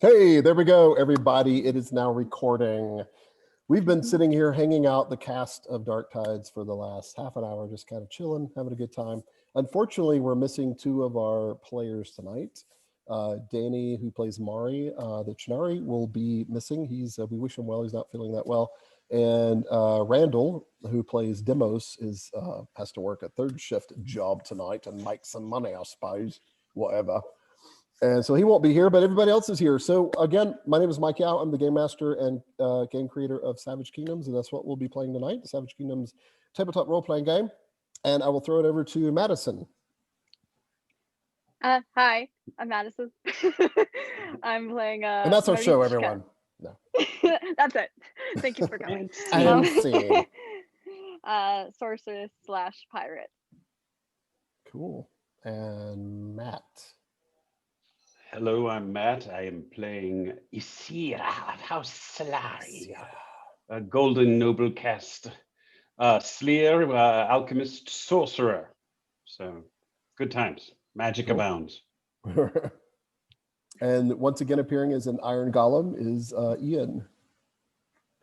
Hey, there we go, everybody. It is now recording. We've been sitting here hanging out, the cast of Dark Tides, for the last half an hour, just kind of chilling, having a good time. Unfortunately, we're missing two of our players tonight. Danny, who plays Mari, the Chinari, will be missing. We wish him well. He's not feeling that well. And Randall, who plays Demos, has to work a third shift job tonight and make some money, I suppose. Whatever. And so he won't be here, but everybody else is here. So again, my name is Mike Yao. I'm the game master and game creator of Savage Kingdoms, and that's what we'll be playing tonight, the Savage Kingdoms tabletop role-playing game. And I will throw it over to Madison. Hi, I'm Madison. I'm playing and that's our show, everyone. No. That's it. Thank you for coming. Sorceress / pirate. Cool. And Matt. Hello, I'm Matt. I am playing Isira of House Solari, a golden noble caste, Sleer, alchemist, sorcerer. So, good times. Magic abounds. And once again appearing as an Iron Golem is Ian.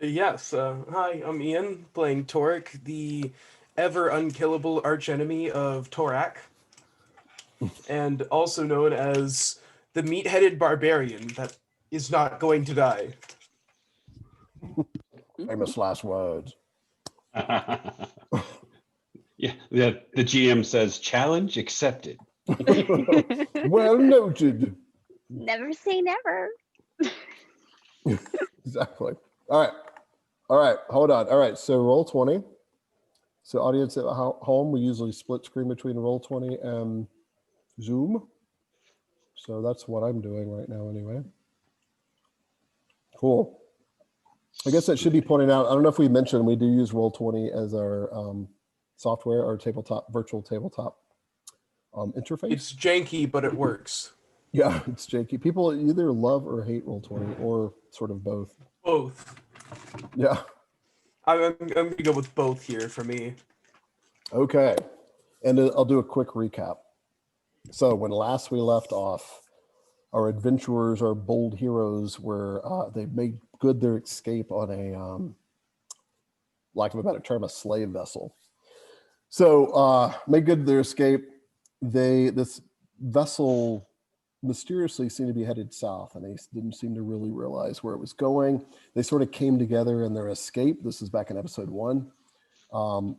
Yes. Hi, I'm Ian, playing Torik, the ever unkillable archenemy of Torak, and also known as the meat-headed barbarian that is not going to die. Famous last words. Yeah, the GM says, challenge accepted. Well noted. Never say never. Exactly. All right, hold on. All right, so roll 20. So audience at home, we usually split screen between roll 20 and Zoom. So that's what I'm doing right now anyway. Cool. I guess that should be pointed out. I don't know if we mentioned, we do use Roll20 as our software, our virtual tabletop interface. It's janky, but it works. Yeah, it's janky. People either love or hate Roll20 or sort of both. Both. Yeah. I'm going to go with both here for me. Okay. And I'll do a quick recap. So when last we left off, our adventurers, our bold heroes, they made good their escape on a, lack of a better term, a slave vessel. So made good their escape. This vessel mysteriously seemed to be headed south, and they didn't seem to really realize where it was going. They sort of came together in their escape. This is back in episode 1.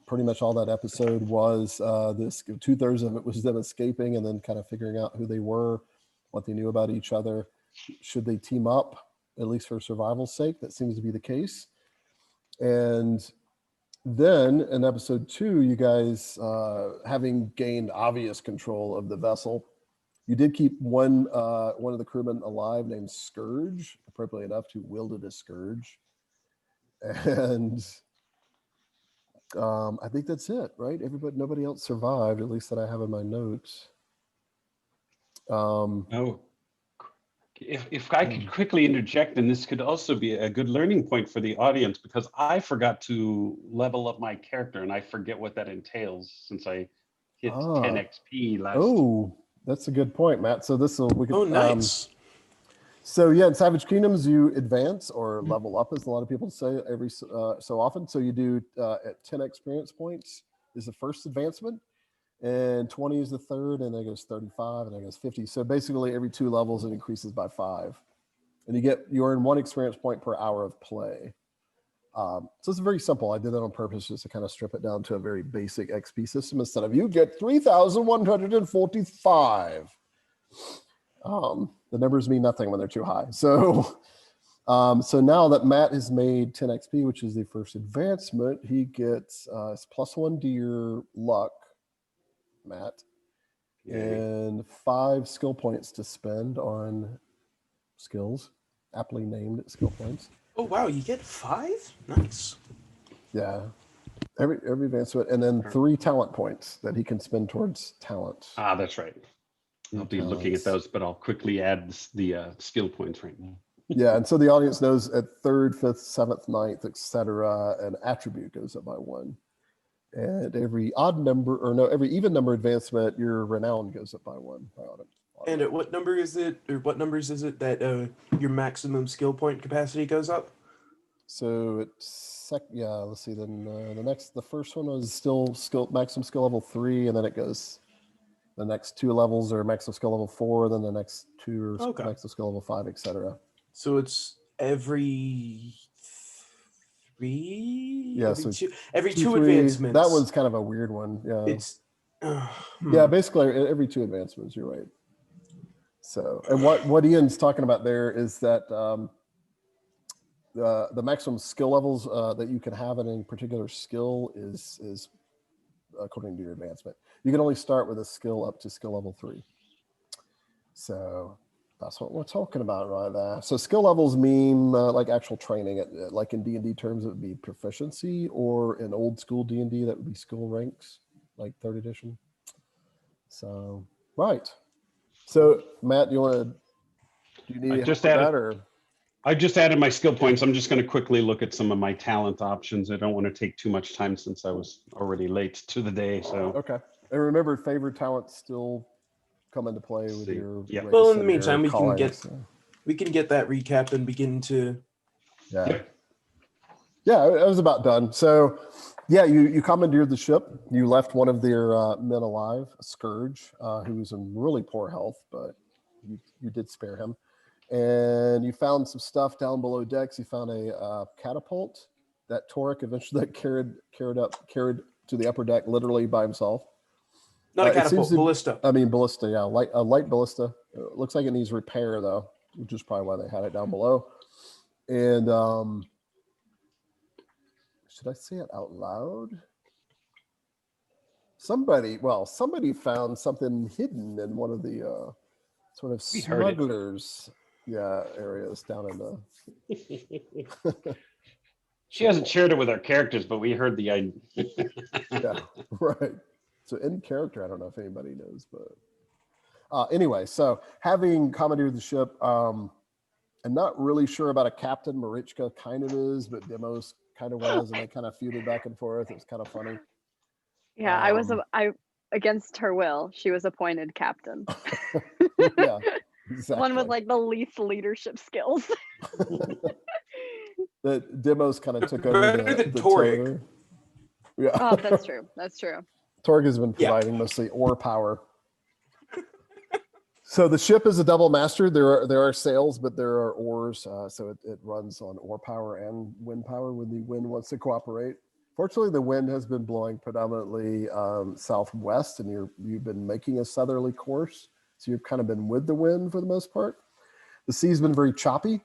Pretty much all that episode was this. 2/3 of it was them escaping and then kind of figuring out who they were, what they knew about each other. Should they team up, at least for survival's sake? That seems to be the case. And then in episode 2, you guys, having gained obvious control of the vessel, you did keep one of the crewmen alive named Scourge, appropriately enough, who wielded a scourge. And I think that's it, right? Nobody else survived, at least that I have in my notes. If I could quickly interject, and this could also be a good learning point for the audience, because I forgot to level up my character, and I forget what that entails since I hit 10 XP last. Oh, that's a good point, Matt. So nice. So yeah, in Savage Kingdoms, you advance or level up, as a lot of people say, every so often. So you do at 10 experience points is the first advancement, and 20 is the third, and then it goes 35, and then it goes 50. So basically, every 2 levels, it increases by 5, and you earn 1 experience point per hour of play. So it's very simple. I did that on purpose just to kind of strip it down to a very basic XP system instead of you get 3,145. The numbers mean nothing when they're too high. So, so now that Matt has made 10 XP, which is the first advancement, he gets +1 to your luck, Matt, and 5 skill points to spend on skills, aptly named skill points. Oh wow, you get 5? Nice. Yeah, every advancement, and then 3 talent points that he can spend towards talent. Ah, that's right. I'll be looking at those, but I'll quickly add the skill points right now. Yeah, and so the audience knows at 3rd, 5th, 7th, 9th, etc., an attribute goes up by 1. And every even number advancement, your renown goes up by 1 by And at what number is it, or what numbers is it that your maximum skill point capacity goes up? So it's yeah. Let's see. Then the first one was still maximum skill level 3, and then it goes. The next 2 levels are maximum skill level 4, then the next 2 are Okay. maximum skill level 5, etc. So it's every 3? Yeah, Every so two, every 2 3, advancements. that one's kind of a weird one. Yeah. It's Yeah, basically every 2 advancements. You're right. So, and what Ian's talking about there is that the maximum skill levels that you can have in a particular skill is according to your advancement. You can only start with a skill up to skill level 3. So that's what we're talking about right there. So skill levels mean like actual training. Like in D&D terms, it would be proficiency, or in old school D&D, that would be skill ranks, like 3rd edition. So, right. So Matt, do you need help with that, or? I just added my skill points. I'm just going to quickly look at some of my talent options. I don't want to take too much time since I was already late to the day. So Okay. And remember, favorite talents still come into play with See. your Yeah. race well, in the and meantime, your callings. we can get that recap and begin to. Yeah. Yep. Yeah, I was about done. So, yeah, you commandeered the ship. You left one of their men alive, Scourge, who was in really poor health, but you did spare him. And you found some stuff down below decks. You found a catapult that Torik eventually carried to the upper deck, literally by himself. Not a It seems catapult, ballista. Ballista, yeah, a light ballista. Looks like it needs repair though, which is probably why they had it down below. And should I say it out loud? Somebody found something hidden in one of the sort of We heard it. smugglers, areas down in the. she hasn't shared it with our characters, but we heard the idea. Yeah, right. So in character, I don't know if anybody knows, but anyway, so having commandeered the ship, I'm not really sure about a captain. Marichka kind of is, but Demos kind of was, and they kind of feuded back and forth. It was kind of funny. Yeah, I against her will, she was appointed captain. Yeah, exactly. One with like the least leadership skills. The Demos kind of took over the Torik. toner. Yeah. Oh, that's true. That's true. Torik has been providing mostly oar power. So the ship is a double masted. There are sails, but there are oars. So it runs on oar power and wind power when the wind wants to cooperate. Fortunately, the wind has been blowing predominantly southwest, and you've been making a southerly course. So you've kind of been with the wind for the most part. The sea's been very choppy.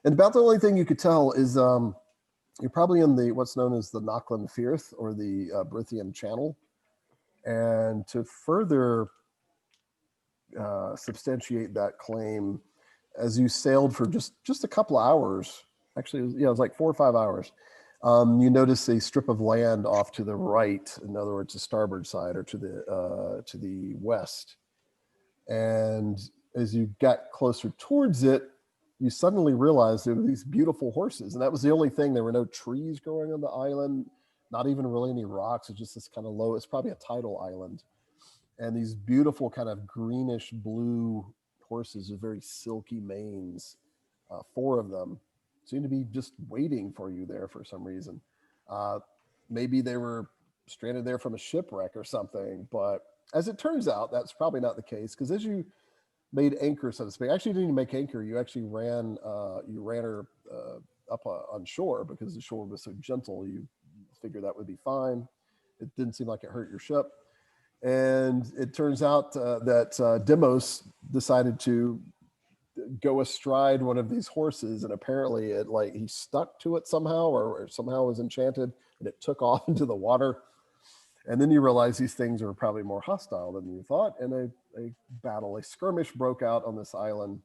And about the only thing you could tell is you're probably in what's known as the Knockland Firth, or the Brythian Channel. And to further substantiate that claim, as you sailed for just a couple of hours, actually, it was like 4 or 5 hours, you notice a strip of land off to the right, in other words, the starboard side, or to the west. And as you got closer towards it, you suddenly realized there were these beautiful horses, and that was the only thing. There were no trees growing on the island, not even really any rocks. It's just this kind of low, it's probably a tidal island. And these beautiful kind of greenish blue horses with very silky manes, 4 of them, seem to be just waiting for you there for some reason. Maybe they were stranded there from a shipwreck or something, but as it turns out, that's probably not the case, because as you made anchor, so to speak, actually didn't make anchor, you actually ran her up on shore, because the shore was so gentle. You figured that would be fine. It didn't seem like it hurt your ship. And it turns out that Demos decided to go astride one of these horses, and apparently he stuck to it somehow, or somehow was enchanted, and it took off into the water. And then you realize these things are probably more hostile than you thought, and a skirmish broke out on this island.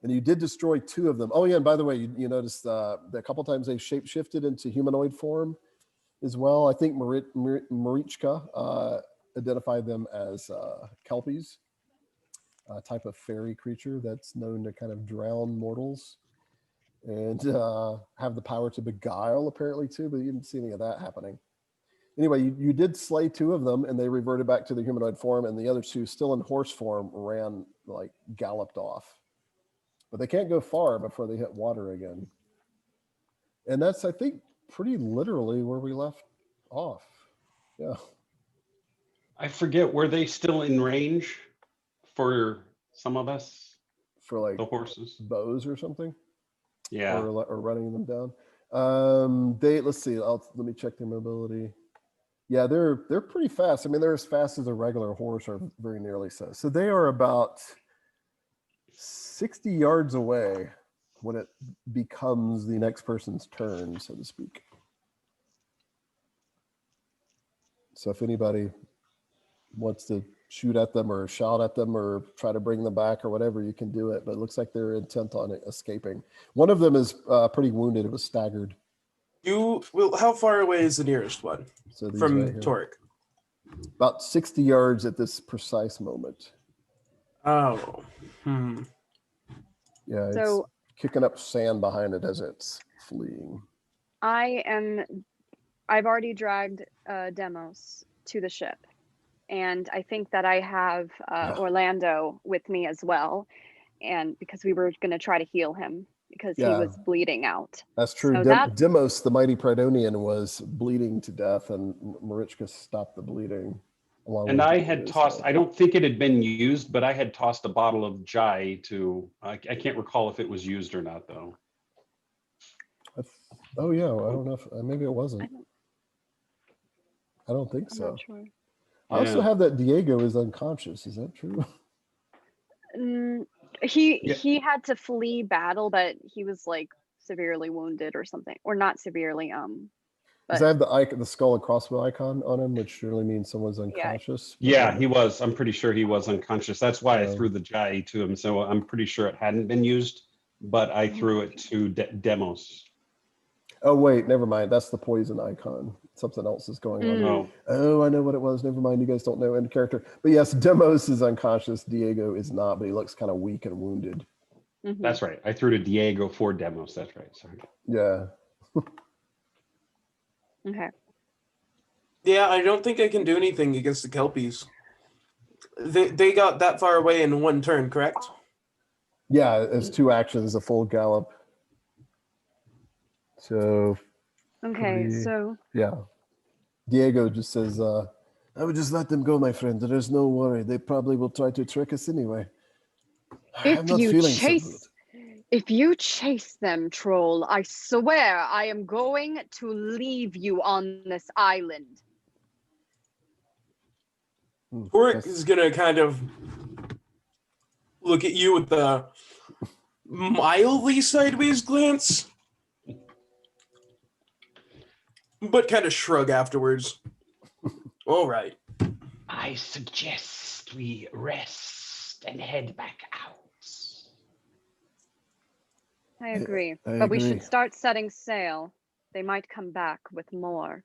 And you did destroy 2 of them. Oh yeah, and by the way, you noticed that a couple times they shape-shifted into humanoid form as well. I think Marichka identified them as Kelpies, a type of fairy creature that's known to kind of drown mortals and have the power to beguile, apparently, too, but you didn't see any of that happening. Anyway, you did slay 2 of them, and they reverted back to the humanoid form, and the other 2, still in horse form, galloped off. But they can't go far before they hit water again. And that's, I think, pretty literally where we left off. Yeah. I forget, were they still in range for some of us? For like The horses? bows or something? Yeah. Or running them down. Let's see, let me check their mobility. Yeah, they're pretty fast. I mean, they're as fast as a regular horse, or very nearly so. So they are about 60 yards away when it becomes the next person's turn, so to speak. So if anybody wants to shoot at them or shout at them or try to bring them back or whatever, you can do it. But it looks like they're intent on escaping. One of them is pretty wounded. It was staggered. How far away is the nearest one So these from right here. Torik? About 60 yards at this precise moment. Oh. Yeah, it's So kicking up sand behind it as it's fleeing. I've already dragged Demos to the ship, and I think that I have Orlando with me as well, and because we were going to try to heal him because he was bleeding out. That's true. So Demos, the mighty Pridonian, was bleeding to death, and Marichka stopped the bleeding. And I had tossed, I don't think it had been used, but I had tossed a bottle of Jai to, I can't recall if it was used or not, though. Oh, yeah. I don't know if, maybe it wasn't. I don't think so. I'm not sure. I also have that Diego is unconscious. Is that true? He had to flee battle, but he was like severely wounded or something, or not severely. Because I have the skull and crossbow icon on him, which surely means someone's unconscious. Yeah, he was. I'm pretty sure he was unconscious. That's why I threw the Jai to him. So I'm pretty sure it hadn't been used, but I threw it to Demos. Oh, wait, never mind. That's the poison icon. Something else is going on. Oh, I know what it was. Never mind. You guys don't know end character. But yes, Demos is unconscious. Diego is not, but he looks kind of weak and wounded. That's right. I threw to Diego for Demos. That's right. Sorry. Yeah. Okay. Yeah, I don't think I can do anything against the Kelpies. They got that far away in one turn, correct? Yeah, it's 2 actions, a full gallop. So. Okay, so. Yeah. Diego just says, I would just let them go, my friend. There's no worry. They probably will try to trick us anyway. I'm not feeling so good. If you chase them, troll, I swear I am going to leave you on this island. Torik is going to kind of look at you with a mildly sideways glance, but kind of shrug afterwards. All right. I suggest we rest and head back out. I agree. But we should start setting sail. They might come back with more.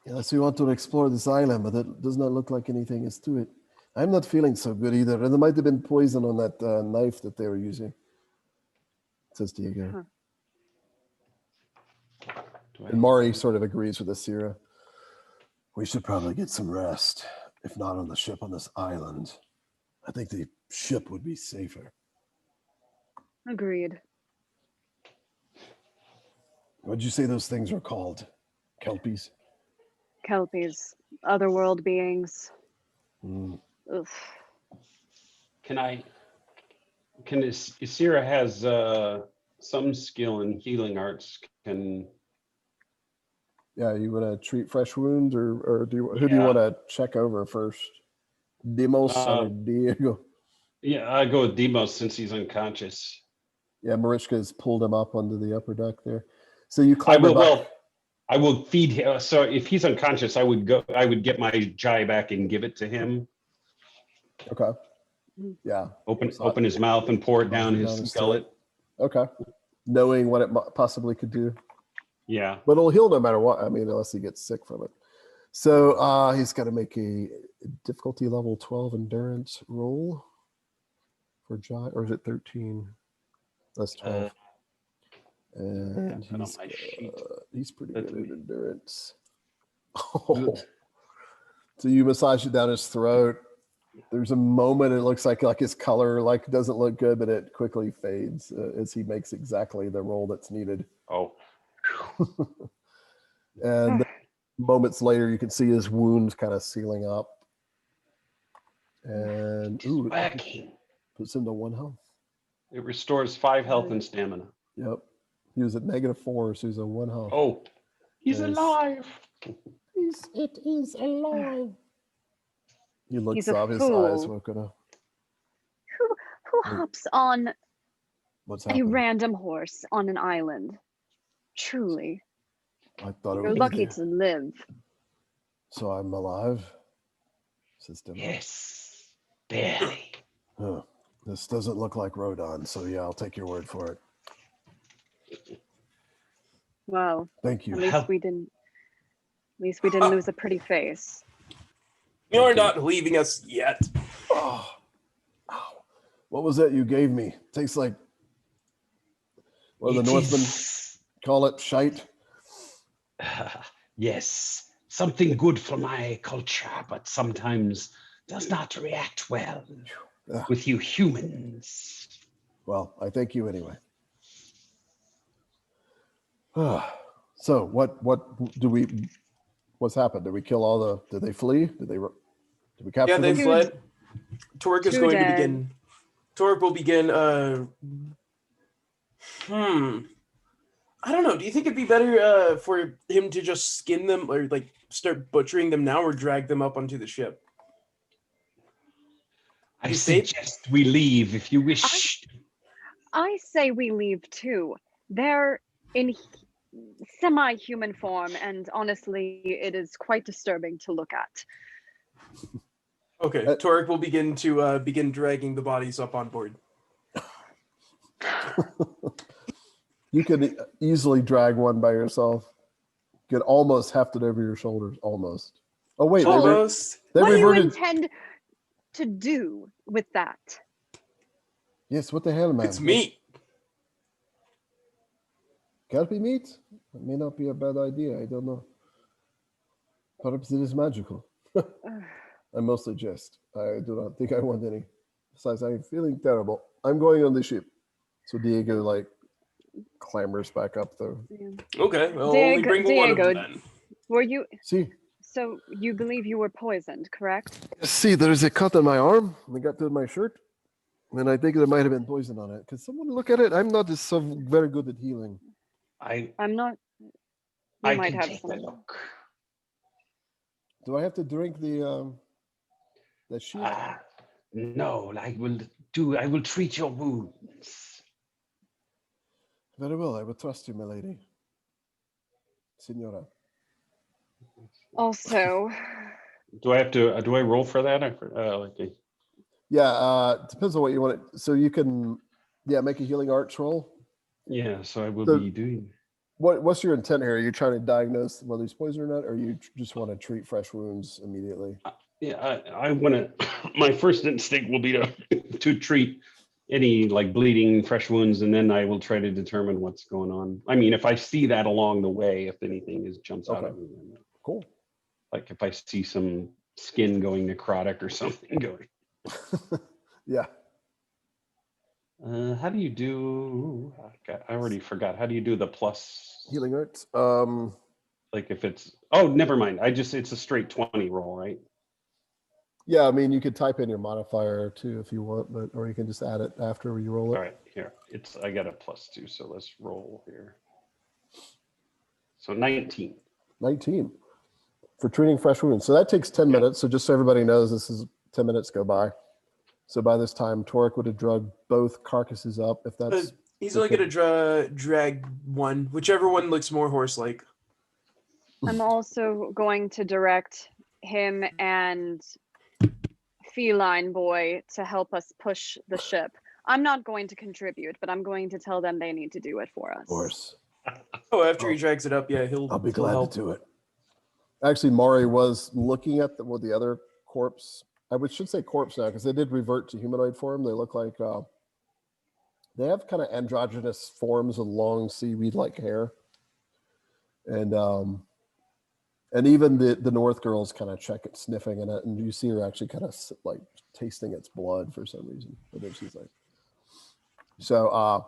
Yes, we want to explore this island, but it does not look like anything is to it. I'm not feeling so good either. And there might have been poison on that knife that they were using, says Diego. And Mari sort of agrees with Asira. We should probably get some rest. If not on the ship on this island, I think the ship would be safer. Agreed. What'd you say those things are called? Kelpies? Kelpies. Otherworld beings. Oof. Can Isira has some skill in healing arts. Yeah, you want to treat fresh wounds, or do you want to check over first? Demos or Diego? Yeah, I go with Demos since he's unconscious. Yeah, Marichka's pulled him up onto the upper deck there. So you climb back. I will feed him. So if he's unconscious, I would get my Jai back and give it to him. Okay. Yeah. Open his mouth and pour it down his gullet. Okay. Knowing what it possibly could do. Yeah. But it'll heal no matter what. I mean, unless he gets sick from it. So he's got to make a difficulty level 12 endurance roll for Jai, or is it 13? That's 12. And he's pretty good at endurance. Oh. So you massage it down his throat. There's a moment it looks like his color doesn't look good, but it quickly fades as he makes exactly the roll that's needed. Oh. And moments later, you can see his wounds kind of sealing up. And ooh, Working. puts him to 1 health. It restores 5 health and stamina. Yep. He was at -4, so he's at 1 health. Oh, he's Nice. alive. It is alive. He looks He's a up, his eyes fool. woken up. Who hops on What's a happening? random horse on an island? Truly, I thought it you're would lucky be there. to live. So I'm alive? Says Demo. Yes, barely. Huh. This doesn't look like Rodon, so yeah, I'll take your word for it. Well, Thank you. at least we didn't lose a pretty face. You're not leaving us yet. Oh. Ow. What was that you gave me? Tastes like, what do the It Northmen is- call it? Shite? yes, something good for my culture, but sometimes does not react well with you humans. Well, I thank you anyway. So what's happened? Did we kill did they flee? Did we capture Yeah, they them? fled. Torque is Too going to dead. begin. Torque will begin. I don't know. Do you think it'd be better for him to just skin them, or like start butchering them now, or drag them up onto the ship? I You safe? suggest we leave if you wish. I say we leave too. They're in semi-human form, and honestly, it is quite disturbing to look at. Okay, Torque will begin dragging the bodies up on board. You could easily drag one by yourself. You could almost heft it over your shoulders. Almost. Oh wait, Almost. they What do you reverted. intend to do with that? Yes, what the hell, man? It's meat. Kelpie meat? It may not be a bad idea. I don't know. Perhaps it is magical. I mostly jest. I do not think I want any. Besides, I'm feeling terrible. I'm going on the ship. So Diego clambers back up though. Okay, well, only bring one of them Diego, then. were you? See, So you believe you were poisoned, correct? there is a cut on my arm. I got to my shirt, and I think there might have been poison on it. Can someone look at it? I'm not so very good at healing. I'm not. You I might can have take some. a look. Do I have to drink the sheet? No, I will treat your wounds. Very well. I will trust you, my lady, Signora. Also, Do I roll for that? Yeah, depends on what you want. So you can, make a healing arts roll. Yeah, so I will So- be doing. What's your intent here? Are you trying to diagnose whether he's poisoned or not, or you just want to treat fresh wounds immediately? Yeah, I want to. My first instinct will be to treat any bleeding, fresh wounds, and then I will try to determine what's going on. I mean, if I see that along the way, if anything jumps out Okay. at me, Cool. like if I see some skin going necrotic or something going. Yeah. How do you do? I already forgot. How do you do the plus? Healing arts. Like if it's never mind. It's a straight 20 roll, right? Yeah, I mean you could type in your modifier too if you want, or you can just add it after you roll it. All right, here. I got a +2, so let's roll here. So 19. 19 for treating fresh wounds. So that takes 10 minutes. So just so everybody knows, this is 10 minutes go by. So by this time, Torik would have drugged both carcasses up. If that's He's only going to drag one, whichever one looks more horse-like. I'm also going to direct him and Feline Boy to help us push the ship. I'm not going to contribute, but I'm going to tell them they need to do it for us. of course. Oh, after he drags it up, yeah, I'll be he'll glad help. to do it. Actually, Mari was looking at the other corpse. Should say corpse now because they did revert to humanoid form. They look like they have kind of androgynous forms with long seaweed-like hair. And And even the North girl's kind of sniffing in it, and you see her actually kind of like tasting its blood for some reason. But then she's like, so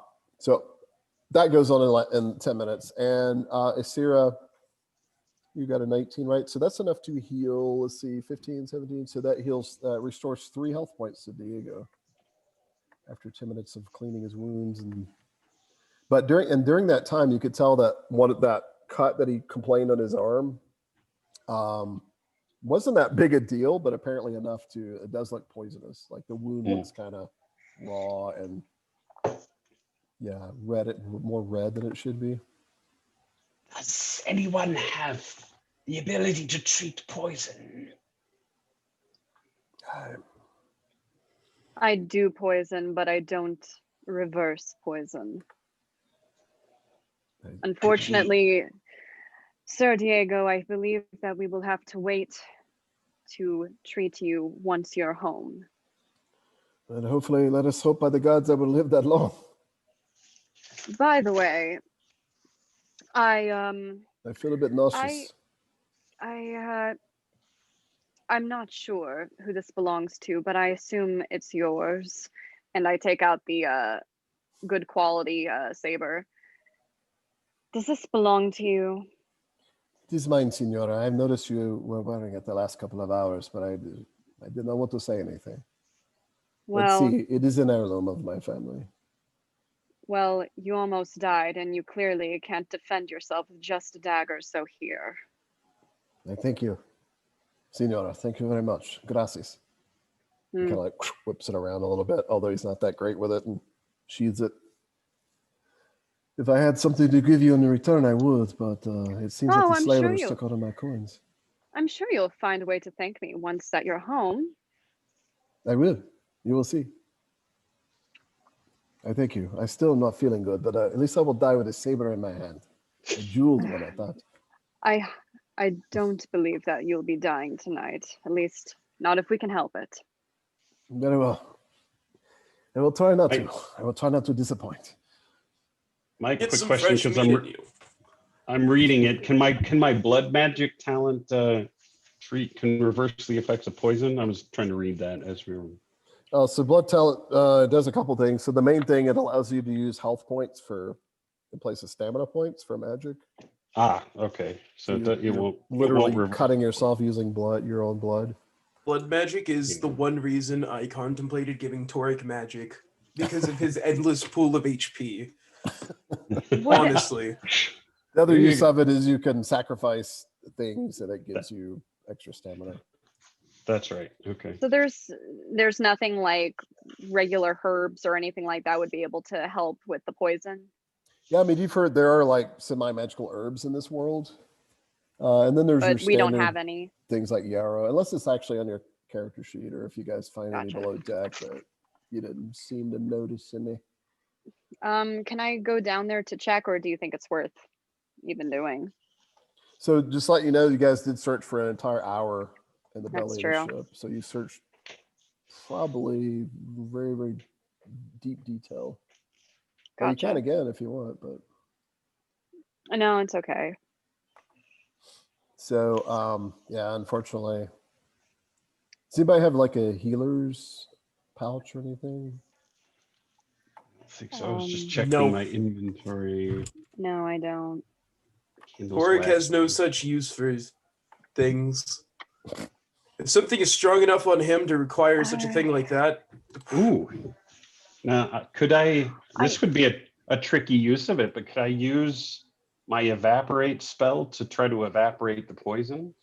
that goes on in 10 minutes. And Isira, you got a 19, right? So that's enough to heal, let's see, 15, 17. So that heals, restores 3 health points to Diego after 10 minutes of cleaning his wounds. But during that time, you could tell that that cut that he complained on his arm wasn't that big a deal, but apparently enough it does look poisonous. Like the wound looks kind of raw and more red than it should be. Does anyone have the ability to treat poison? I do poison, but I don't reverse poison. Unfortunately, Sir Diego, I believe that we will have to wait to treat you once you're home. And hopefully, let us hope by the gods I will live that long. By the way, I feel a bit nauseous. I'm not sure who this belongs to, but I assume it's yours. And I take out the good quality saber. Does this belong to you? It is mine, Signora. I've noticed you were wearing it the last couple of hours, but I did not want to say anything. Well, let's see. It is an heirloom of my family. Well, you almost died, and you clearly can't defend yourself with just a dagger, so here. Thank you, Signora. Thank you very much. Gracias. He kind of like whips it around a little bit, although he's not that great with it, and sheathes it. If I had something to give you in return, I would, but it seems that the slaver took all of my coins. I'm sure you'll find a way to thank me once that you're home. I will. You will see. I thank you. I still am not feeling good, but at least I will die with a saber in my hand. A jeweled one at that. I don't believe that you'll be dying tonight. At least, not if we can help it. Very well. I will try not to. I will try not to disappoint. My quick question, because I'm reading it. Can my blood magic talent can reverse the effects of poison? I was trying to read that as we were. So blood talent does a couple things. So the main thing, it allows you to use health points in place of stamina points for magic. Ah, okay. So it won't literally cutting yourself using your own blood. Blood magic is the one reason I contemplated giving Torik magic, because of his endless pool of HP. Honestly. The other use of it is you can sacrifice things and it gives you extra stamina. That's right. Okay. So there's nothing like regular herbs or anything like that would be able to help with the poison? Yeah, I mean, you've heard there are like semi-magical herbs in this world. And then there's your we don't have any. Things like yarrow, unless it's actually on your character sheet or if you guys find any below deck that you didn't seem to notice any. Can I go down there to check, or do you think it's worth even doing? So just let you know, you guys did search for an entire hour in the belly of the ship. So you searched probably very, very deep detail. Gotcha. Well, you can again if you want, but no, it's okay. So yeah, unfortunately. Does anybody have like a healer's pouch or anything? I think so. I was just checking my inventory. No, I don't. Torik has no such use for things. If something is strong enough on him to require such a thing like that. Ooh. Now, could I? This would be a tricky use of it, but could I use my evaporate spell to try to evaporate the poison?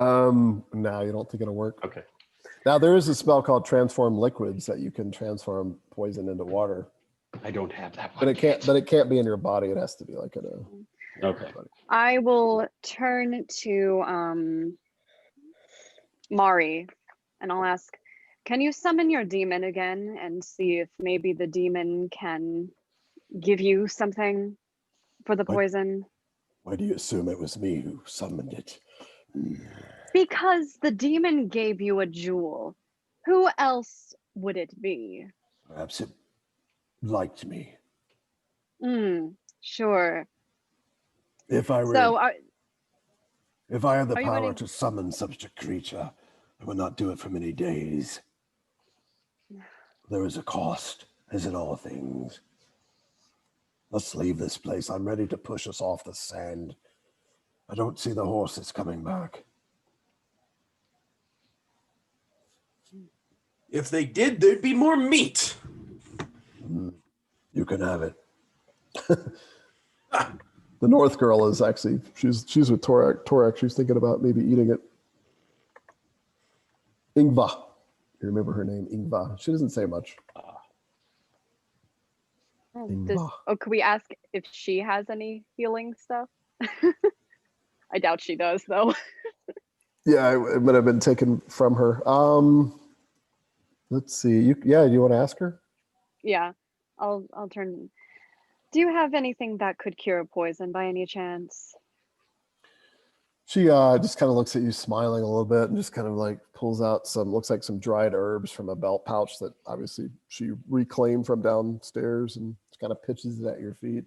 No, you don't think it'll work. Okay. Now there is a spell called transform liquids that you can transform poison into water. I don't have that one. But it can't be in your body. It has to be like in a. Okay. I will turn to Mari, and I'll ask, can you summon your demon again and see if maybe the demon can give you something for the poison? Why do you assume it was me who summoned it? Because the demon gave you a jewel. Who else would it be? Perhaps it liked me. Sure. If I were If I had the Are you power ready? to summon such a creature, I would not do it for many days. There is a cost, as in all things. Let's leave this place. I'm ready to push us off the sand. I don't see the horses coming back. If they did, there'd be more meat. You can have it. The North girl is actually, she's with Torak. Torak, she's thinking about maybe eating it. Ingva. You remember her name, Ingva. She doesn't say much. Could we ask if she has any healing stuff? I doubt she does, though. Yeah, it might have been taken from her. Let's see. Do you want to ask her? Yeah, I'll turn. Do you have anything that could cure poison by any chance? She just kind of looks at you, smiling a little bit, and just kind of like pulls out looks like some dried herbs from a belt pouch that obviously she reclaimed from downstairs, and kind of pitches it at your feet.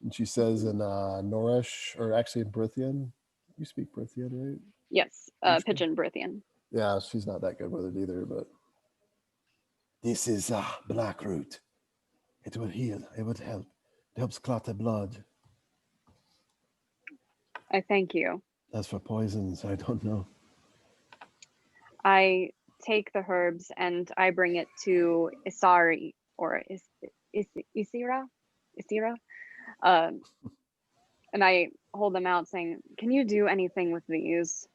And she says in Norish, or actually in Brythian. You speak Brythian, right? Yes, Pigeon Brythian. Yeah, she's not that good with it either, but this is black root. It will heal. It would help. It helps clot the blood. I thank you. As for poisons, I don't know. I take the herbs and I bring it to Isari, or Isira? And I hold them out saying, can you do anything with these?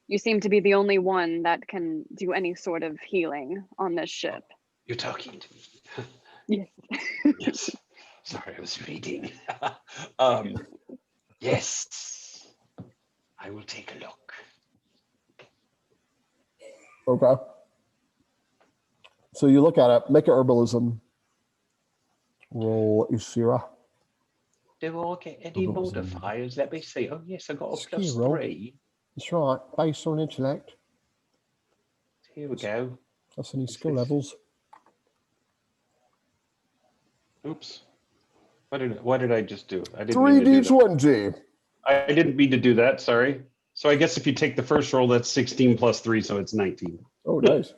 You seem to be the only one that can do any sort of healing on this ship. You're talking to me. Yes. Yes. Sorry, I was reading. Yes. I will take a look. Okay. So you look at it, make an herbalism roll, Ishira. Do I get any modifiers? Let me see. Oh, yes, I got a plus Skill roll. 3. That's right, based on intellect. Here we go. That's any skill levels. Oops. What did I just do? I didn't mean to do that. 3d20. I didn't mean to do that. Sorry. So I guess if you take the first roll, that's 16 plus 3, so it's 19. Oh, nice.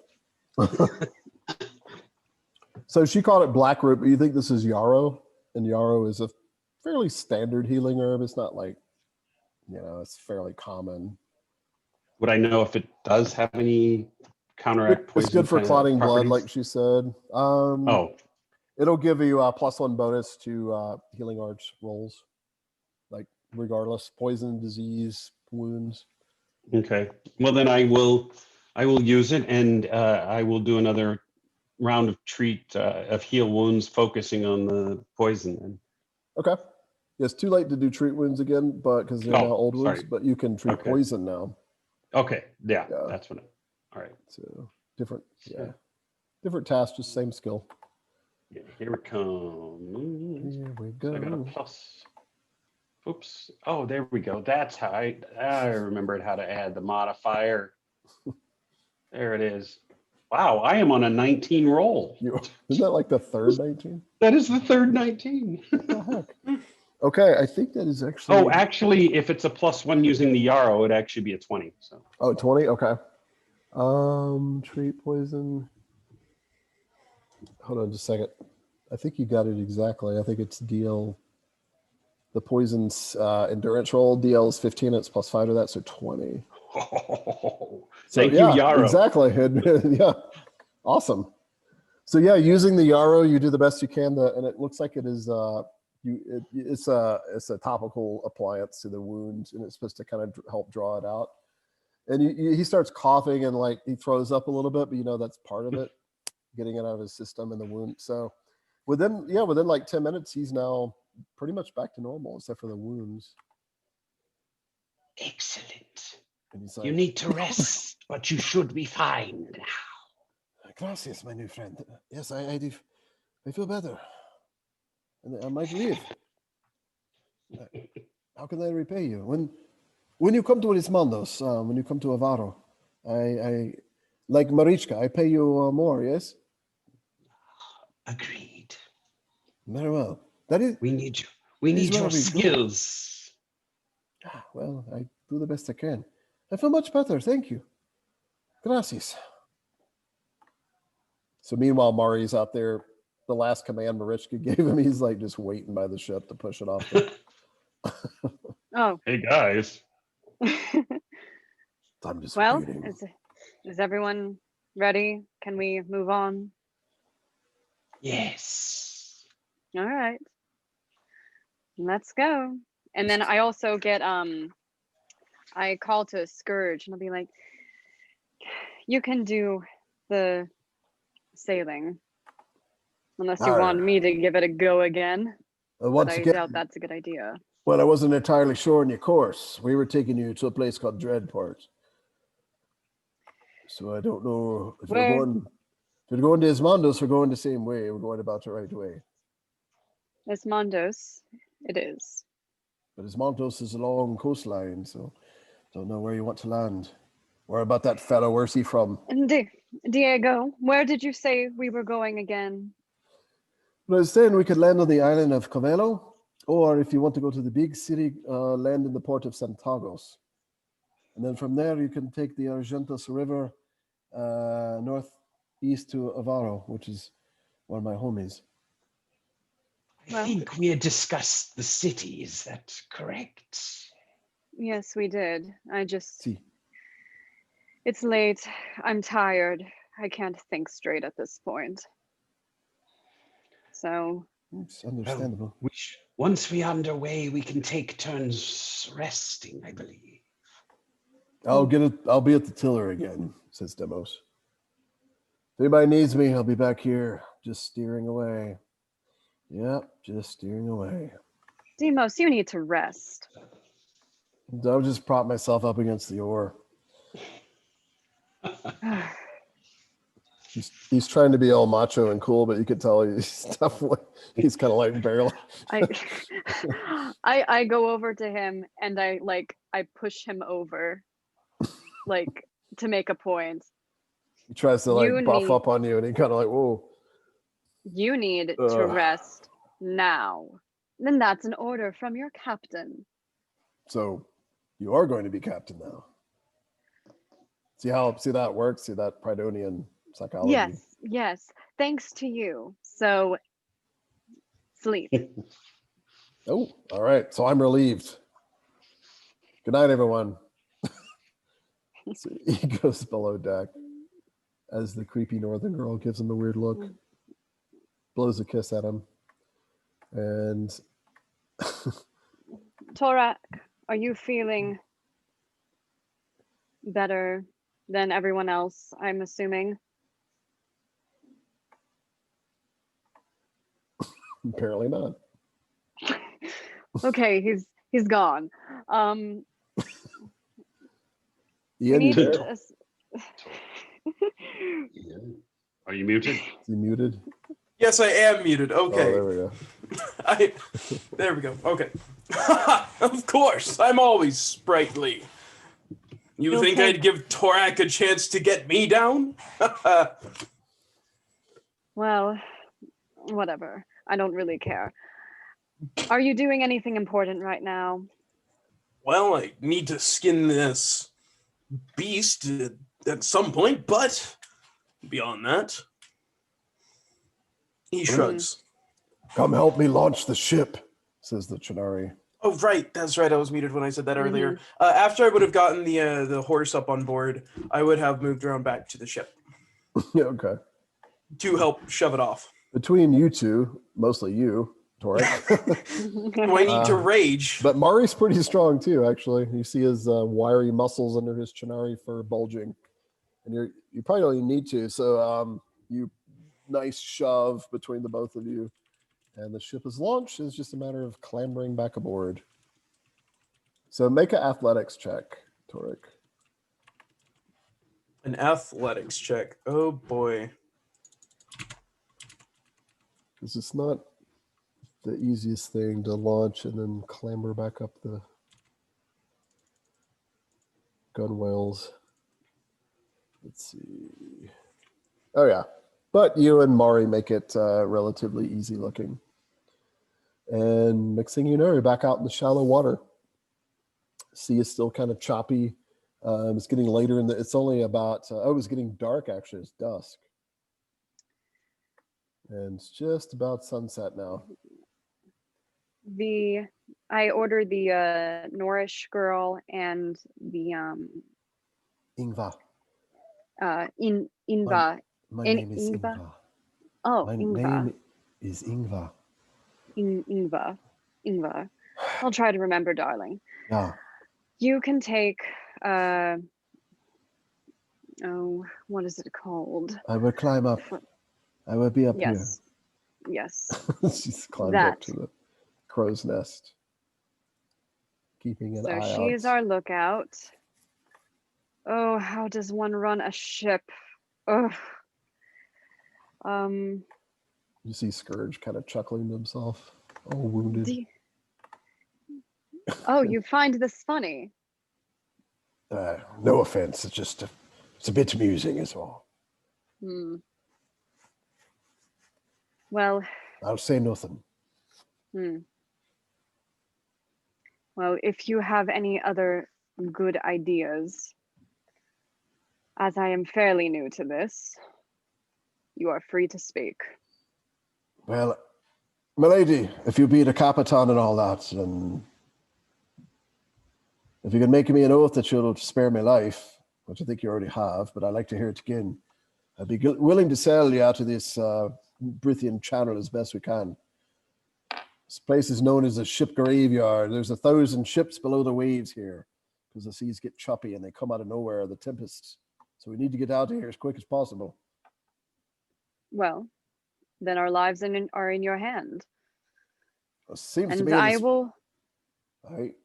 So she called it black root, but you think this is yarrow, and yarrow is a fairly standard healing herb. It's not like, it's fairly common. Would I know if it does have any counteract poison? It's good for kind of clotting blood, properties? like she said. It'll give you a +1 bonus to healing arts rolls, like regardless, poison, disease, wounds. Okay. Well, then I will use it, and I will do another round of of heal wounds, focusing on the poison. Then. Okay. It's too late to do treat wounds again, but because they're now old wounds, but you can treat poison now. Okay. Yeah. That's what. All right. So different task, just same skill. Yeah, here it comes. Here we go. I got a plus. Oops. Oh, there we go. That's how I remembered how to add the modifier. There it is. Wow, I am on a 19 roll. Isn't that like the third 19? That is the third 19. What the heck? Okay, I think that is actually. Oh, actually, if it's a +1 using the yarrow, it'd actually be a 20. So. Oh, 20? Okay. Treat poison. Hold on just a second. I think you got it exactly. I think it's DL. The poison's endurance roll. DL is 15. It's +5 to that, so 20. Oh, So, thank you, yarrow. Exactly. Yeah. Awesome. So yeah, using the yarrow, you do the best you can. And it looks like it is it's a topical appliance to the wound, and it's supposed to kind of help draw it out. And he starts coughing and like he throws up a little bit, but that's part of it, getting it out of his system and the wound. So within like 10 minutes, he's now pretty much back to normal, except for the wounds. Excellent. And he's like, you need to rest, but you should be fine now. Gracias, my new friend. Yes, I do. I feel better. And I might leave. How can I repay you? When you come to Rismandos, when you come to Avaro, I like Marichka, I pay you more, yes? Agreed. Very well. That is. We need We It is need your very good. skills. Well, I do the best I can. I feel much better, thank you. Gracias. So meanwhile, Mari's out there. The last command Marichka gave him, he's like just waiting by the ship to push it off. Oh, Hey guys. I'm just well, waiting. is everyone ready? Can we move on? Yes. All right. Let's go. And then I also get I call to Scourge and I'll be like, you can do the sailing. Unless you want me to give it a go again. But Once I again, doubt that's a good idea. well, I wasn't entirely sure on your course. We were taking you to a place called Dreadport. So I don't know if Where? you're going to Ismondos, we're going the same way. We're going about the right way. Esmondos, it is. But Ismondos is a long coastline, so don't know where you want to land. Where about that fellow? Where's he from? And Diego, where did you say we were going again? But I was saying we could land on the island of Covelo, or if you want to go to the big city, land in the port of Santagos. And then from there, you can take the Argentos River northeast to Avaro, which is one of my homies. I think we had discussed the city. Is that correct? Yes, we did. See, It's late. I'm tired. I can't think straight at this point. So, it's understandable. Once we're underway, we can take turns resting, I believe. I'll be at the tiller again, says Demos. If anybody needs me, I'll be back here, just steering away. Yep, just steering away. Demos, you need to rest. I'll just prop myself up against the oar. He's trying to be all macho and cool, but you could tell he's he's kind of like barely. I go over to him and I push him over, like to make a point. He tries to buff up on you, and he kind of like, whoa. You need to rest now. Then that's an order from your captain. So you are going to be captain now. See that works? See that Pridonian psychology? Yes. Thanks to you. So sleep. Oh, all right. So I'm relieved. Good night, everyone. So he goes below deck as the creepy northern girl gives him a weird look, blows a kiss at him, and Torak, are you feeling better than everyone else, I'm assuming? apparently not. Okay, he's gone. Ian, you there? Are you muted? Is he muted? Yes, I am muted. Okay. Oh, there we go. There we go. Okay. Of course, I'm always sprightly. You think I'd give Torak a chance to get me down? Well, whatever. I don't really care. Are you doing anything important right now? Well, I need to skin this beast at some point, but beyond that, he shrugs. Come help me launch the ship, says the Chidari. Oh, right. That's right. I was muted when I said that earlier. After I would have gotten the horse up on board, I would have moved around back to the ship. Yeah, okay. To help shove it off. Between you two, mostly you, Torik. Do I need to rage? But Mari's pretty strong too, actually. You see his wiry muscles under his Chidari fur bulging. And you probably don't even need to. So you nice shove between the both of you. And the ship is launched. It's just a matter of clambering back aboard. So make an athletics check, Torik. An athletics check. Oh boy. Because it's not the easiest thing to launch and then clamber back up the gunwales. Let's see. Oh, yeah. But you and Mari make it relatively easy looking. And next thing you know, you're back out in the shallow water. Sea is still kind of choppy. It's getting later it's only about, it was getting dark actually, it's dusk. And it's just about sunset now. I ordered the Nourish girl and the Ingvar. Inva. My name is Ingvar? Ingvar. Oh, My Ingvar. name is Ingvar. Ingvar. I'll try to remember, darling. Yeah. You can take what is it called? I will climb up. I will be up Yes. here. Yes. She's climbed That. up to the crow's nest, keeping an eye So she out. is our lookout. Oh, how does one run a ship? Ugh. You see Scourge kind of chuckling to himself, all wounded. Oh, you find this funny? No offense, it's a bit amusing is all. Well. I'll say nothing. Well, if you have any other good ideas, as I am fairly new to this, you are free to speak. Well, my lady, if you be the Capitan and all that, then if you can make me an oath that you'll spare my life, which I think you already have, but I'd like to hear it again, I'd be willing to sail you out of this Brythian channel as best we can. This place is known as a ship graveyard. There's 1,000 ships below the waves here because the seas get choppy and they come out of nowhere, the tempests. So we need to get out of here as quick as possible. Well, then our lives are in your hand. It seems to And me I will... Right.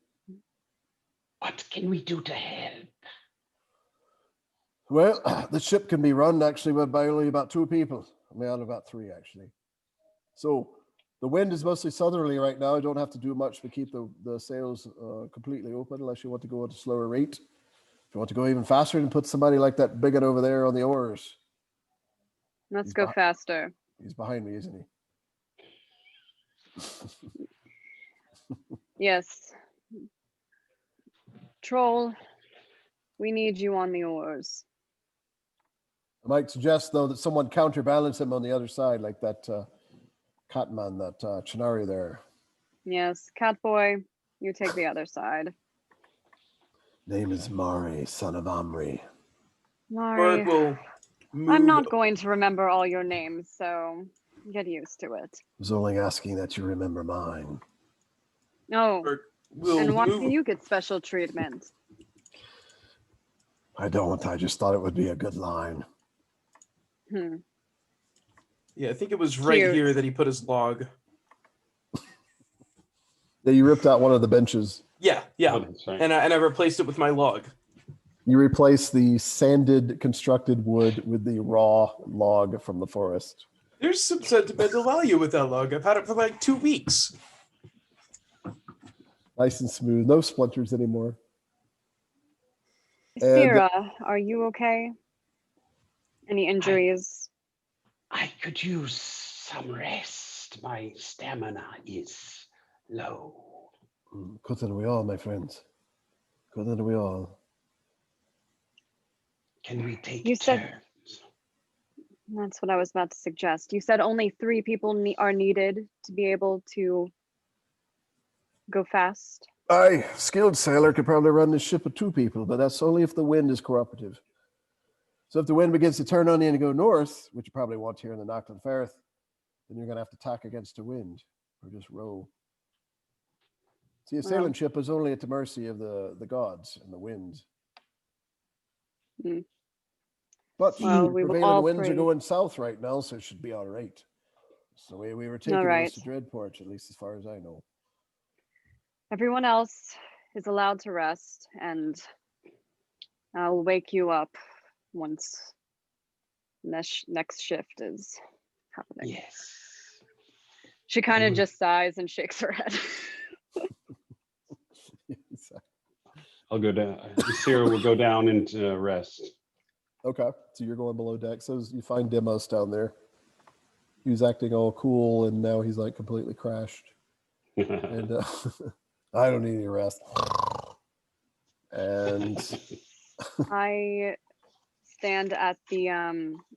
What can we do to help? Well, the ship can be run actually by only about 2 people. I mean, about 3 actually. So the wind is mostly southerly right now. I don't have to do much to keep the sails completely open unless you want to go at a slower rate. If you want to go even faster, then put somebody like that bigot over there on the oars. Let's go faster. He's behind me, isn't he? Yes. Troll, we need you on the oars. I might suggest, though, that someone counterbalance him on the other side, like that Catman, that Chinari there. Yes, Catboy, you take the other side. Name is Mari, son of Amri. Mari, will move. I'm not going to remember all your names, so get used to it. I was only asking that you remember mine. Oh, Will and why move. do you get special treatment? I don't. I just thought it would be a good line. Yeah, I think it was right Cute. here that he put his log. Yeah, you ripped out one of the benches. Yeah. Oh, that's right. And I replaced it with my log. You replaced the sanded constructed wood with the raw log from the forest. There's some sentimental value with that log. I've had it for like 2 weeks. Nice and smooth. No splinters anymore. Sierra, are you okay? Any injuries? I could use some rest. My stamina is low. Couldn't we all, my friends? Couldn't we all? Can we take You said- turns? That's what I was about to suggest. You said only 3 people are needed to be able to go fast. Aye, skilled sailor could probably run this ship with 2 people, but that's only if the wind is cooperative. So if the wind begins to turn on you and go north, which you probably want here in the Knockland Firth, then you're going to have to tack against the wind or just row. See, a sailing ship is only at the mercy of the gods and the wind. But Well, we will prevailing all winds are pray. going south right now, so it should be all right. It's the way we were taking right. this to Dreadport, at least as far as I know. Everyone else is allowed to rest, and I'll wake you up once next shift is happening. Yes. She kind of just sighs and shakes her head. I'll go down. Sarah will go down into rest. Okay, so you're going below deck. So you find Demos down there. He was acting all cool, and now he's like completely crashed. And I don't need any rest. And I stand at the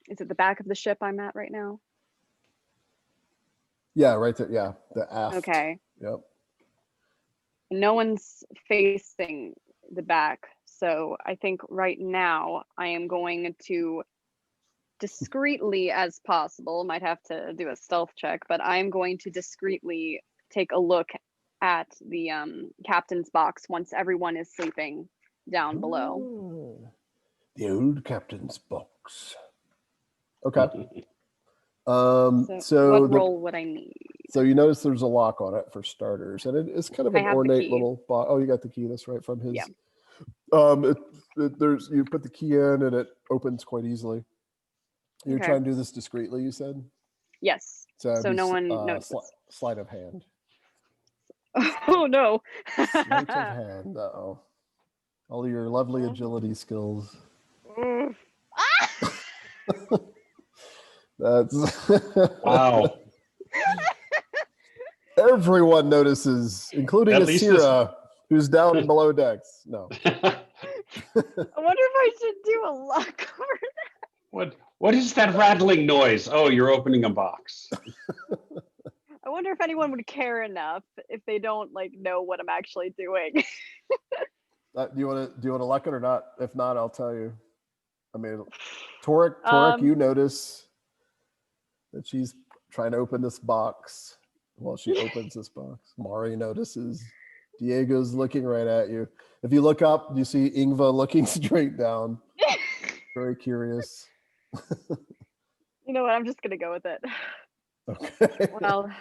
is it the back of the ship I'm at right now? yeah, right there. Yeah, the aft. Okay. Yep. No one's facing the back, so I think right now I am going to discreetly as possible, might have to do a stealth check, but I'm going to discreetly take a look at the captain's box once everyone is sleeping down below. Oh, the old captain's box. Okay. So what role would I need? So you notice there's a lock on it for starters, and it's kind of I an have the ornate key. little box. Oh, you got the key. That's right from his. Yeah. There's you put the key in, and it opens quite easily. You're Okay. trying to do this discreetly, you said. Yes. So no one notices. Sleight of hand. Oh no. Sleight of hand. Uh-oh. All your lovely agility skills. That's Wow. Everyone notices, including At least Asira, who's down below decks. No. I wonder if I should do a luck or What is that rattling noise? Oh, you're opening a box. I wonder if anyone would care enough if they don't know what I'm actually doing. Do you want to luck it or not? If not, I'll tell you. I mean, Torik, you notice that she's trying to open this box. Well, she opens this box. Mari notices. Diego's looking right at you. If you look up, you see Ingva looking straight down. Very curious. You know what? I'm just gonna go with it. Okay. Well,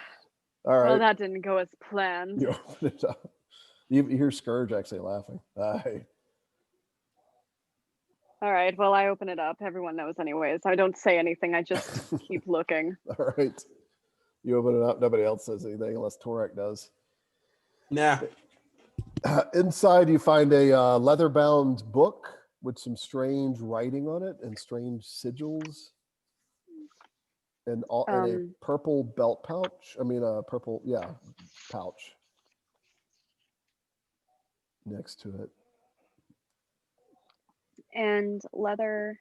all right. Well, that didn't go as planned. You open it up. You hear Scourge actually laughing. Aye. All right. Well, I open it up. Everyone knows anyways. I don't say anything. I just keep looking. All right. You open it up. Nobody else says anything unless Torik does. Nah. Inside, you find a leather-bound book with some strange writing on it and strange sigils, and a purple belt pouch. I mean, a purple, pouch next to it. And leather.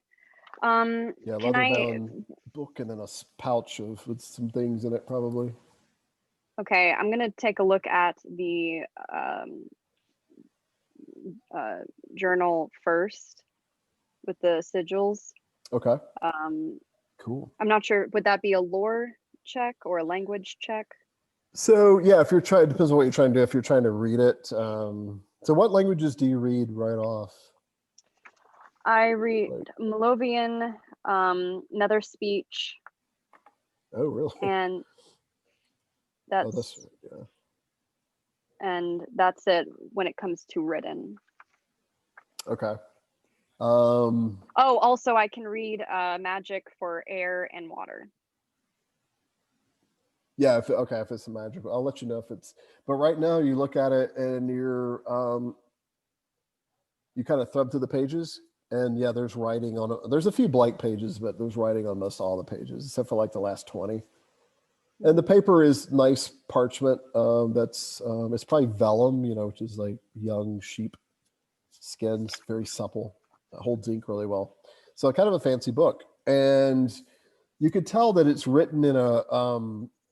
Leather-bound book and then a pouch with some things in it, probably. Okay, I'm gonna take a look at the journal first with the sigils. Okay. Um, cool. I'm not sure. Would that be a lore check or a language check? So yeah, if you're trying, depends on what you're trying to do. If you're trying to read it, so what languages do you read right off? I read Malovian, Nether speech. Oh, really? And that's, that's right, yeah. And that's it when it comes to written. Okay. Also I can read magic for air and water. Yeah, if it's a magic, I'll let you know if it's, but right now you look at it and you're you kind of thumb through the pages, and yeah, there's writing on it. There's a few blank pages, but there's writing on most all the pages except for the last 20. And the paper is nice parchment. That's it's probably vellum, which is like young sheep skins, very supple. It holds ink really well. So kind of a fancy book. And you could tell that it's written in a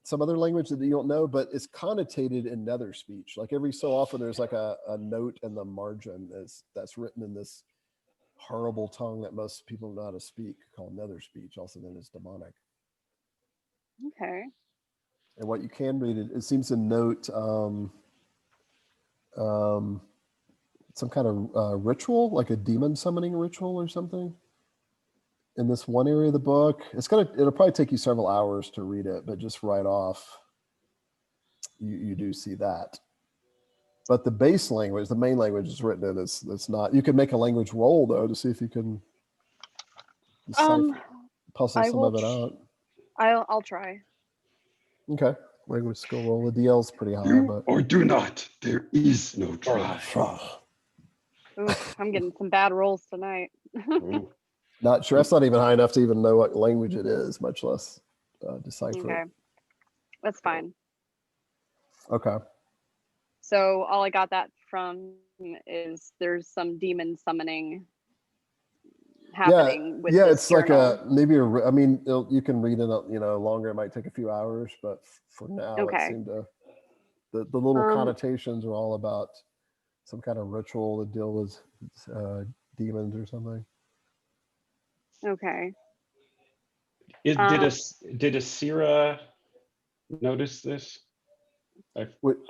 some other language that you don't know, but it's connotated in Nether speech. Like every so often there's like a note in the margin that's written in this horrible tongue that most people know how to speak, called Nether speech, also known as demonic. Okay. And what you can read, it seems to note some kind of ritual, like a demon summoning ritual or something. In this one area of the book, it'll probably take you several hours to read it, but just right off, you do see that. But the base language, the main language is written in, it's not. You can make a language roll though to see if you can puzzle some of it out. I'll try. Okay, language skill roll. The DL's pretty high, but or do not. There is no try. Oof, I'm getting some bad rolls tonight. Not sure. That's not even high enough to even know what language it is, much less decipher it. That's fine. Okay. So all I got that from is there's some demon summoning happening with yeah, this it's like journal. I mean, you can read it, longer. It might take a few hours, but for now, it Okay. seemed to the little Um, connotations are all about some kind of ritual to deal with demons or something. Okay. Did Asira notice this?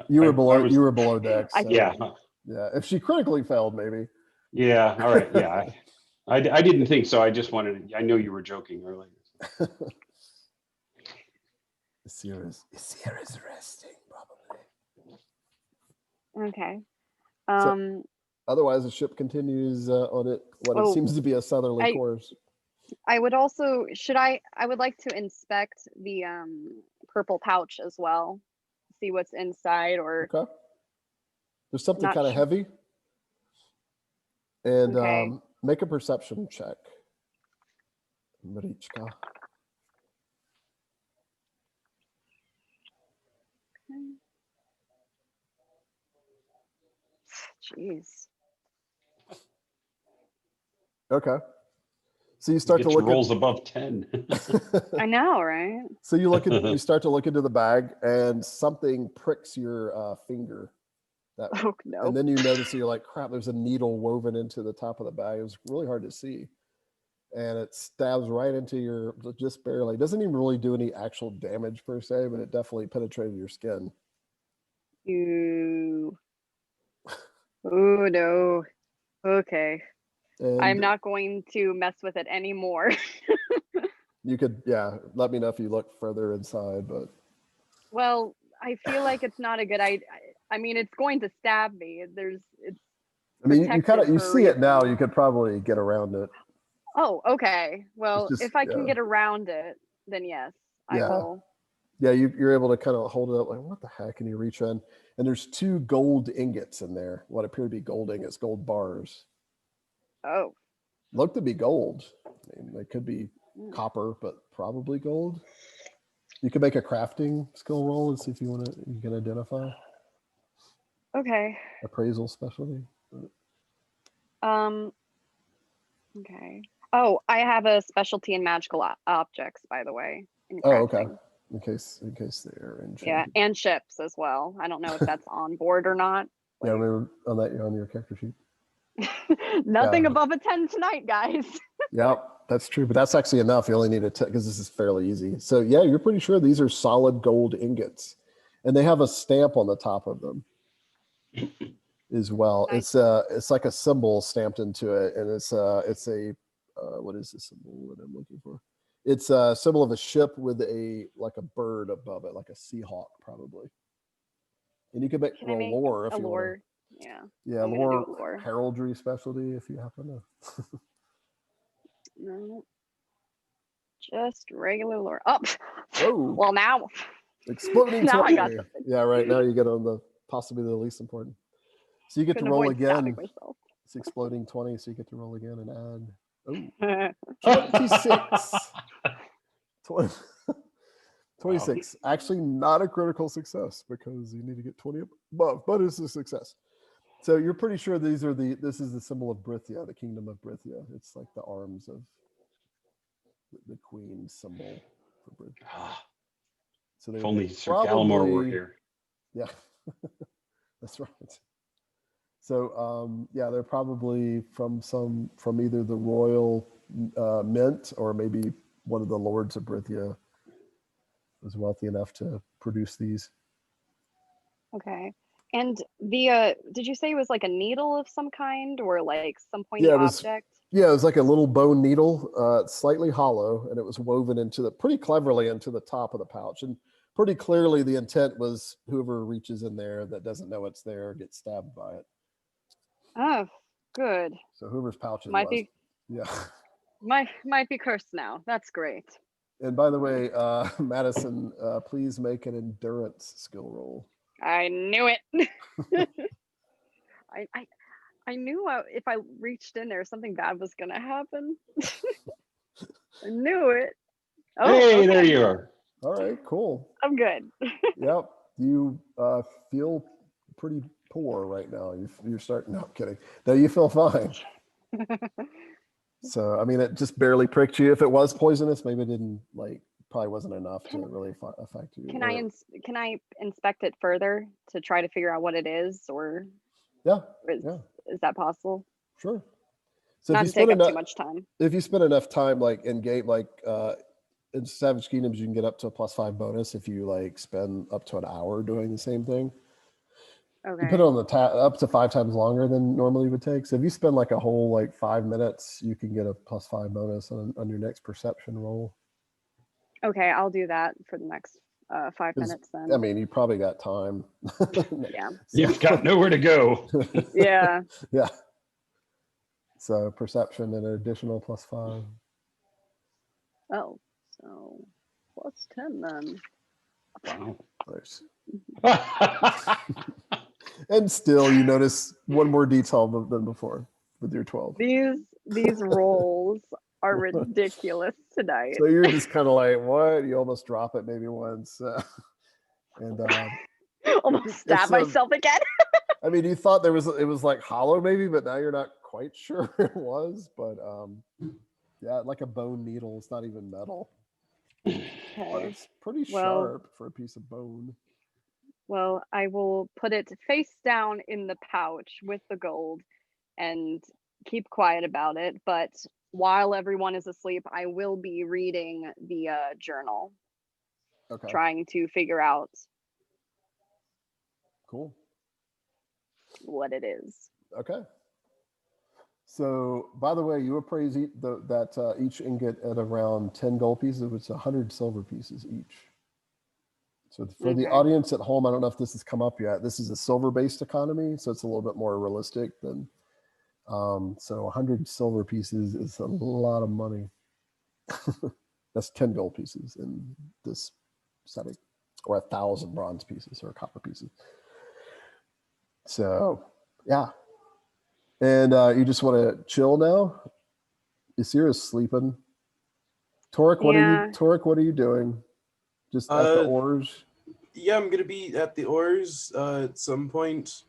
You were was- below deck. So, Yeah. yeah. If she critically failed, maybe. Yeah. All right. Yeah. I didn't think so. I just wanted to, I know you were joking earlier. Asira's resting, probably. Okay. So, otherwise, the ship continues on it seems to be a southerly course. I would also I would like to inspect the purple pouch as well, see what's inside. Or Okay. There's something Not kind of sure. heavy, and Okay. make a perception check. Marichka. Jeez. Okay. So you start to look rolls above 10. I know, right? So you start to look into the bag, and something pricks your finger. Oh no. And then you notice you're like, crap, there's a needle woven into the top of the bag. It was really hard to see. And it stabs right into your, just barely. It doesn't even really do any actual damage per se, but it definitely penetrated your skin. Ooh. Oh no. Okay. And I'm not going to mess with it anymore. you could, let me know if you look further inside, but. Well, I feel like it's not a good idea. I mean, it's going to stab me. I mean, you see it now. reason. You could probably get around it. Oh, okay. Well, Just, if I can get around it, then yes, I will. Yeah, you're able to kind of hold it up like, what the heck? And you reach in, and there's 2 gold ingots in there. What appear to be gold ingots, gold bars. Oh. Look to be gold. I mean, they could be copper, but probably gold. You can make a crafting skill roll and see if you can identify. Okay. Appraisal specialty. Okay. Oh, I have a specialty in magical objects, by the way. Okay. In case they're in. Yeah, and ships as well. I don't know if that's on board or not. Yeah, remember on your character sheet. Nothing above a 10 tonight, guys. Yep, that's true, but that's actually enough. You only need because this is fairly easy. So yeah, you're pretty sure these are solid gold ingots, and they have a stamp on the top of them as well. Nice. It's like a symbol stamped into it, and it's a what is the symbol that I'm looking for? It's a symbol of a ship with a bird above it, like a Seahawk probably. And you can roll lore if you want. Yeah, lore heraldry specialty if you happen to. No, just regular lore. Oh, whoa! Well, now exploding. now 20. I got something. Yeah, right now you get on the possibly the least important. So you get to roll again. It's exploding 20, so you get to roll again and add. Oh, 26. 26. Wow. Actually, not a critical success because you need to get 20 above, but it's a success. So you're pretty sure this is the symbol of Brythia, the kingdom of Brythia. It's like the arms of the queen symbol for Brythia. So if only Sir Gallimore were here. Yeah, that's right. So they're probably from either the royal mint or maybe one of the lords of Brythia was wealthy enough to produce these. Okay. And the did you say it was like a needle of some kind or like some pointy object? Yeah, it was like a little bone needle, slightly hollow, and it was woven pretty cleverly into the top of the pouch. And pretty clearly the intent was whoever reaches in there that doesn't know it's there gets stabbed by it. Oh, good. So whoever's pouch it might was. Be, yeah. Might be cursed now. That's great. And by the way, Madison, please make an endurance skill roll. I knew it. I knew if I reached in there, something bad was going to happen. I knew it. Oh, hey, okay. There you are. All right, cool. I'm good. Yep. You feel pretty poor right now. You're starting. No, I'm kidding. No, you feel fine. So I mean, it just barely pricked you. If it was poisonous, maybe it didn't probably wasn't enough to really affect you. Can I inspect it further to try to figure out what it is, or Yeah. Is that possible? Sure. So Not if you to take spend up too much time. if you spend enough time in game, in Savage Kingdoms, you can get up to a +5 bonus if you spend up to an hour doing the same thing. Okay. You put it on the up to 5 times longer than normally you would take. So if you spend a whole 5 minutes, you can get a +5 bonus on your next perception roll. Okay, I'll do that for the next 5 minutes then. I mean, you probably got time. Yeah. You've got nowhere to go. Yeah. Yeah. So perception and an additional +5. Oh, so +10 then. Wow. Nice. And still, you notice one more detail than before with your 12. These rolls are ridiculous tonight. So you're just kind of what? You almost drop it maybe once. And Almost stab myself again. I mean, you thought it was hollow maybe, but now you're not quite sure it was. But yeah, like a bone needle. It's not even metal. But Okay. it's pretty sharp for a piece of bone. Well, I will put it face down in the pouch with the gold and keep quiet about it. But while everyone is asleep, I will be reading the journal, Okay. trying to figure out Cool. what it is. Okay. So, by the way, you appraise that each ingot at around 10 gold pieces, which is 100 silver pieces each. So for the audience at home, I don't know if this has come up yet. This is a silver-based economy, so it's a little bit more realistic than. So 100 silver pieces is a lot of money. That's 10 gold pieces in this setting, or 1,000 bronze pieces or copper pieces. So, yeah. And you just want to chill now? Isira's sleeping. Torik, what are you doing? Just at the oars? Yeah, I'm gonna be at the oars at some point.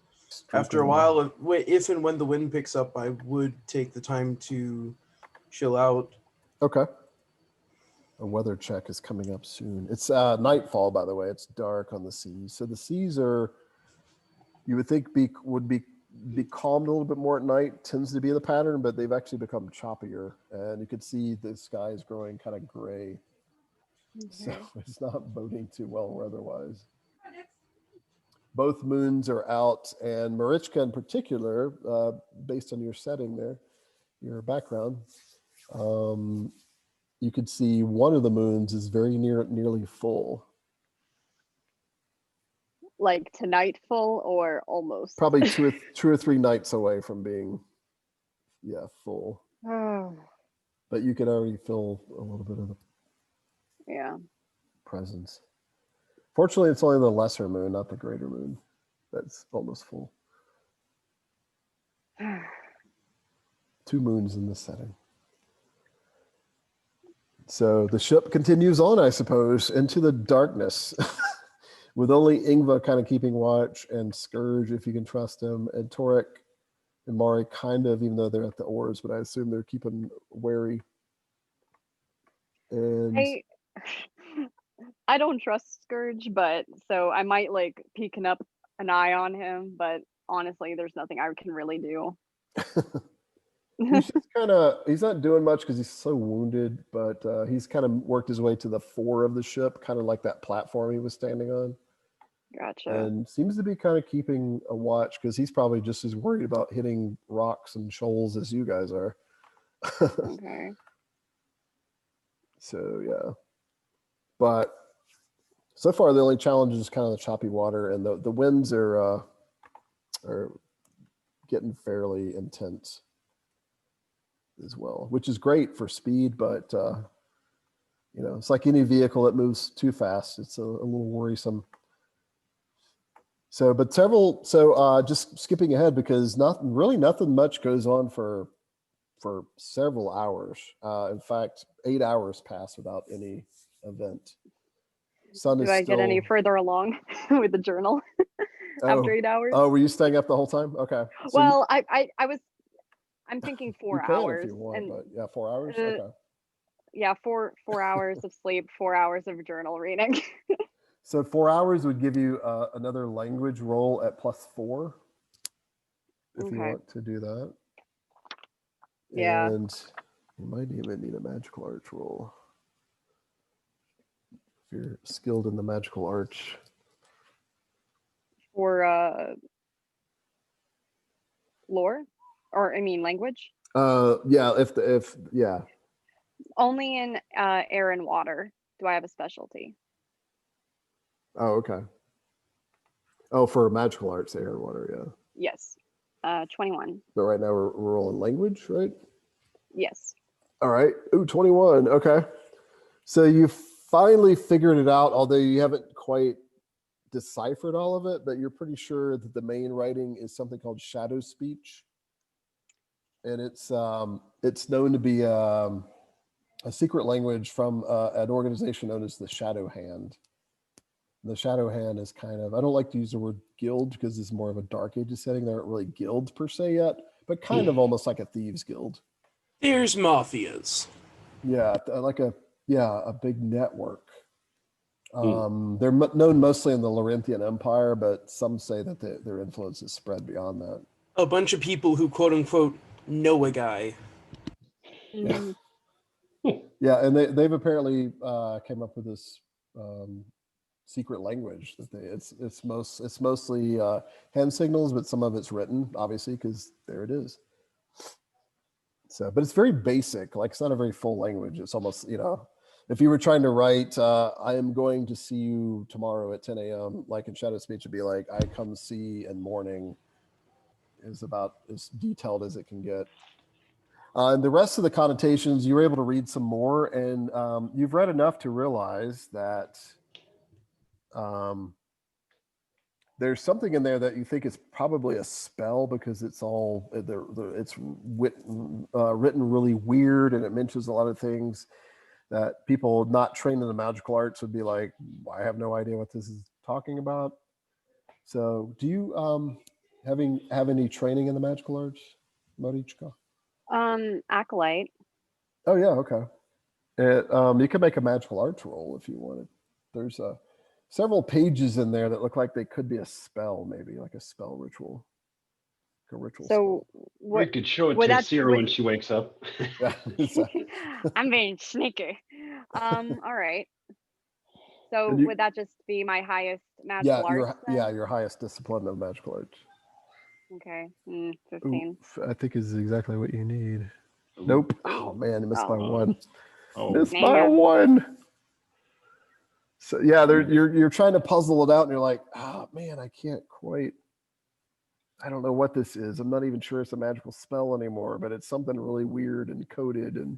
After a while, if and when the wind picks up, I would take the time to chill out. Okay. A weather check is coming up soon. It's nightfall, by the way. It's dark on the seas. So the seas are, you would think would be calmed a little bit more at night. Tends to be the pattern, but they've actually become choppier. And you could see the sky is growing kind of gray. Okay. So it's not boding too well weather-wise. Both moons are out, and Marichka in particular, based on your setting there, your background, you could see one of the moons is very nearly full. Like tonight full or almost? Probably two or three nights away from being, full. Oh. But you could already feel a little bit of the presence. Fortunately, it's only the lesser moon, not the greater moon, that's almost full. 2 moons in this setting. So the ship continues on, I suppose, into the darkness, with only Ingva kind of keeping watch, and Scourge, if you can trust him, and Torik and Mari kind of, even though they're at the oars, but I assume they're keeping wary. And I don't trust Scourge, but so I might peeking up an eye on him, but honestly, there's nothing I can really do. He's just he's not doing much because he's so wounded, but he's kind of worked his way to the fore of the ship, kind of like that platform he was standing on. Gotcha. And seems to be kind of keeping a watch because he's probably just as worried about hitting rocks and shoals as you guys are. Okay. So, yeah. But so far, the only challenge is kind of the choppy water, and the winds are getting fairly intense as well, which is great for speed, but it's like any vehicle that moves too fast. It's a little worrisome. So, just skipping ahead because nothing much goes on for several hours. In fact, 8 hours pass without any event. Do I get any further along with the journal? after 8 hours. Oh, were you staying up the whole time? Okay. So Well, I'm thinking you 4 can hours. if you want, And but yeah, 4 hours. uh, Okay. yeah, 4 hours of sleep, 4 hours of journal reading. So 4 hours would give you another language roll at +4, if you Okay. want to do that. Yeah. And you might even need a magical arts roll if you're skilled in the magical arts. For lore, or I mean language. Yeah. Yeah. Only in air and water do I have a specialty. Oh, okay. Oh, for magical arts, air and water. Yeah. Yes. 21. But right now we're rolling language, right? Yes. All right. Ooh, 21. Okay. So you finally figured it out, although you haven't quite deciphered all of it, but you're pretty sure that the main writing is something called shadow speech. And it's known to be a secret language from an organization known as the Shadow Hand. The Shadow Hand is kind of, I don't like to use the word guild because it's more of a Dark Ages setting. They aren't really guilds per se yet, but kind of almost like a thieves guild. There's mafias. Yeah, like a big network. They're known mostly in the Laurentian Empire, but some say that their influence is spread beyond that. A bunch of people who quote unquote know a guy. Mm-hmm. Yeah, and they've apparently came up with this secret language that it's mostly hand signals, but some of it's written, obviously, because there it is. So, but it's very basic. Like, it's not a very full language. It's almost, if you were trying to write, I am going to see you tomorrow at 10 a.m., like in Shadow Speech, it'd be like, I come see in morning, is about as detailed as it can get. And the rest of the connotations, you were able to read some more, and you've read enough to realize that there's something in there that you think is probably a spell, because it's all it's written really weird, and it mentions a lot of things that people not trained in the magical arts would be like, I have no idea what this is talking about. So do you have any training in the magical arts, Marichka? Acolyte. Oh yeah, okay. You can make a magical arts roll if you wanted. There's several pages in there that look like they could be a spell, maybe like a spell ritual. Like a ritual So We what? could show it would to that- Sierra would- when she wakes up. spell. I'm being sneaky. All right. So And you- would that just be my highest magical arts? then? your highest discipline of magical arts. Okay. Ooh, 15. I think is exactly what you need. Nope. Oh man, I missed by Oh. one. Oh, Missed Dang by it. one. So yeah, you're trying to puzzle it out, and you're like, oh man, I can't quite. I don't know what this is. I'm not even sure it's a magical spell anymore, but it's something really weird and coded, and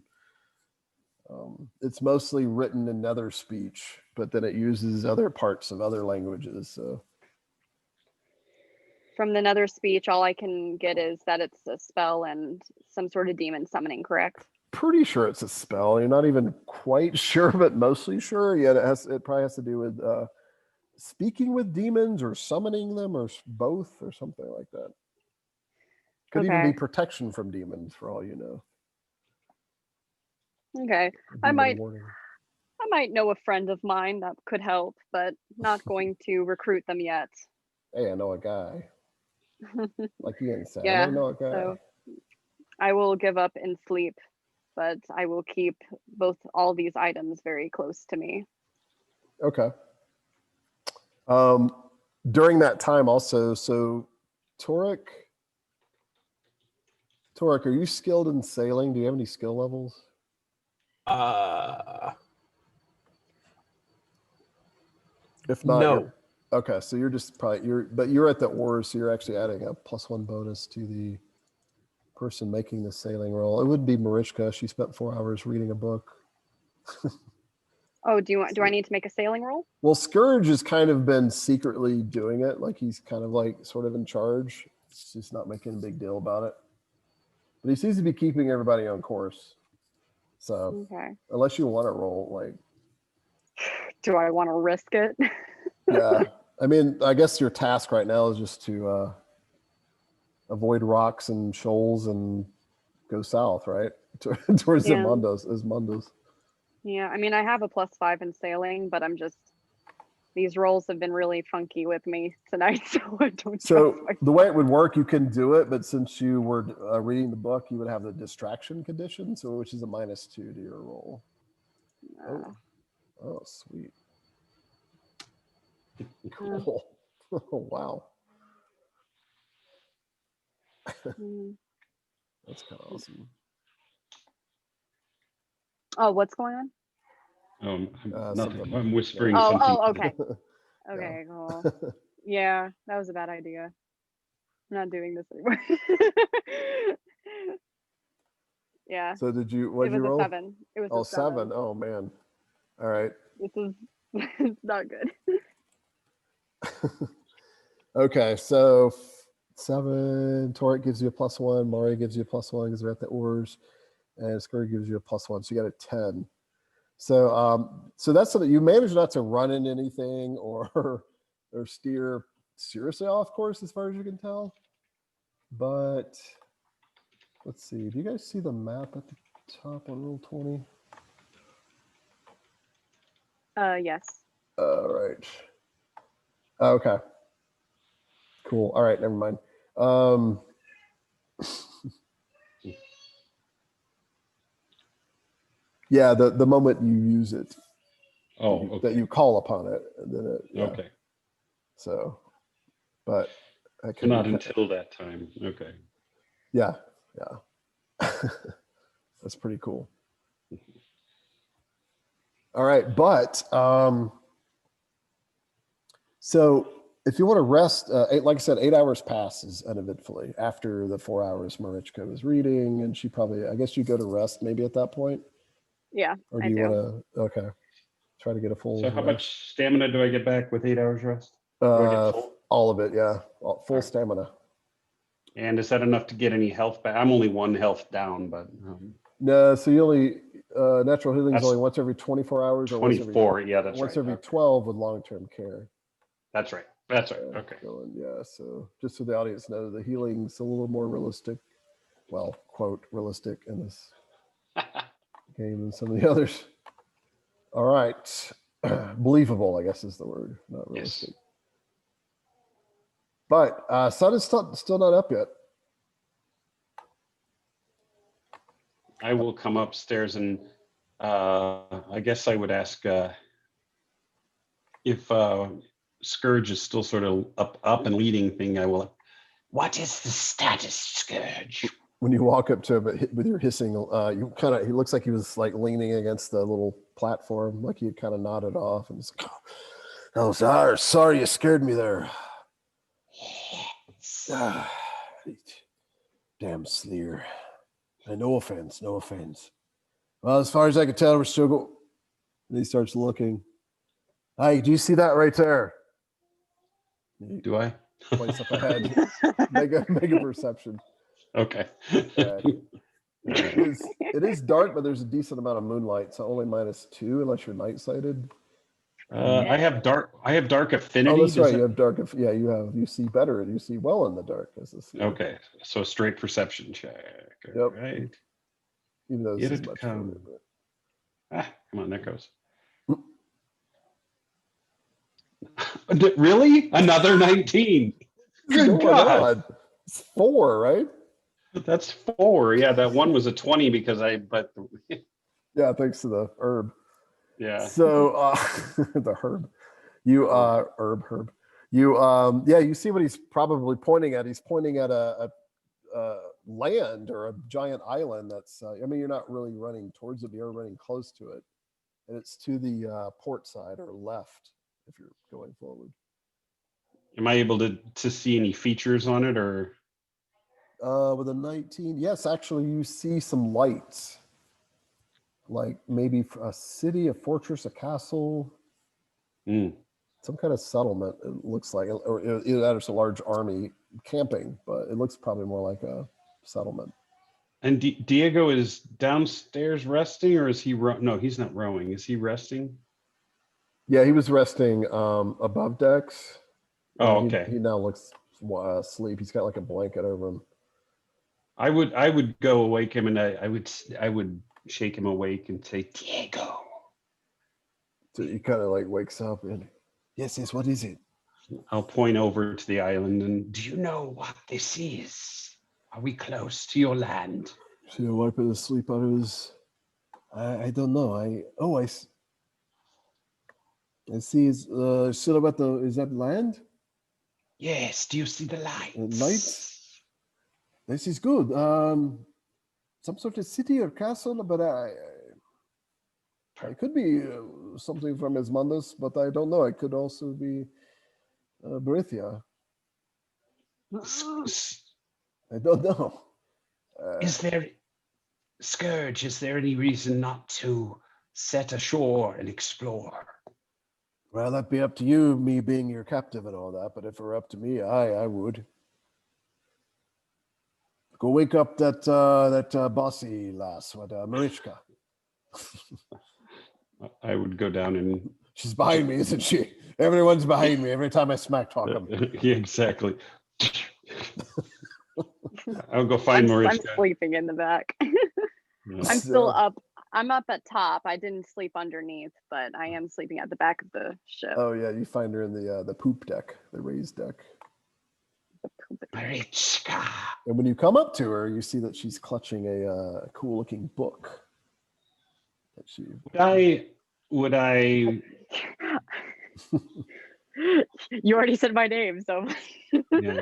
it's mostly written in Nether speech, but then it uses other parts of other languages. So From the Nether speech, all I can get is that it's a spell and some sort of demon summoning, correct? pretty sure it's a spell. You're not even quite sure, but mostly sure. Yeah, it probably has to do with speaking with demons or summoning them or both or something like that. Could even be Okay. protection from demons for all you know. Okay. Demon might- warning. I might know a friend of mine that could help, but not going to recruit them yet. Hey, I know a guy. Like Ian said, I Yeah, know a guy. so I will give up in sleep, but I will keep all these items very close to me. Okay. During that time also, so Torik, are you skilled in sailing? Do you have any skill levels? If not, No. okay, so you're just but you're at the oars, so you're actually adding a +1 bonus to the person making the sailing roll. It would be Marichka. She spent 4 hours reading a book. Oh, do I need to make a sailing roll? Well, Scourge has kind of been secretly doing it, like he's kind of like sort of in charge. He's just not making a big deal about it. But he seems to be keeping everybody on course. So Okay. unless you want to roll, like, Do I want to risk it? yeah, I mean, I guess your task right now is just to avoid rocks and shoals and go south, right? Towards Yeah. Ismundos. Yeah, I mean, I have a +5 in sailing, but these rolls have been really funky with me tonight, so I don't trust So myself. the way it would work, you can do it, but since you were reading the book, you would have the distraction condition, so which is a -2 to your roll. Oh, sweet. Cool. Oh, wow. That's kind of awesome. Oh, what's going on? Nothing. Something. I'm whispering Oh, something. okay. Okay, cool. Yeah, that was a bad idea. I'm not doing this anymore. Yeah, So it what'd you was a roll? 7. It was Oh, a 7. 7. Oh, man. All right. This is it's not good. Okay, so 7. Torik gives you a +1. Mari gives you a +1 because they're at the oars, and Scourge gives you a +1. So you got a 10. So so that's so that you manage not to run into anything or steer seriously off course as far as you can tell. But let's see. Do you guys see the map at the top on roll 20? Yes. All right. Okay. Cool. All right. Never mind. Yeah, the moment you use it, that you call upon it, and then it. Yeah. Okay. So, but I So not until that time. Okay. Yeah. That's pretty cool. All right, but so if you want to rest, like I said, 8 hours passes uneventfully after the 4 hours Marichka was reading, and she probably, I guess you go to rest maybe at that point. Yeah, Or do you want to? Okay, try to get a full. So how much stamina do I get back with 8 hours rest? Do I get full? All of it, yeah, full right. Stamina. And is that enough to get any health back? I'm only 1 health down, but no. So you only natural healing is only once every 24 hours or 24. Yeah, that's once right. every 12 with long-term care. That's right. That's right. Okay. Yeah. So just so the audience knows, the healing's a little more realistic. Well, quote realistic in this game than some of the others. All right. Believable, I guess is the word, not realistic. Yes. But sun is still not up yet. I will come upstairs and I guess I would ask if Scourge is still sort of up and leading thing. I will. What is the status, Scourge? When you walk up to him with your hissing, you he looks like he was like leaning against the little platform, like he had kind of nodded off and just, oh, sorry you scared me there. Damn Sleer. No offense. Well, as far as I can tell, we're still going. And he starts looking. Hey, do you see that right there? Do I? Place up ahead. Make a perception. Okay. It is dark, but there's a decent amount of moonlight, so only -2 unless you're night sighted. I have dark affinity. Oh, that's right. You have dark. Yeah, you see better. You see well in the dark. Okay, so straight perception check. Yep. Right. Even though this Get is it to much come. further, Come on, there goes. Really? Another 19. Good God. It's 4, right? That's 4. Yeah, that one was a 20 because Yeah, thanks to the herb. Yeah. So the herb. You herb. You see what he's probably pointing at. He's pointing at a land or a giant island that's you're not really running towards it, but you're running close to it. And it's to the port side or left if you're going forward. Am I able to see any features on it or? With a 19, yes, actually you see some lights. Like maybe a city, a fortress, a castle, some kind of settlement. It looks like, or either that or it's a large army camping, but it looks probably more like a settlement. And Diego is downstairs resting, or is he? No, he's not rowing. Is he resting? Yeah, he was resting above decks, Oh, He- okay. He now looks asleep. He's got like a blanket over him. I would go awake him, and I would shake him awake and say, Diego. So he kind of like wakes up and, yes, what is it? I'll point over to the island, and do you know what this is? Are we close to your land? Should I wipe the sleep out of his? I don't know. I see his silhouette. Is that land? Yes. Do you see the lights? Lights? This is good. Some sort of city or castle, but it could be something from Esmondus, but I don't know. It could also be Brythia. I don't know. Is there, Scourge, is there any reason not to set ashore and explore? Well, that'd be up to you, me being your captive and all that. But if it were up to me, I would. Go wake up that bossy lass, Marichka. I would go down and... She's behind me, isn't she? Everyone's behind me every time I smack talk them. Yeah, exactly. I'll go find I'm Marichka. sleeping in the back. Yeah. I'm still up. I'm up at top. I didn't sleep underneath, but I am sleeping at the back of the ship. Oh yeah, you find her in the poop deck, the raised deck. Marichka. And when you come up to her, you see that she's clutching a cool-looking book. That she. Would I? You already said my name, so. Yeah.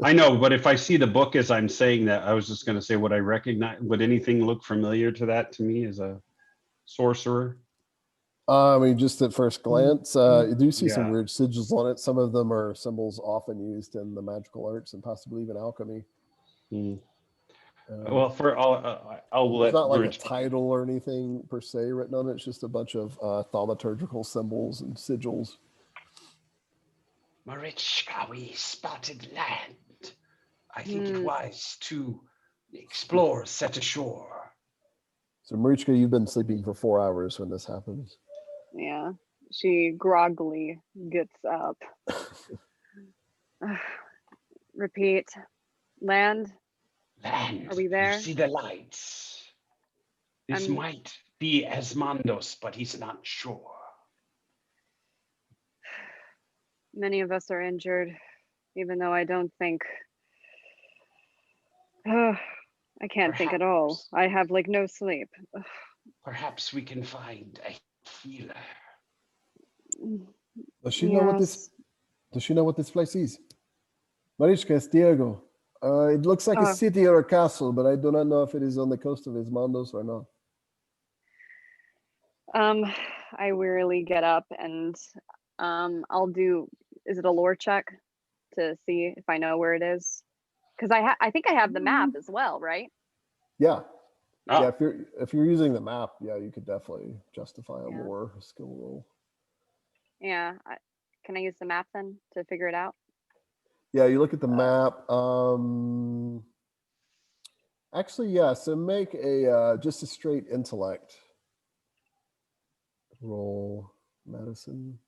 I know, but if I see the book as I'm saying that, I was just going to say, would I recognize? Would anything look familiar to that to me as a sorcerer? I mean, just at first glance, you do see some Yeah. weird sigils on it. Some of them are symbols often used in the magical arts and possibly even alchemy. Hmm. Uh, Well, I'll It's let not like a Marichka- title or anything per se written on it. It's just a bunch of thaumaturgical symbols and sigils. Marichka, we spotted land. I think it Hmm. wise to explore, set ashore. So, Marichka, you've been sleeping for 4 hours when this happens. Yeah, she groggily gets up. Repeat. Land. Land. Are we there? You see the lights. This I'm- might be Asmondos, but he's not sure. Many of us are injured, even though I don't think. I can't think at all. Perhaps. I have like no sleep. Perhaps we can find a healer. Does she know what this? Yes. Does she know what this place is? Marichka, it's Diego. It looks like a Oh. city or a castle, but I do not know if it is on the coast of Ismandos or not. I wearily get up and I'll do. Is it a lore check to see if I know where it is? Because I think I have the map as well, right? Yeah, Oh, yeah. If you're using the map, yeah, you could definitely justify a Yeah. lore skill roll. Yeah. Can I use the map then to figure it out? Yeah, you look at the map. Actually, yeah. So make a just a straight intellect roll, Madison.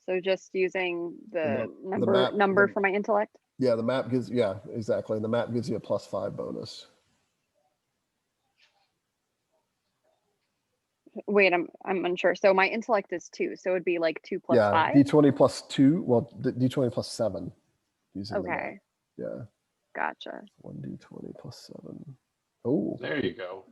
So just using the the map- number the- for my intellect. Yeah, the map gives. Yeah, exactly. The map gives you a +5 bonus. Wait, I'm unsure. So my intellect is 2, so it'd be like 2 plus Yeah, 5. D20 +2. Well, D20 +7. Using the map. Okay, Yeah, gotcha. 1d20 +7. Oh, there you go.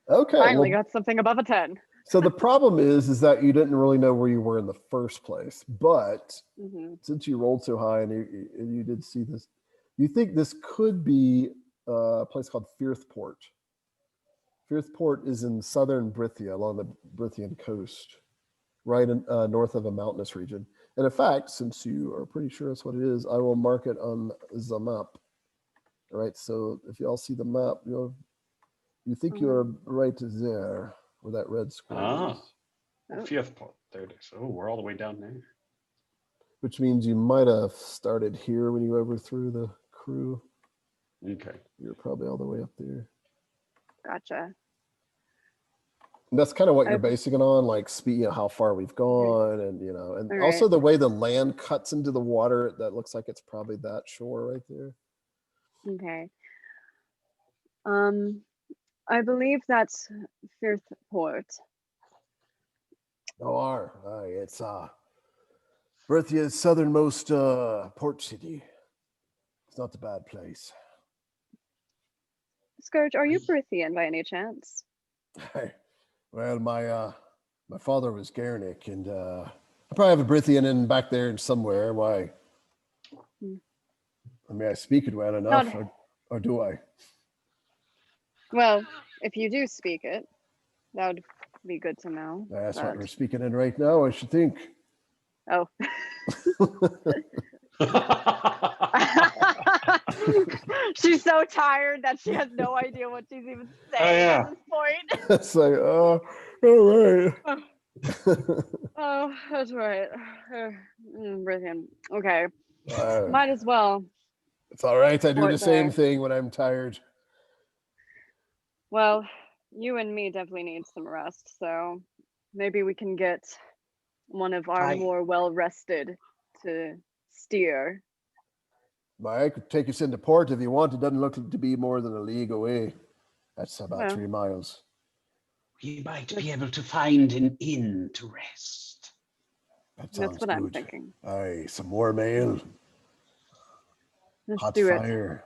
okay. Finally well, got something above a 10. so the problem is that you didn't really know where you were in the first place. But Hmm. since you rolled so high and you did see this, you think this could be a place called Firthport. Firthport is in southern Brythia, along the Brythian coast, right in, north of a mountainous region. And in fact, since you are pretty sure that's what it is, I will mark it on the map. All right, so if you all see the map, you think you're right there where that red square Ah. is. Oh. Firthport. There it is. Oh, we're all the way down there. Which means you might have started here when you overthrew the crew. Okay. You're probably all the way up there. Gotcha. And that's kind of what you're I- basing it on, like speed, how far we've gone, and and All also right. the way the land cuts into the water. That looks like it's probably that shore right there. Okay. I believe that's Firthport. It's Brythia's southernmost port city. It's not a bad place. Scourge, are you Brythian by any chance? Well, my father was Garnick, and I probably have a Brythian in back there somewhere. Why? Hmm. I mean, I speak it well enough, or do I? Well, if you do speak it, that would be good to know. That's what but- we're speaking in right now, I should think. Oh. She's so tired that she has no idea what she's even saying yeah. at this point. It's like, oh, all right. Oh, that's right. Brilliant. Okay. Uh, Might as well. It's all right. I do Port the same there. thing when I'm tired. Well, you and me definitely need some rest, so maybe we can get one of our more well-rested to steer. Well, I could take us into port if you want. It doesn't look to be more than a league away. That's about Well. 3 miles. We might be able to find an inn to rest. That sounds That's what I'm good. thinking. Aye, some more mail. Let's Hot do it. fire.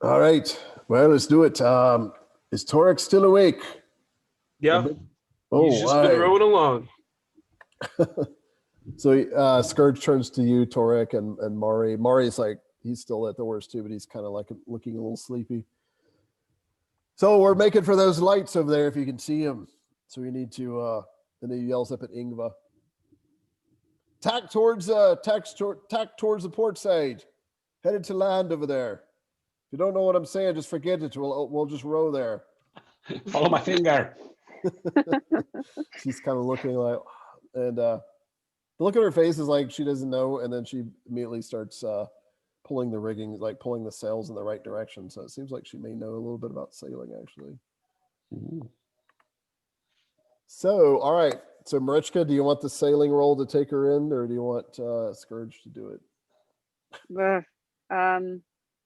All right. Well, let's do it. Is Torik still awake? Yeah, Oh, he's just been aye. rowing along. So Scourge turns to you, Torik, and Mari. Mari's like, he's still at the worst too, but he's kind of like looking a little sleepy. So we're making for those lights over there if you can see them. So we need to, and then he yells up at Ingva. Tack towards the port side. Headed to land over there. If you don't know what I'm saying, just forget it. We'll just row there. Follow my finger. She's kind of looking like, and the look on her face is like she doesn't know, and then she immediately starts pulling the rigging, like pulling the sails in the right direction. So it seems like she may know a little bit about sailing, actually. Ooh. So, all right. So, Marichka, do you want the sailing roll to take her in, or do you want Scourge to do it?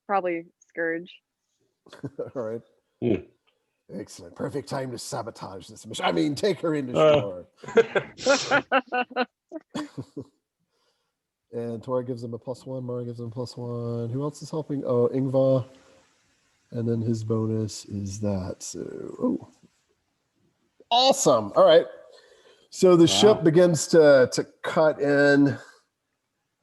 Probably Scourge. All right. Mm. Excellent. Perfect time to sabotage this mission. I mean, take her into shore. And Tora gives him a +1. Mara gives him a +1. Who else is helping? Oh, Ingva. And then his bonus is that. So, awesome. All right. So the ship begins to cut in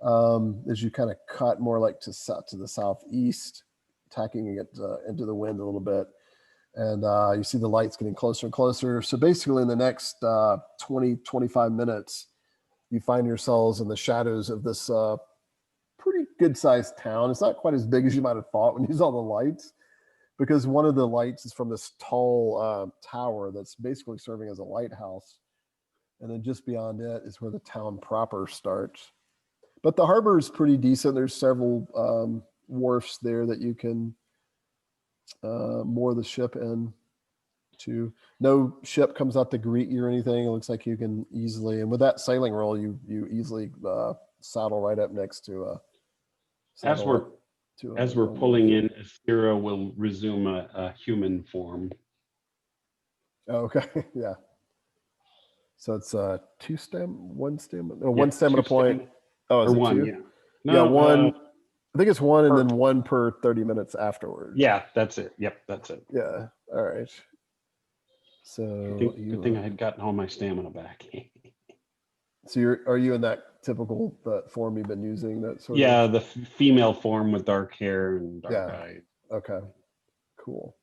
as you kind of cut more like to the southeast, tacking it into the wind a little bit. And you see the lights getting closer and closer. So basically in the next 20, 25 minutes, you find yourselves in the shadows of this pretty good sized town. It's not quite as big as you might have thought when you saw the lights, because one of the lights is from this tall tower that's basically serving as a lighthouse. And then just beyond it is where the town proper starts. But the harbor is pretty decent. There's several wharfs there that you can moor the ship in to. No ship comes out to greet you or anything. It looks like you can easily, and with that sailing roll, you easily saddle right up next to As we're pulling in, Asira will resume a human form. Okay, yeah. So it's one Yeah, stamina point. Oh, is or it one, 2? yeah. No, yeah, 1. I think it's 1 and per- then 1 per 30 minutes afterwards. Yeah, that's it. Yep, that's it. Yeah. All right. So Good thing I had gotten all my stamina back. So are you in that typical form you've been using? That sort Yeah, of. the female form with dark hair and dark Yeah. eyes. Okay. Cool.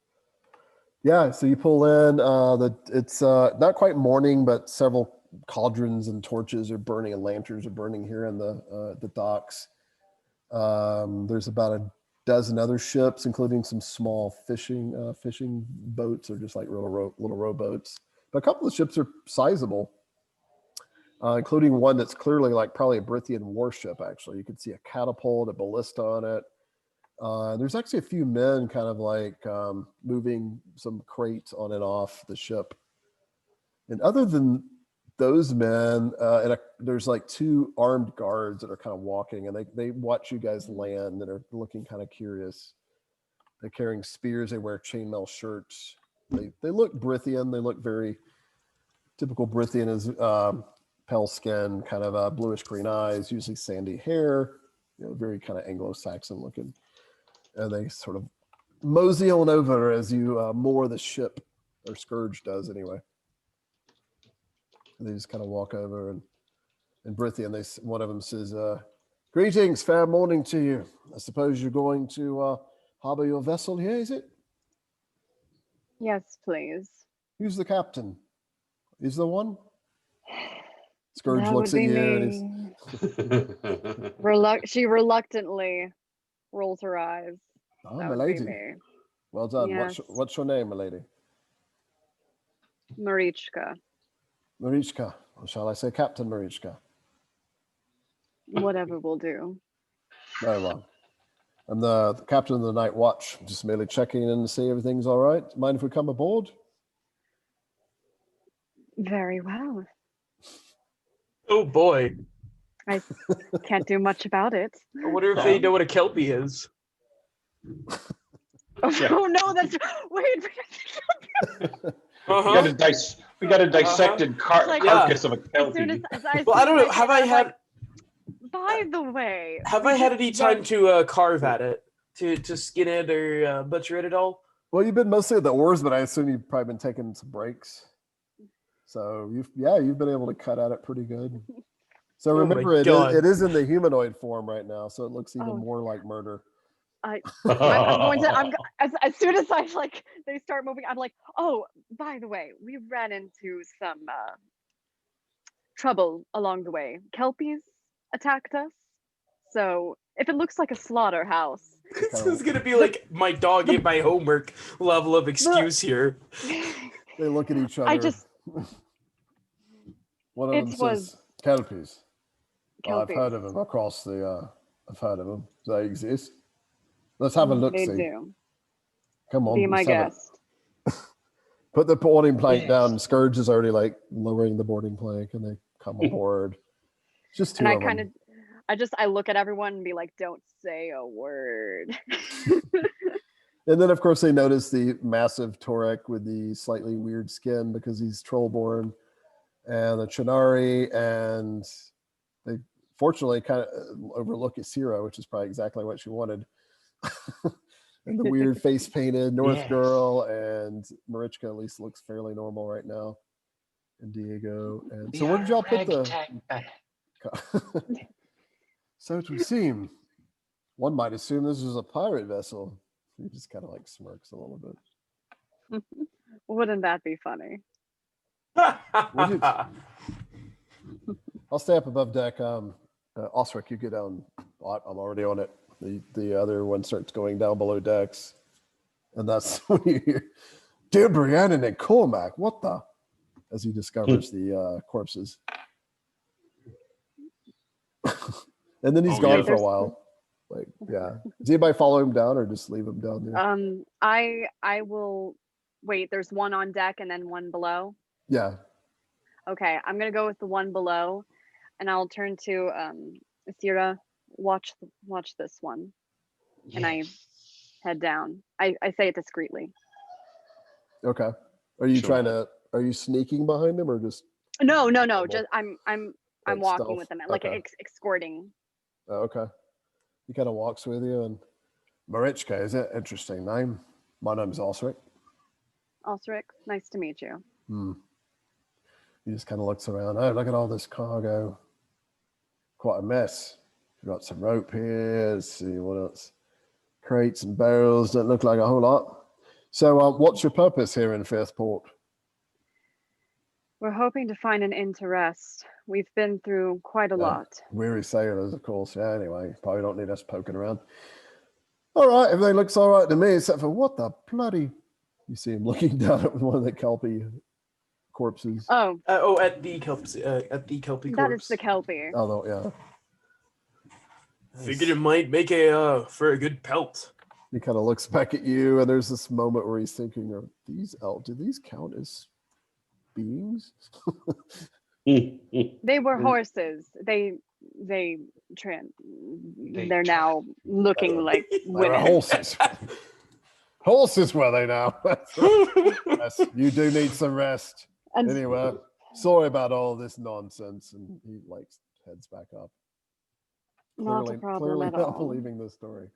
Yeah. So you pull in. It's not quite morning, but several cauldrons and torches are burning and lanterns are burning here in the docks. There's about a dozen other ships, including some small fishing boats, or just like little rowboats. But a couple of ships are sizable. Including one that's clearly like probably a Brythian warship, actually. You can see a catapult, a ballista on it. There's actually a few men kind of like moving some crates on and off the ship. And other than those men, there's like 2 armed guards that are kind of walking, and they watch you guys land and are looking kind of curious. They're carrying spears. They wear chainmail shirts. They look Brythian. They look very typical Brythian, as pale skin, kind of bluish green eyes, usually sandy hair, very kind of Anglo-Saxon looking. And they sort of mosey on over as you moor the ship, or Scourge does anyway. And they just kind of walk over, and Brythian, one of them says, "Greetings, fair morning to you. I suppose you're going to harbor your vessel here, is it?" Yes, please. "Who's the captain? Is there one?" Scourge That looks would at be you and he's, She reluctantly rolls her eyes. "Oh, That my would be lady. me. Well done. Yes. What's your name, my lady?" Marichka. "Marichka. Or shall I say Captain Marichka?" Whatever will do. Very well. I'm the captain of the night watch. Just merely checking in to see everything's all right. Mind if we come aboard? Very well. Oh boy. I can't do much about it. I wonder if they know what a Kelpie is. Oh no, that's wait. We got a dissected carcass of a As soon Kelpie. as I Well, I don't know. Have I had? By the way, Have I had any time to carve at it, to skin it or butcher it at all? Well, you've been mostly at the oars, but I assume you've probably been taking some breaks. So you've been able to cut at it pretty good. So remember, it is in the humanoid form right now, so it looks even more like murder. I'm going to. As soon as they start moving, I'm like, oh, by the way, we ran into some trouble along the way. Kelpies attacked us. So if it looks like a slaughterhouse, This is gonna be like my dog ate my homework level of excuse here. They look at each other. One of them says, "Kelpies. Oh, I've heard of them across the. I've heard of them. They exist. Let's have a look. They see. do. Come on, Be my guest." Put the boarding plank down. Scourge is already like lowering the boarding plank, and they come aboard. Just 2 of them. I look at everyone and be like, "Don't say a word." And then, of course, they notice the massive Torik with the slightly weird skin because he's trollborn, and the Chernari, and they fortunately kind of overlook Isira, which is probably exactly what she wanted. And the weird face painted North girl, and Marichka at least looks fairly normal right now. And Diego. And so where did y'all put the... So it would seem, one might assume this is a pirate vessel. He just kind of like smirks a little bit. Wouldn't that be funny? I'll stay up above deck. Osric, you get down. I'm already on it. The other one starts going down below decks. And that's when you hear, "Dear Brianna and Cormac, what the?" As he discovers the corpses. And then he's gone for a while. Like, yeah. Does anybody follow him down or just leave him down there? I will wait. There's one on deck and then one below. Yeah. Okay, I'm gonna go with the one below, and I'll turn to Isira. Watch this one, and I head down. I say it discreetly. Okay. Are you are you sneaking behind him or just? No. Just I'm walking stealth? with them, like escorting. Oh, okay. He kind of walks with you, and Marichka, is it? Interesting name. My name's Osric. Osric, nice to meet you. He just kind of looks around. Oh, look at all this cargo. Quite a mess. We've got some rope here. Let's see what else. Crates and barrels. Don't look like a whole lot. So what's your purpose here in Firthport? We're hoping to find an inn to rest. We've been through quite a lot. Weary sailors, of course. Yeah, anyway, probably don't need us poking around. All right, everything looks all right to me, except for what the bloody... You see him looking down at one of the Kelpie corpses. At the Kelpie corpse. That is the Kelpie. Oh, no, yeah. Figured it might make for a good pelt. He kind of looks back at you, and there's this moment where he's thinking, "Are these elves? Do these count as beings?" They were horses. They're now looking like They were women. horses. Horses were they now? Yes, you do need some rest. And Anyway, sorry about all this nonsense. And he like heads back up. not a problem Clearly at not all. believing the story.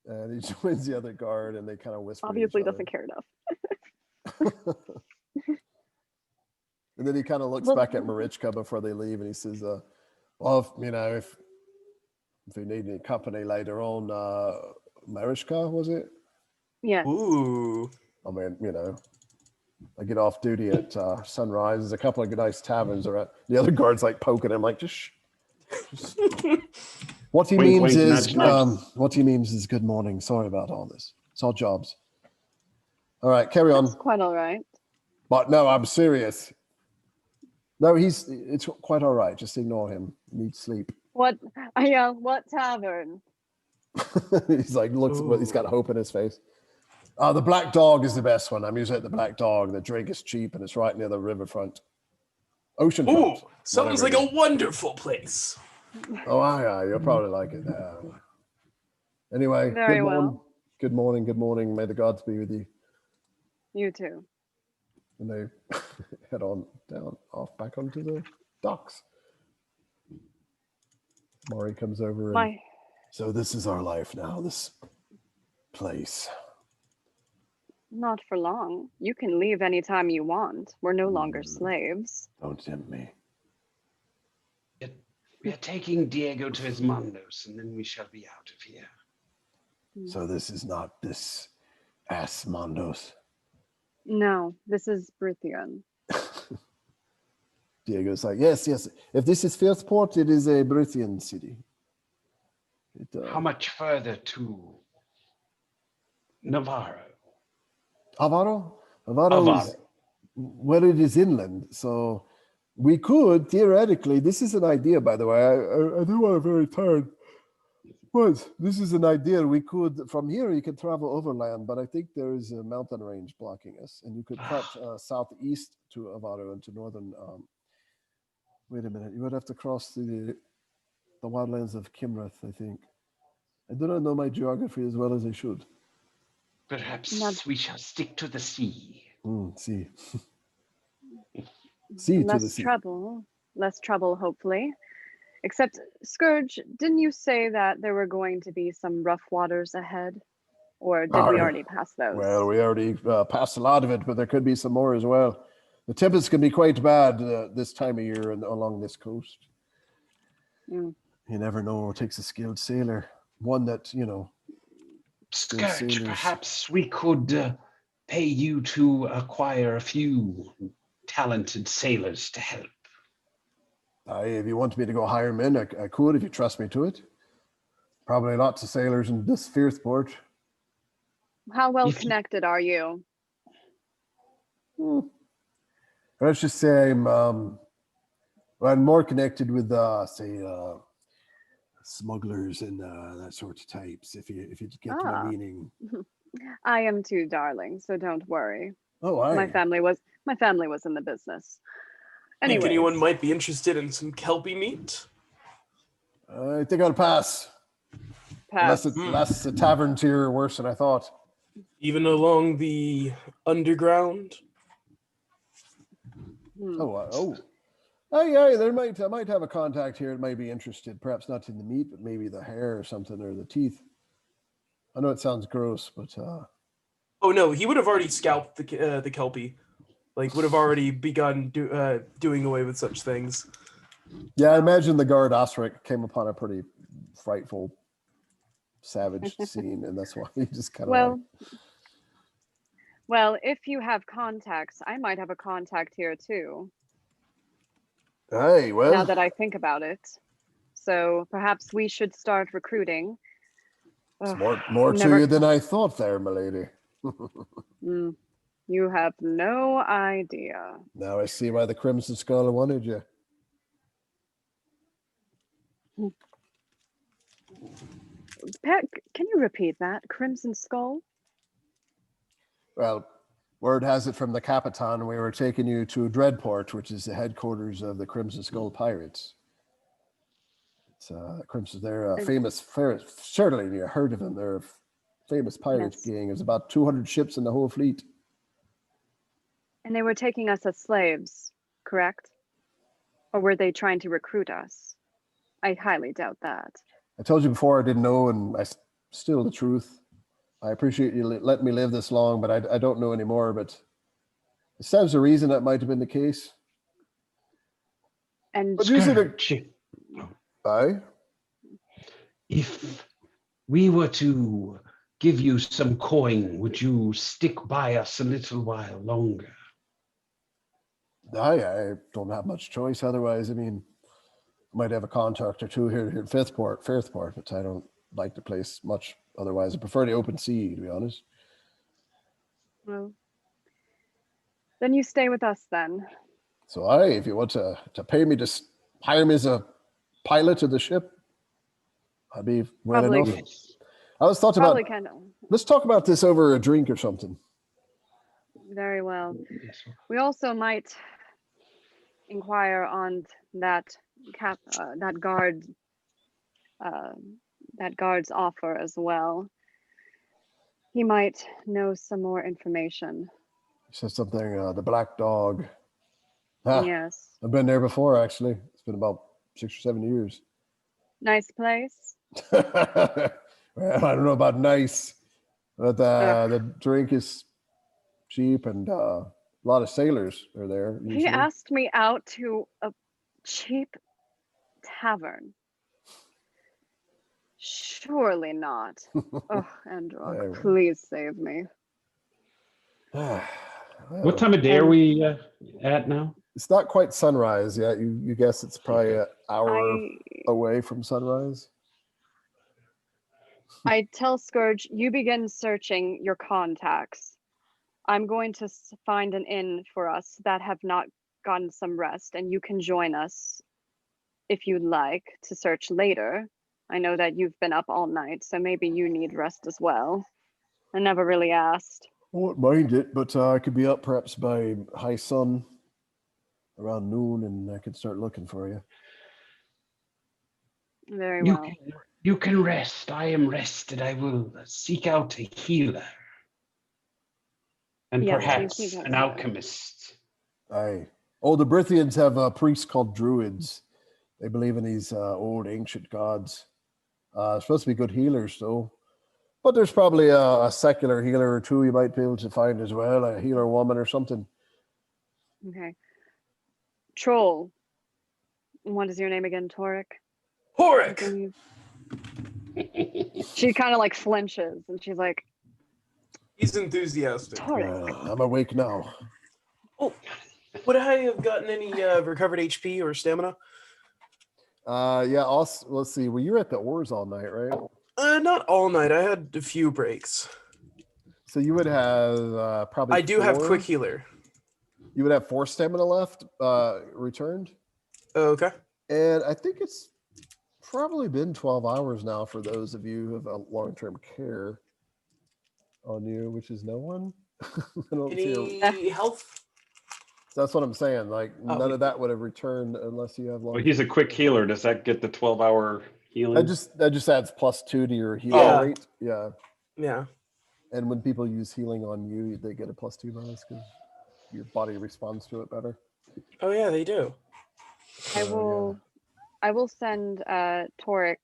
And he joins the other guard, and they kind of whisper. Obviously to each doesn't care enough. other. And then he kind of looks Well- back at Marichka before they leave, and he says, "Well, if you need any company later on, Marichka, was it? Yes. Ooh. I mean, I get off duty at sunrise. There's a couple of nice taverns around. The other guard's like poking him, like just What he Wink, means wink, is, nudge, nudge. good morning. Sorry about all this. It's all jobs. All right, carry on. That's quite all right. But no, I'm serious. No, it's quite all right. Just ignore him. He needs sleep. What tavern? He's like, he's got hope in his face. The Black Dog is the best one. I'm usually at the Black Dog. The drink is cheap and it's right near the riverfront. Oceanfront. Ooh, sounds like a wonderful place. Oh, yeah, you'll probably like it. Anyway, Very well. Good morning. Good morning. May the gods be with you. You too. And they head on off back onto the docks. Mari comes over and so this is our life now, this place. Not for long. You can leave anytime you want. We're no longer slaves. Don't tempt me. We are taking Diego to his Mondos, and then we shall be out of here. So this is not this ass Mondos. No, this is Brythian. Diego's like, yes. If this is Firthport, it is a Brythian city. How much further to Navarro? Avaro is, well, it is inland. So we could, theoretically, this is an idea, by the way. I know I'm very tired. But this is an idea. We could, from here, you could travel overland, but I think there is a mountain range blocking us. And you could cut southeast to Avaro and to northern. Wait a minute. You would have to cross the wildlands of Kimrath, I think. I do not know my geography as well as I should. Perhaps we shall stick to the sea. Sea. Sea to the sea. Less trouble, hopefully. Except, Scourge, didn't you say that there were going to be some rough waters ahead? Or did we already pass those? Well, we already passed a lot of it, but there could be some more as well. The tempests can be quite bad this time of year along this coast. You never know. It takes a skilled sailor. One that, Scourge, perhaps we could pay you to acquire a few talented sailors to help. If you want me to go hire men, I could, if you trust me to it. Probably lots of sailors in this Firthport. How well connected are you? Let's just say I'm more connected with, smugglers and that sort of types, if you get my meaning. I am too, darling, so don't worry. Oh, my family was in the business. Think Anyway, anyone might be interested in some Kelpie meat? I think I'll pass. Pass. Unless the taverns here are worse than I thought. Even along the underground? Oh, yeah. I might have a contact here that might be interested. Perhaps not in the meat, but maybe the hair or something, or the teeth. I know it sounds gross, but oh no, he would have already scalped the Kelpie. Like, would have already begun doing away with such things. Yeah, I imagine the guard Osric came upon a pretty frightful, savage scene, and that's why he just kind of. Well, if you have contacts, I might have a contact here too. Hey, well. Now that I think about it, so perhaps we should start recruiting. It's more to you than I thought, there, milady. You have no idea. Now I see why the Crimson Skull wanted you. Peck, can you repeat that? Crimson Skull? Well, word has it from the Capitan we were taking you to Dreadport, which is the headquarters of the Crimson Skull Pirates. It's they're a famous, certainly you heard of them. They're a famous pirate Yes. gang. There's about 200 ships in the whole fleet. And they were taking us as slaves, correct? Or were they trying to recruit us? I highly doubt that. I told you before I didn't know, and still the truth. I appreciate you letting me live this long, but I don't know anymore. But it stands to reason that might have been the case. And But usually Scourge, aye. if we were to give you some coin, would you stick by us a little while longer? I don't have much choice otherwise. I mean, I might have a contact or two here in Firthport, but I don't like the place much otherwise. I prefer the open sea, to be honest. well, then you stay with us then. So if you want to pay me to hire me as a pilot of the ship, I'd be well Probably- enough. I was thought about, Probably kind of. let's talk about this over a drink or something. Very well. We also might inquire on that guard's offer as well. He might know some more information. He said something, the Black Dog. Ah, Yes. I've been there before, actually. It's been about 6 or 7 years. Nice place. Well, I don't know about nice, but the drink is cheap and a lot of sailors are there. He usually. asked me out to a cheap tavern. Surely not. Oh, Androck, Yeah. please save me. What time of day are we at now? It's not quite sunrise yet. You guess it's probably an hour away from sunrise. I tell Scourge, you begin searching your contacts. I'm going to find an inn for us that have not gotten some rest, and you can join us if you'd like to search later. I know that you've been up all night, so maybe you need rest as well. I never really asked. I won't mind it, but I could be up perhaps by high sun around noon, and I could start looking for you. Very well. You can rest. I am rested. I will seek out a healer. And Yes, you perhaps seek out an a healer. alchemist. Aye. Oh, the Brythians have a priest called druids. They believe in these old ancient gods. Supposed to be good healers, though. But there's probably a secular healer or two you might be able to find as well, a healer woman or something. Okay. Troll. What is your name again, Torik? Torik! She kind of like flinches and she's like, He's enthusiastic. Torik. I'm awake now. Oh, would I have gotten any recovered HP or stamina? Yeah, let's see. Well, you were at the oars all night, right? Not all night. I had a few breaks. So you would have probably I do have 4? quick healer. You would have 4 stamina left, returned. Okay. And I think it's probably been 12 hours now for those of you who have a long-term care on you, which is no one. I don't see Any health? that's what I'm saying. Like Oh. none of that would have returned unless you have long. Well, he's a quick healer. Does that get the 12-hour healing? That just adds +2 to your healing Yeah. rate. Yeah. Yeah. And when people use healing on you, they get a +2 bonus because your body responds to it better. Oh yeah, they do. I So, will send Torik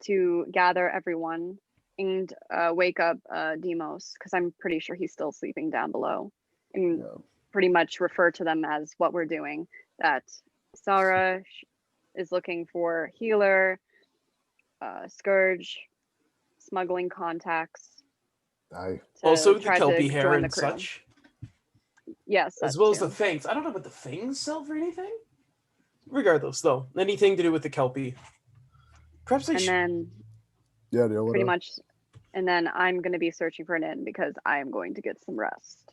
to gather everyone and wake up Demos, because I'm pretty sure he's still sleeping down below, and yeah. pretty much refer to them as what we're doing. That Sarah is looking for healer, Scourge, smuggling contacts. Aye. to Also the try to Kelpie hair join the and crew. such. Yes, As that well as too. the fangs. I don't know what the fangs sell for anything. Regardless, though, anything to do with the Kelpie. Perhaps they And should. then Yeah, the pretty much, and then I'm going to be searching for an inn because I am going to get some rest.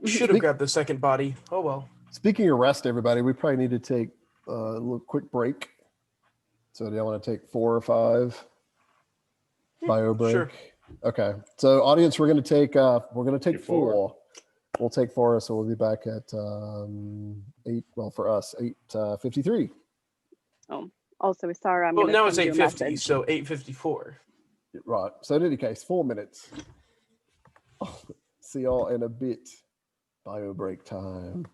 Should have grabbed the second body. Oh well. Speaking of rest, everybody, we probably need to take a little quick break. So do y'all want to take 4 or 5? Bio break. Sure. Okay. So audience, we're gonna take 4. 4. We'll take 4, so we'll be back at 8. Well, for us, 8:53. Also, Sarah, I'm Well, going now to it's send you a 8:50, message. so 8:54. Right. So in any case, 4 minutes. See y'all in a bit. Bio break time.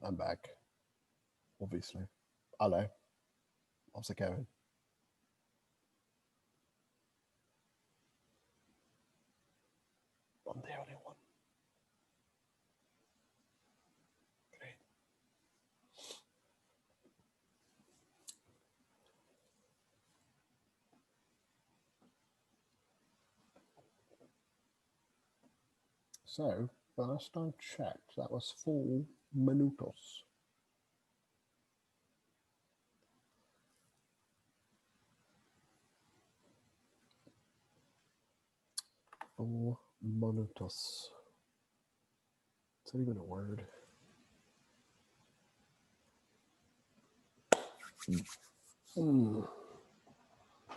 I'm back. Obviously. Hello. How's it going? I'm the only one. Great. So, last I checked, that was 4 minutos. Four minutos. Is that even a word?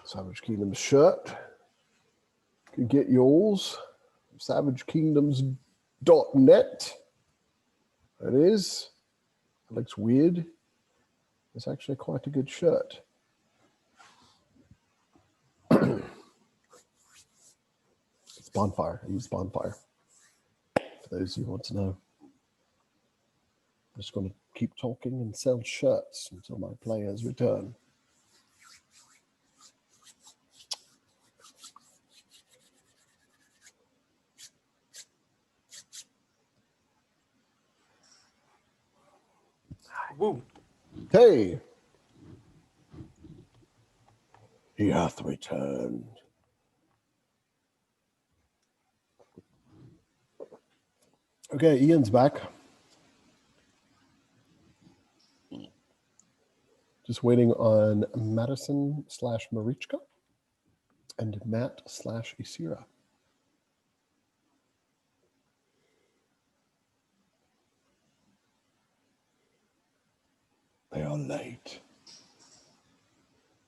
Savage Kingdoms shirt. You can get yours. SavageKingdoms.net. It is. It looks weird. It's actually quite a good shirt. It's Bonfire. I use Bonfire. For those who want to know. I'm just going to keep talking and sell shirts until my players return. Woo. Hey! He hath returned. Okay, Ian's back. Just waiting on Madison/Marichka and Matt/Isira. They are late.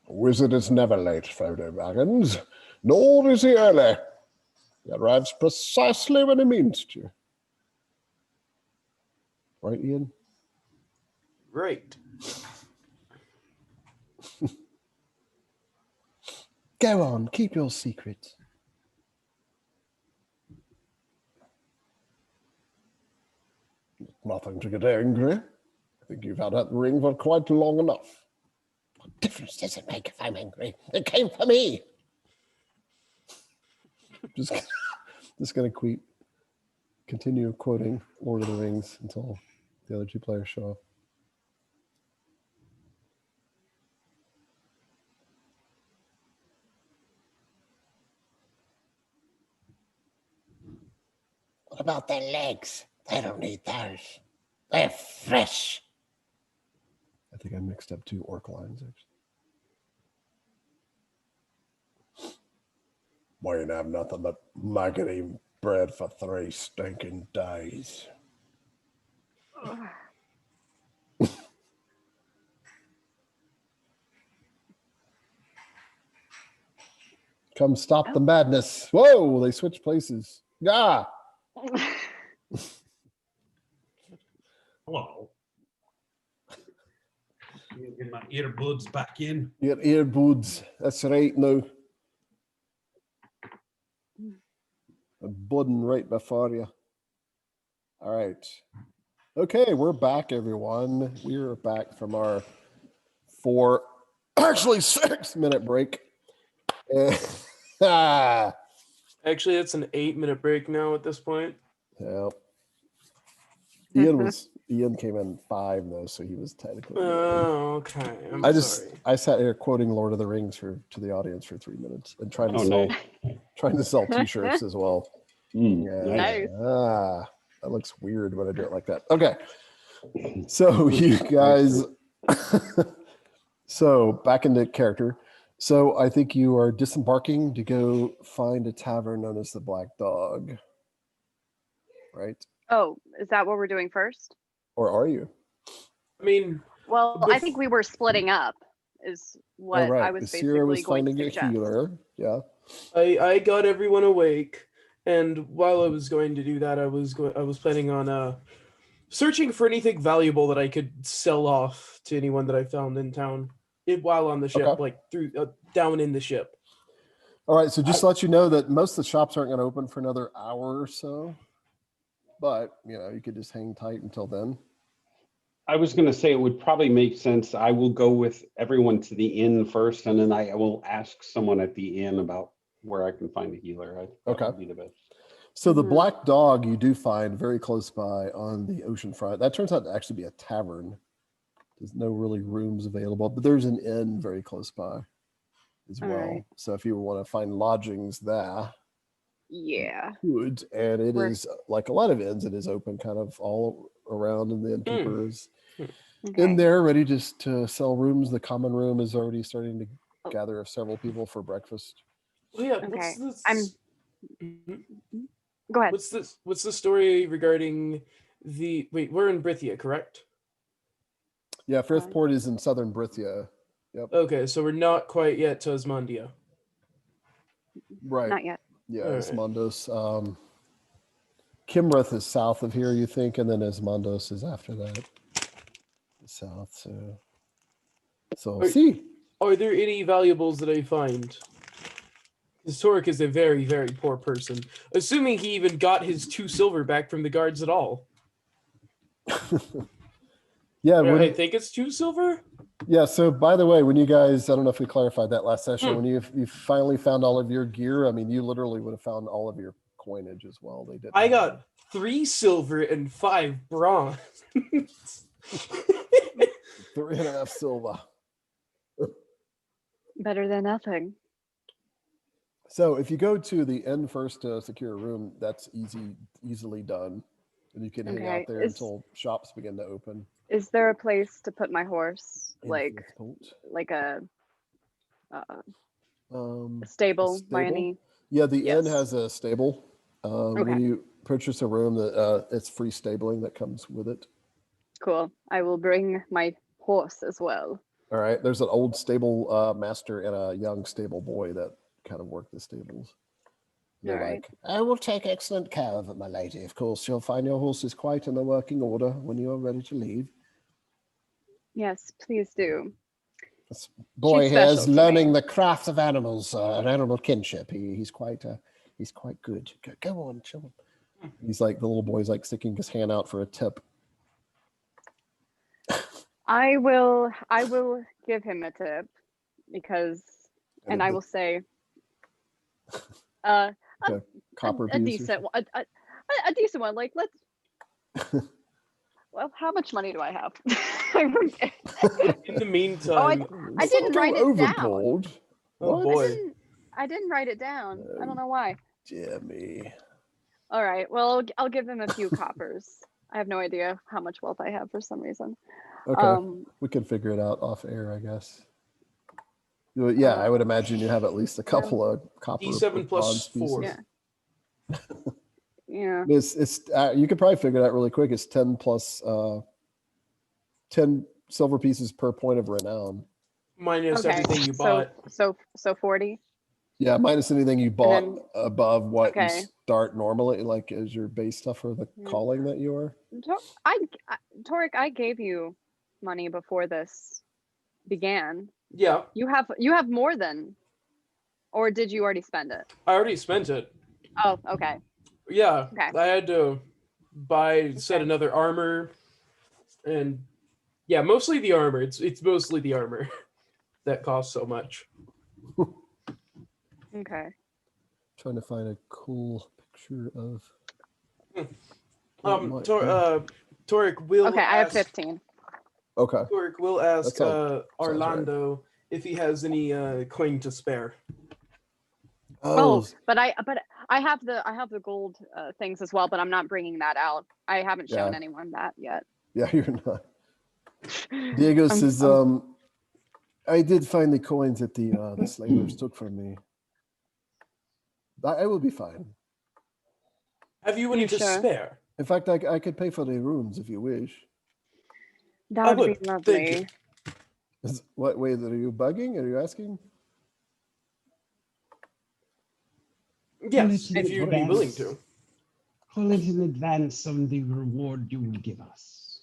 A wizard is never late, Frodo Baggins, nor is he early. He arrives precisely when he means to. Right, Ian? Right. Go on, keep your secret. Nothing to get angry. I think you've had that ring for quite long enough. What difference does it make if I'm angry? It came for me. Just going to continue quoting Lord of the Rings until the other two players show up. What about their legs? They don't need those. They're fresh. I think I mixed up 2 orc lines, actually. We ain't have nothing but maggoty bread for 3 stinking days. Come stop the madness. Whoa, they switched places. Ah! Hello. Get my earbuds back in. Your earbuds. That's right now. A budding right before you. All right. Okay, we're back, everyone. We're back from our 6-minute break. Actually, it's an 8-minute break now at this point. Yeah. Ian came in 5 though, so he was technically. Oh, okay. Sorry. I sat here quoting Lord of the Rings to the audience for 3 minutes and trying to sell T-shirts as well. Nice. That looks weird when I do it like that. Okay, so you guys, so back into character. So I think you are disembarking to go find a tavern known as the Black Dog, right? Oh, is that what we're doing first? Or are you? I mean, Well, I think we were splitting up, is what I was Isira was basically going to finding a suggest. healer. Yeah. I got everyone awake, and while I was going to do that, I was planning on searching for anything valuable that I could sell off to anyone that I found in town while on the ship, Okay. like through down in the ship. All right. So just to let you know that most of the shops aren't going to open for another hour or so, but you could just hang tight until then. I was going to say it would probably make sense. I will go with everyone to the inn first, and then I will ask someone at the inn about where I can find a healer. That would be the best. So the Black Dog you do find very close by on the ocean front. That turns out to actually be a tavern. There's no really rooms available, but there's an inn very close by as well. All right. So if you want to find lodgings there, Yeah. Good, and it We're- is like a lot of inns. It is open kind of all around, and the innkeeper is Okay. in there ready just to sell rooms. The common room is already starting to Oh. gather several people for breakfast. Well, yeah. Okay, What's this? I'm- Mhm. Go ahead. What's this? What's the story regarding the? Wait, we're in Brythia, correct? Yeah, Firthport is in southern Brythia. Yep. Okay, so we're not quite yet to Osmondia. Right. Not yet. Yeah, Alright. Esmondos. Kimrith is south of here, you think, and then Esmondos is after that. South, so Are- see. Are there any valuables that I find? Because Torik is a very, very poor person. Assuming he even got his 2 silver back from the guards at all. Yeah, I think it's 2 silver? yeah. So by the way, when you guys, I don't know if we clarified that last session, Hmm. when you finally found all of your gear, I mean, you literally would have found all of your coinage as well. They did. I got 3 silver and 5 bronze. 3.5 silver. Better than nothing. So if you go to the inn first to secure a room, that's easily done. And you can hang Okay, out there is- until shops begin to open. Is there a place to put my horse? in Like Firthport. a stable by stable? any? Yeah, the inn Yes. has a stable. Okay. When you purchase a room, that it's free stabling that comes with it. Cool. I will bring my horse as well. All right. There's an old stable master and a young stable boy that kind of work the stables. They're All right. like, I will take excellent care of it, my lady. Of course, you'll find your horses quite in the working order when you are ready to leave. Yes, please do. This boy She's here is special to me. learning the craft of animals, and animal kinship. He's quite good. Go on, chill. He's like, the little boy's like sticking his hand out for a tip. I will give him a tip because, and I will say, Copper a piece or decent one, a decent one. Like well, how much money do I have? In the meantime, I didn't write it down. overboard. oh What? boy. I didn't write it down. I don't know why. Jimmy. All right. Well, I'll give him a few coppers. I have no idea how much wealth I have for some reason. Okay, we can figure it out off air, I guess. Yeah, I would imagine you have at least a couple of copper. D7 plus bronze 4. pieces. Yeah. Yeah. It's you could probably figure it out really quick. It's 10 plus 10 silver pieces per point of renown. Minus Okay. everything you bought. So 40. Yeah, minus anything you bought then- above what you okay. start normally, like as your base stuff for the Yeah. calling that you are. Torik, I gave you money before this began. Yeah, You have more than, or did you already spend it? I already spent it. Oh, okay. Yeah, Okay. I had to set Okay. another armor, and yeah, mostly the armor. It's mostly the armor that costs so much. Okay. Trying to find a cool picture of. Torik will. Okay, I have ask, 15. Okay. Torik will ask sounds right. Orlando if he has any coin to spare. Oh, but I have the gold things as well, but I'm not bringing that out. I haven't shown Yeah. anyone that yet. Yeah, you're not. Diego says, I did find the coins that the slavers took from me. I will be fine. Have you any You to sure? spare? In fact, I could pay for the rooms if you wish. That I would would, be thank lovely. you. What way are you bugging? Are you asking? Yes, Well, if you'd be willing to. Call it in advance on the reward you will give us.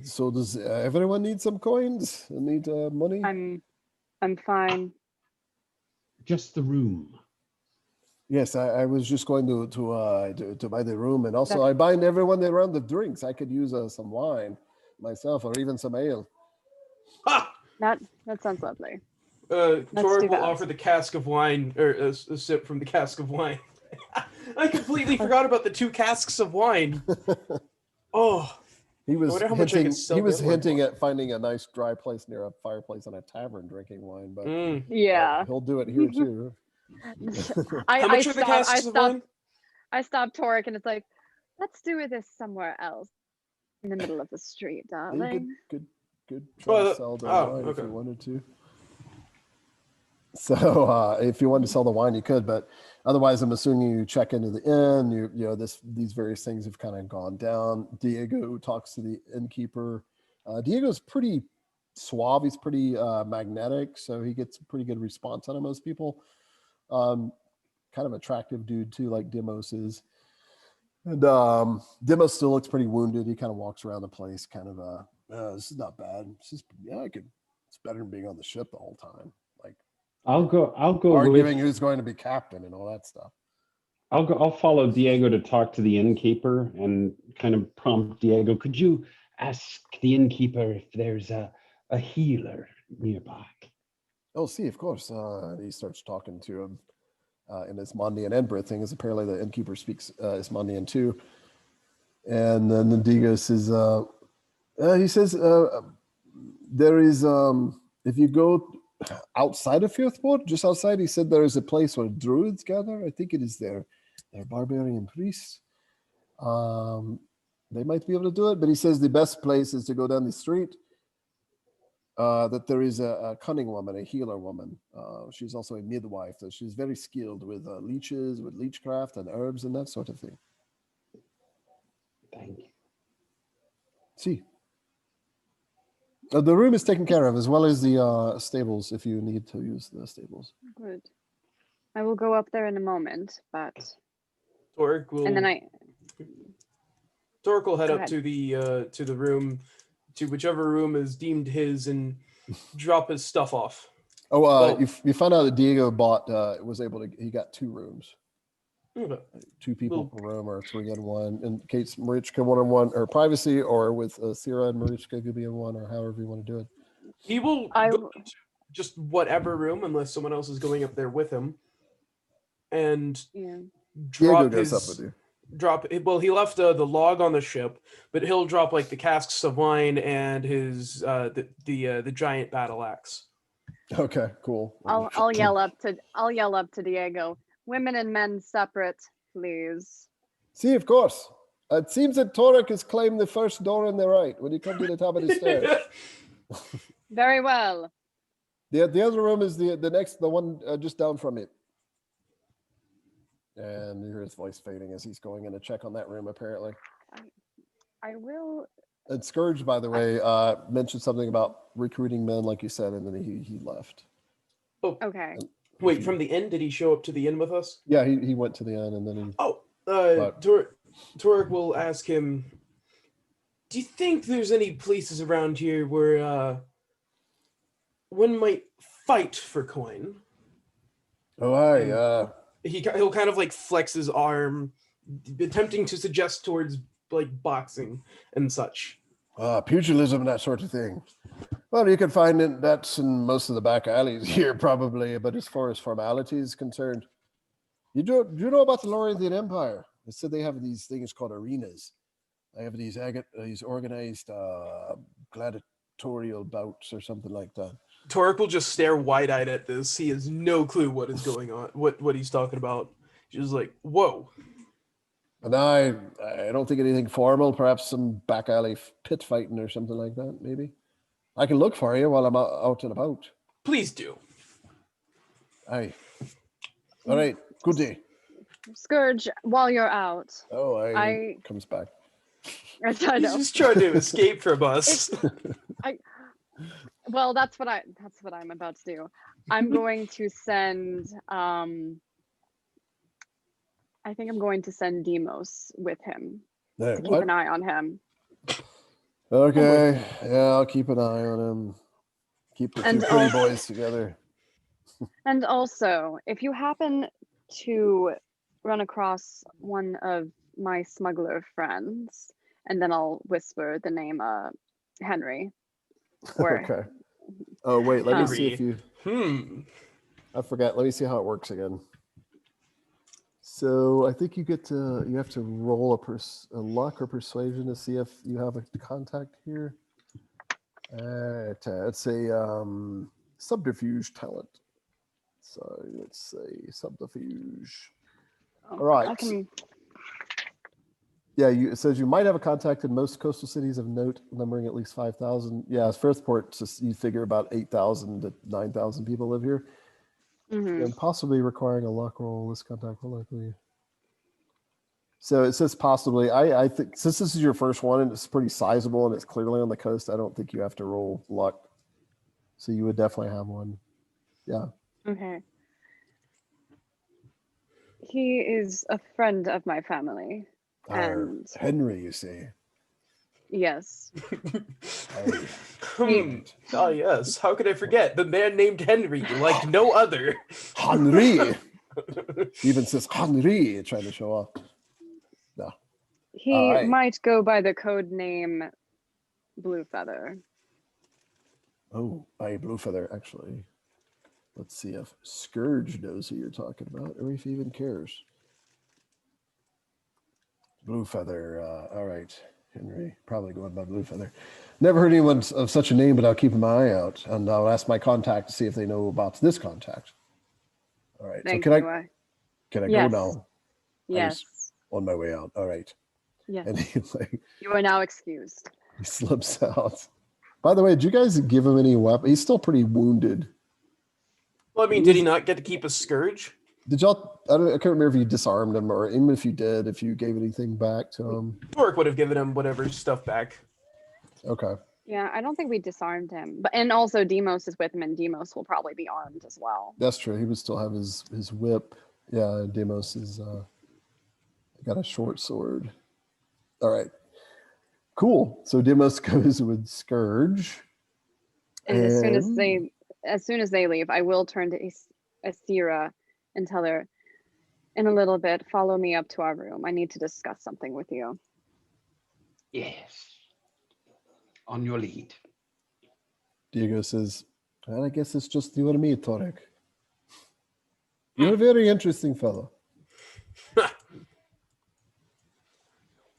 So does everyone need some coins? Need money? I'm fine. Just the room. Yes, I was just going to buy the room, and also I bind everyone around the drinks. I could use some wine myself, or even some ale. Ha! That sounds lovely. Torik do will that. offer the cask of wine, or a sip from the cask of wine. I completely forgot about the 2 casks of wine. Oh, He was wonder how much I hinting. could sell He was that one hinting for. at finding a nice dry place near a fireplace in a tavern, drinking wine. But Yeah. he'll do it here too. How much are the casks of wine? I stopped Torik and it's like, let's do this somewhere else. In the middle of the street, You darling. could try to sell the wine if you wanted to. So if you wanted to sell the wine, you could, but otherwise, I'm assuming you check into the inn. You know these various things have kind of gone down. Diego talks to the innkeeper. Diego's pretty suave. He's pretty magnetic, so he gets a pretty good response out of most people. Kind of attractive dude too, like Demos is. And Demos still looks pretty wounded. He kind of walks around the place, kind of this is not bad. It's just it's better than being on the ship the whole time. Like I'll go arguing who's going to be captain and all that stuff. I'll follow Diego to talk to the innkeeper and kind of prompt Diego. Could you ask the innkeeper if there's a healer nearby? Oh, see, of course. He starts talking to him in Ismandian and Brythian, as apparently the innkeeper speaks Ismandian too. And then the Diego says, he says, there is, if you go outside of Firthport, just outside, he said there is a place where druids gather. I think it is their barbarian priests. They might be able to do it, but he says the best place is to go down the street. That there is a cunning woman, a healer woman. She's also a midwife, so she's very skilled with leeches, with leechcraft and herbs and that sort of thing. Thank you. See. The room is taken care of, as well as the stables, if you need to use the stables. Good. I will go up there in a moment, but Torik will. and then Torik will head Go up ahead. to the room, to whichever room is deemed his, and drop his stuff off. Oh, Well- you found out that Diego he got 2 rooms. Okay. 2 people Well- per room, or 3 in 1. In case Marichka 1-on-1, or privacy, or with Sira and Marichka could be in 1, or however you want to do it. He will I go w- into just whatever room, unless someone else is going up there with him, and yeah. Diego drop goes his. up with you. Well, he left the log on the ship, but he'll drop like the casks of wine and his the giant battle axe. Okay, cool. I'll yell up to Diego. Women and men separate, please. See, of course. It seems that Torik has claimed the first door on the right when you come to the top of the stairs. Very well. The other room is the one just down from it. And you hear his voice fading as he's going in to check on that room, apparently. I will. And Scourge, by the way, mentioned something about recruiting men, like you said, and then he left. Oh, Okay. wait! From the inn, did he show up to the inn with us? Yeah, he went to the inn, and then he... Oh, But- Torik will ask him. Do you think there's any places around here where one might fight for coin? Oh, hi. He'll kind of like flex his arm, attempting to suggest towards like boxing and such. Pugilism and that sort of thing. Well, you can find that's in most of the back alleys here, probably. But as far as formality is concerned, do you know about the Lorenthian Empire? They said they have these things called arenas. They have these organized gladiatorial bouts or something like that. Torik will just stare wide-eyed at this. He has no clue what is going on, what he's talking about. He's just like, whoa. And I don't think anything formal. Perhaps some back alley pit fighting or something like that. Maybe I can look for you while I'm out and about. Please do. Aye. All right. Good day. Scourge, while you're out. Oh, I- comes back. I He's know. just trying to escape from us. Well, that's what I'm about to do. I'm going to send I think I'm going to send Demos with him Hey, to keep what? an eye on him. Okay. Yeah, I'll keep an eye on him. Keep the two And pretty also- boys together. And also, if you happen to run across one of my smuggler friends, and then I'll whisper the name Henry. Or Okay. Oh wait, let me see if you. I forgot. Let me see how it works again. So I think you have to roll a luck or persuasion to see if you have a contact here. It's a subterfuge talent. So let's say subterfuge. Oh, All right. I can. Yeah, it says you might have a contact in most coastal cities of note, numbering at least 5,000. Yeah, Firthport, just you figure about 8,000 to 9,000 people live here, Mhm. and possibly requiring a luck roll. This contact will likely. So it says possibly. I think since this is your first one and it's pretty sizable and it's clearly on the coast, I don't think you have to roll luck. So you would definitely have one. Yeah. Okay. He is a friend of my family, and Henry, you see. yes, Ah, yes. How could I forget? The man named Henry, like no other. Henry. He even says Henry, trying to show off. No. he Alright. might go by the code name Blue Feather. Oh, Blue Feather, actually. Let's see if Scourge knows who you're talking about, or if he even cares. Blue Feather, all right. Henry, probably going by Blue Feather. Never heard anyone of such a name, but I'll keep my eye out, and I'll ask my contact to see if they know about this contact. All right. Thank so you. can I Yes. go now? Yes. On my way out. All right. Yes. And You are now excused. he slips out. By the way, did you guys give him any weapon? He's still pretty wounded. Well, I mean, did he not get to keep a scourge? Did y'all? I can't remember if you disarmed him or even if you did, if you gave anything back to him. Torik would have given him whatever stuff back. Okay. Yeah, I don't think we disarmed him. But and also Demos is with him, and Demos will probably be armed as well. That's true. He would still have his whip. Yeah, Demos is got a short sword. All right. Cool. So Demos goes with Scourge. And as soon as they leave, I will turn to Asira and tell her in a little bit, follow me up to our room. I need to discuss something with you. Yes. On your lead. Diego says, well, I guess it's just you and me, Torik. You're a very interesting fellow.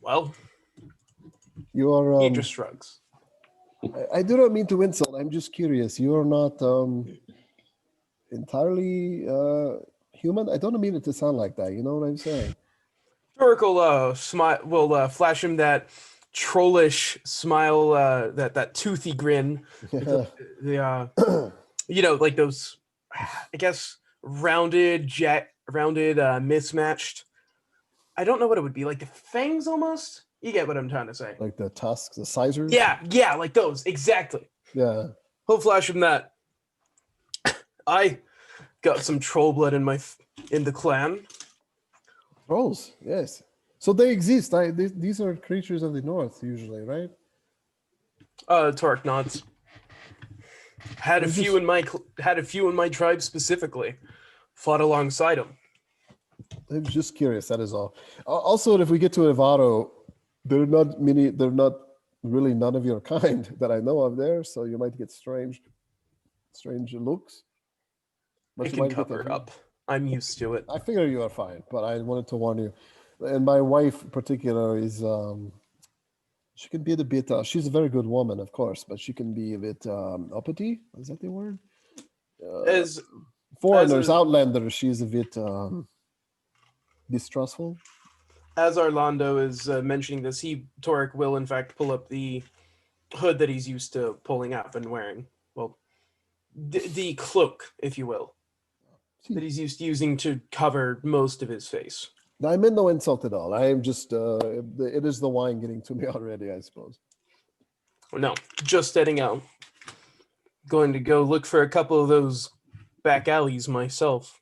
Well, You are. he just shrugs. I do not mean to insult. I'm just curious. You are not entirely human. I don't mean it to sound like that. You know what I'm saying? Torik will flash him that trollish smile, that toothy grin. You know, like those, I guess, rounded, mismatched. I don't know what it would be, like the fangs almost. You get what I'm trying to say. Like the tusks, the sizers. Yeah, like those exactly. Yeah. He'll flash him that. I got some troll blood in the clan. Trolls. Yes. So they exist. These are creatures of the north usually, right? Torik nods. Had a few in my tribe specifically. Fought alongside him. I'm just curious. That is all. Also, if we get to Evaro, there are not many. They're not really none of your kind that I know of there. So you might get strange looks. I you can might get cover the- up. I'm used to it. I figure you are fine, but I wanted to warn you. And my wife, in particular, is she can be a bit. She's a very good woman, of course, but she can be a bit uppity. Is that the word? As Foreigners, outlanders. She's a bit distrustful. As Orlando is mentioning this, Torik will in fact pull up the hood that he's used to pulling up and wearing. Well, the cloak, if you will, that he's used to using to cover most of his face. I meant no insult at all. I am just. It is the wine getting to me already, I suppose. No, just setting out. Going to go look for a couple of those back alleys myself.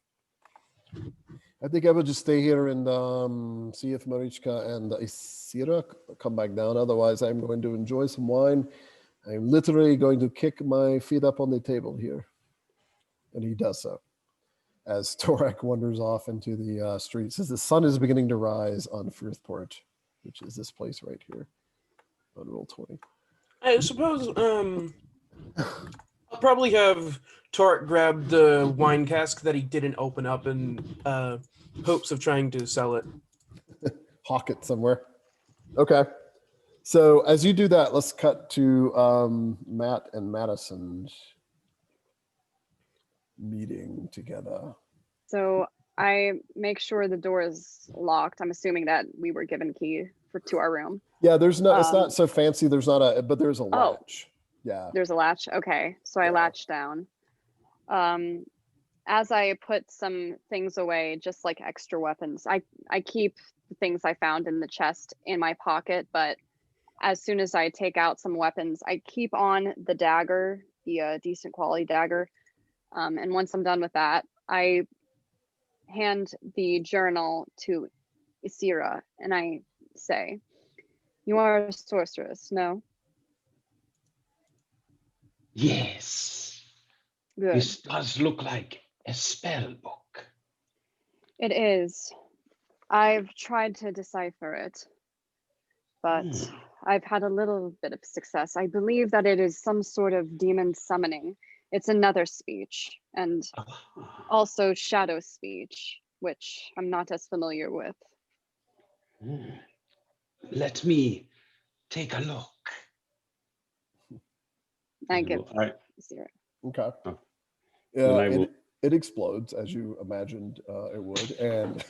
I think I will just stay here and see if Marichka and Isira come back down. Otherwise, I'm going to enjoy some wine. I'm literally going to kick my feet up on the table here. And he does so as Torik wanders off into the streets as the sun is beginning to rise on Firthport, which is this place right here on roll 20. I suppose I'll probably have Torik grab the wine cask that he didn't open up in hopes of trying to sell it. Hawk it somewhere. Okay. So as you do that, let's cut to Matt and Madison. meeting together. So I make sure the door is locked. I'm assuming that we were given key to our room. Yeah, there's no. It's Um, not so fancy. There's not a, but there's a latch. Yeah. There's a latch. Okay, so I Yeah. latch down. As I put some things away, just like extra weapons, I keep the things I found in the chest in my pocket, but as soon as I take out some weapons, I keep on the dagger, the decent quality dagger. And once I'm done with that, I hand the journal to Isira and I say, "You are a sorceress, no?" Yes, Good. this does look like a spell book. It is. I've tried to decipher it, but I've had a little bit of success. I believe that it is some sort of demon summoning. It's another speech, and also shadow speech, which I'm not as familiar with. Let me take a look. I give I, zero. Okay. Oh. Yeah, Then I will. it explodes as you imagined it would, and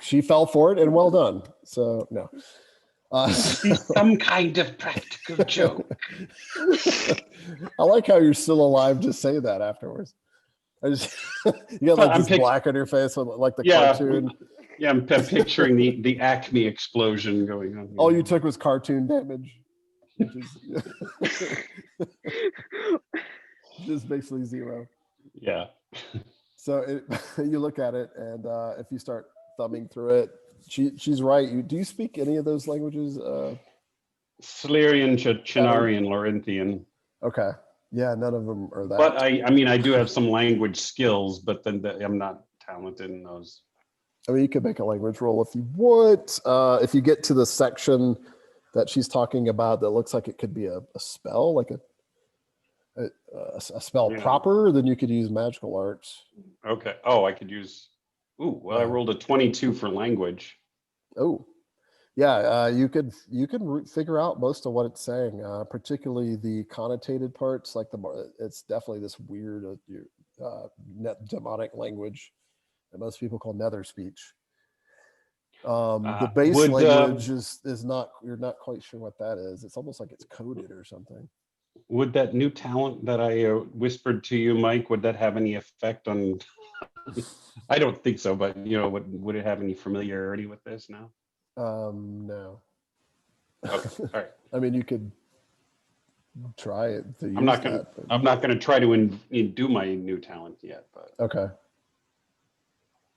she fell for it, and well done. So no. This is some kind of practical joke. I like how you're still alive to say that afterwards. I just you got like I'm this black on your face, like the Yeah. cartoon. Yeah, I'm picturing the Acme explosion going on. All you took was cartoon damage, which is just basically zero. Yeah. So you look at it, and if you start thumbing through it, she's right. Do you speak any of those languages? Silurian, Chinarian, Laurentian. Okay. Yeah, none of them are that. But I mean, I do have some language skills, but then I'm not talented in those. I mean, you could make a language roll if you want. If you get to the section that she's talking about, that looks like it could be a spell, like a spell proper, then you could use magical arts. Okay. Oh, I could use. Ooh, well, I rolled a 22 for language. Oh, yeah. You could figure out most of what it's saying, particularly the connotated parts. Like it's definitely this weird demonic language that most people call nether speech. The base language is not. You're not quite sure what that is. It's almost like it's coded or something. Would that new talent that I whispered to you, Mike, would that have any effect on? I don't think so, but would it have any familiarity with this now? No. Okay, all right. I mean, you could try it. I'm not gonna try to do my new talent yet, but okay.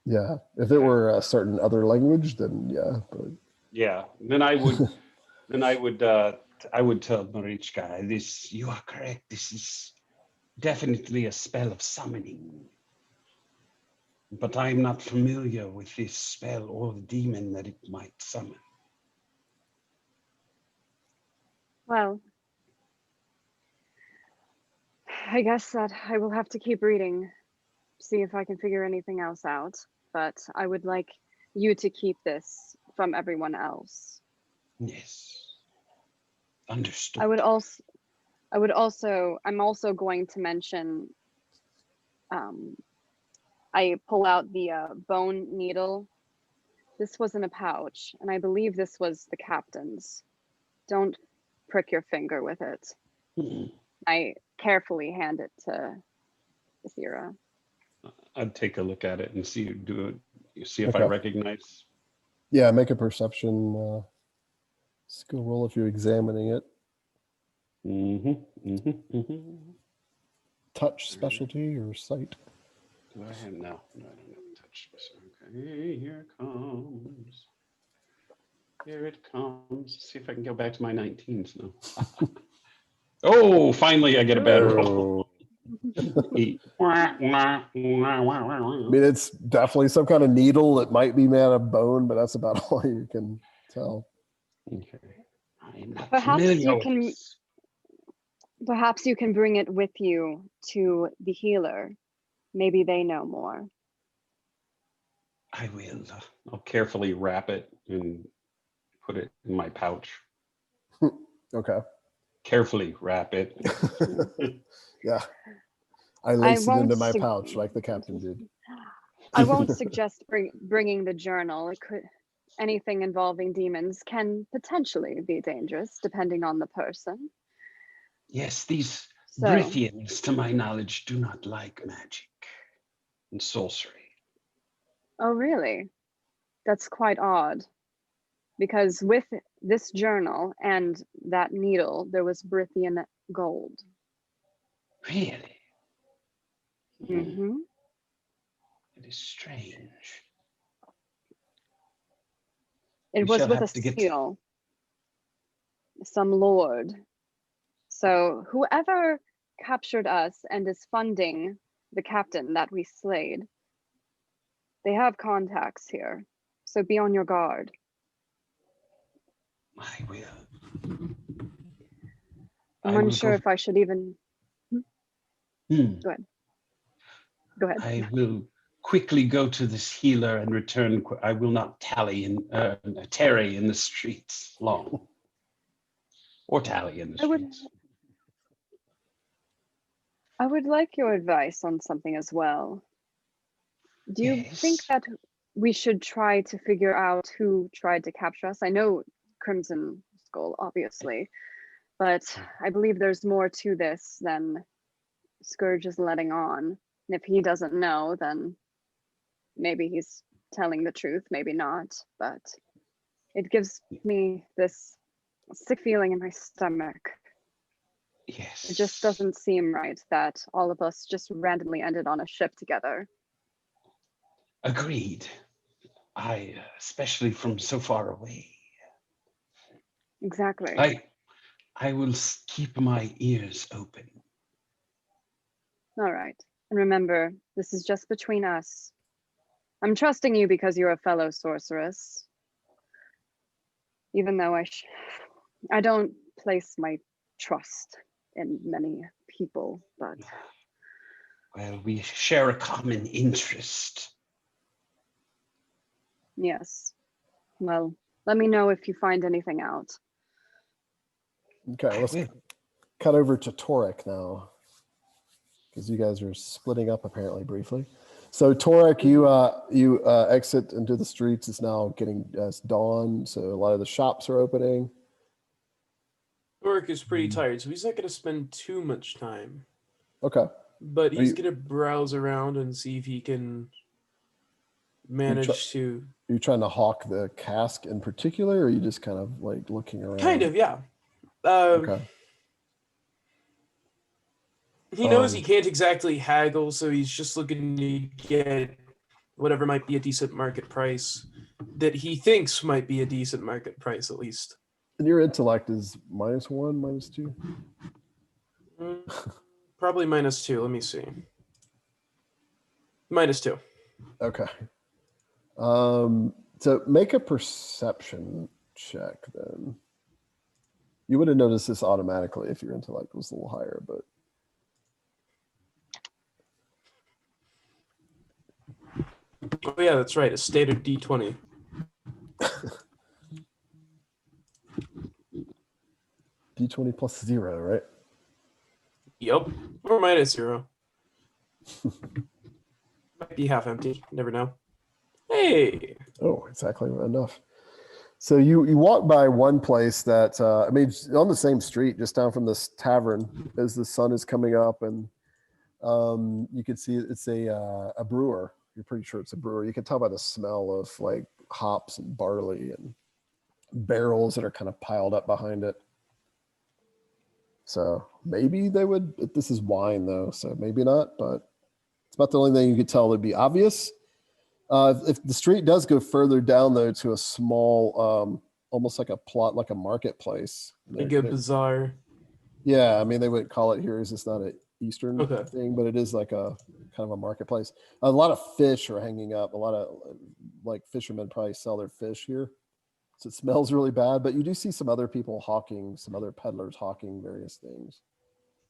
Yeah, if it were a certain other language, then yeah. But yeah, then I would tell Marichka, this, you are correct. This is definitely a spell of summoning. But I'm not familiar with this spell or the demon that it might summon. Well, I guess that I will have to keep reading, see if I can figure anything else out. But I would like you to keep this from everyone else. Yes. Understood. I'm also going to mention, I pull out the bone needle. This was in a pouch, and I believe this was the captain's. Don't prick your finger with it. I carefully hand it to Isira. I'd take a look at it and see if I recognize. Yeah, make a perception skill roll if you're examining it. Touch specialty or sight? Do I have no? I don't have touch. Okay, here it comes. Here it comes. Let's see if I can go back to my 19s now. Oh, finally I get a better roll. I mean, it's definitely some kind of needle. It might be made of bone, but that's about all you can tell. Okay. I'm not Perhaps familiar you with can. this. Perhaps you can bring it with you to the healer. Maybe they know more. I will. I'll carefully wrap it and put it in my pouch. Okay. carefully wrap it. Yeah. I lace it won't into my sug- pouch like the captain did. I won't suggest bringing the journal. It could anything involving demons can potentially be dangerous depending on the person. Yes, these So, Brythians, to my knowledge, do not like magic and sorcery. oh really? That's quite odd. Because with this journal and that needle, there was Brythian gold. Really? Mm-hmm. It is strange. It We was shall with a have to get- seal. Some lord. So whoever captured us and is funding the captain that we slayed, they have contacts here. So be on your guard. I will. I'm I will unsure go- if I should even. Hmm. Go ahead. Go ahead. I will quickly go to this healer and return. I will not tarry in the streets long. Or tally in the streets. I would like your advice on something as well. Do you think Yes. that we should try to figure out who tried to capture us? I know Crimson Skull, obviously, but I believe there's more to this than Scourge is letting on. And if he doesn't know, then maybe he's telling the truth, maybe not. But it gives me this sick feeling in my stomach. Yes. It just doesn't seem right that all of us just randomly ended on a ship together. Agreed. Especially from so far away. Exactly. I will keep my ears open. All right. And remember, this is just between us. I'm trusting you because you're a fellow sorceress. Even though I don't place my trust in many people, but Well, we share a common interest. yes. Well, let me know if you find anything out. Okay, let's cut over to Torik now, because you guys are splitting up apparently briefly. So Torik, you exit into the streets. It's now getting dawn, so a lot of the shops are opening. Torik is pretty tired, so he's not going to spend too much time. Okay. But Are he's you- going to browse around and see if he can manage to. Are you trying to hawk the cask in particular, or are you just kind of like looking around? Kind of, yeah. Okay. He knows he can't exactly haggle, so he's just looking to get whatever might be a decent market price that he thinks might be a decent market price, at least. And your intellect is -1, -2? Probably -2. Let me see. -2. Okay. So make a perception check then. You would have noticed this automatically if your intellect was a little higher, but Oh yeah, that's right. A standard D20. D20 plus 0, right? Yep. Or -0. Might be half empty. Never know. Hey. Oh, exactly enough. So you walk by one place that I mean, it's on the same street, just down from this tavern, as the sun is coming up, and you can see it's a brewer. You're pretty sure it's a brewer. You can tell by the smell of like hops and barley and barrels that are kind of piled up behind it. So maybe they would. This is wine though, so maybe not. But it's about the only thing you could tell would be obvious. If the street does go further down though to a small, almost like a plot, like a marketplace. Like a bazaar. Yeah, I mean they wouldn't call it here. It's not an Eastern Okay. thing, but it is like a kind of a marketplace. A lot of fish are hanging up. A lot of like fishermen probably sell their fish here, so it smells really bad. But you do see some other people hawking, some other peddlers hawking various things.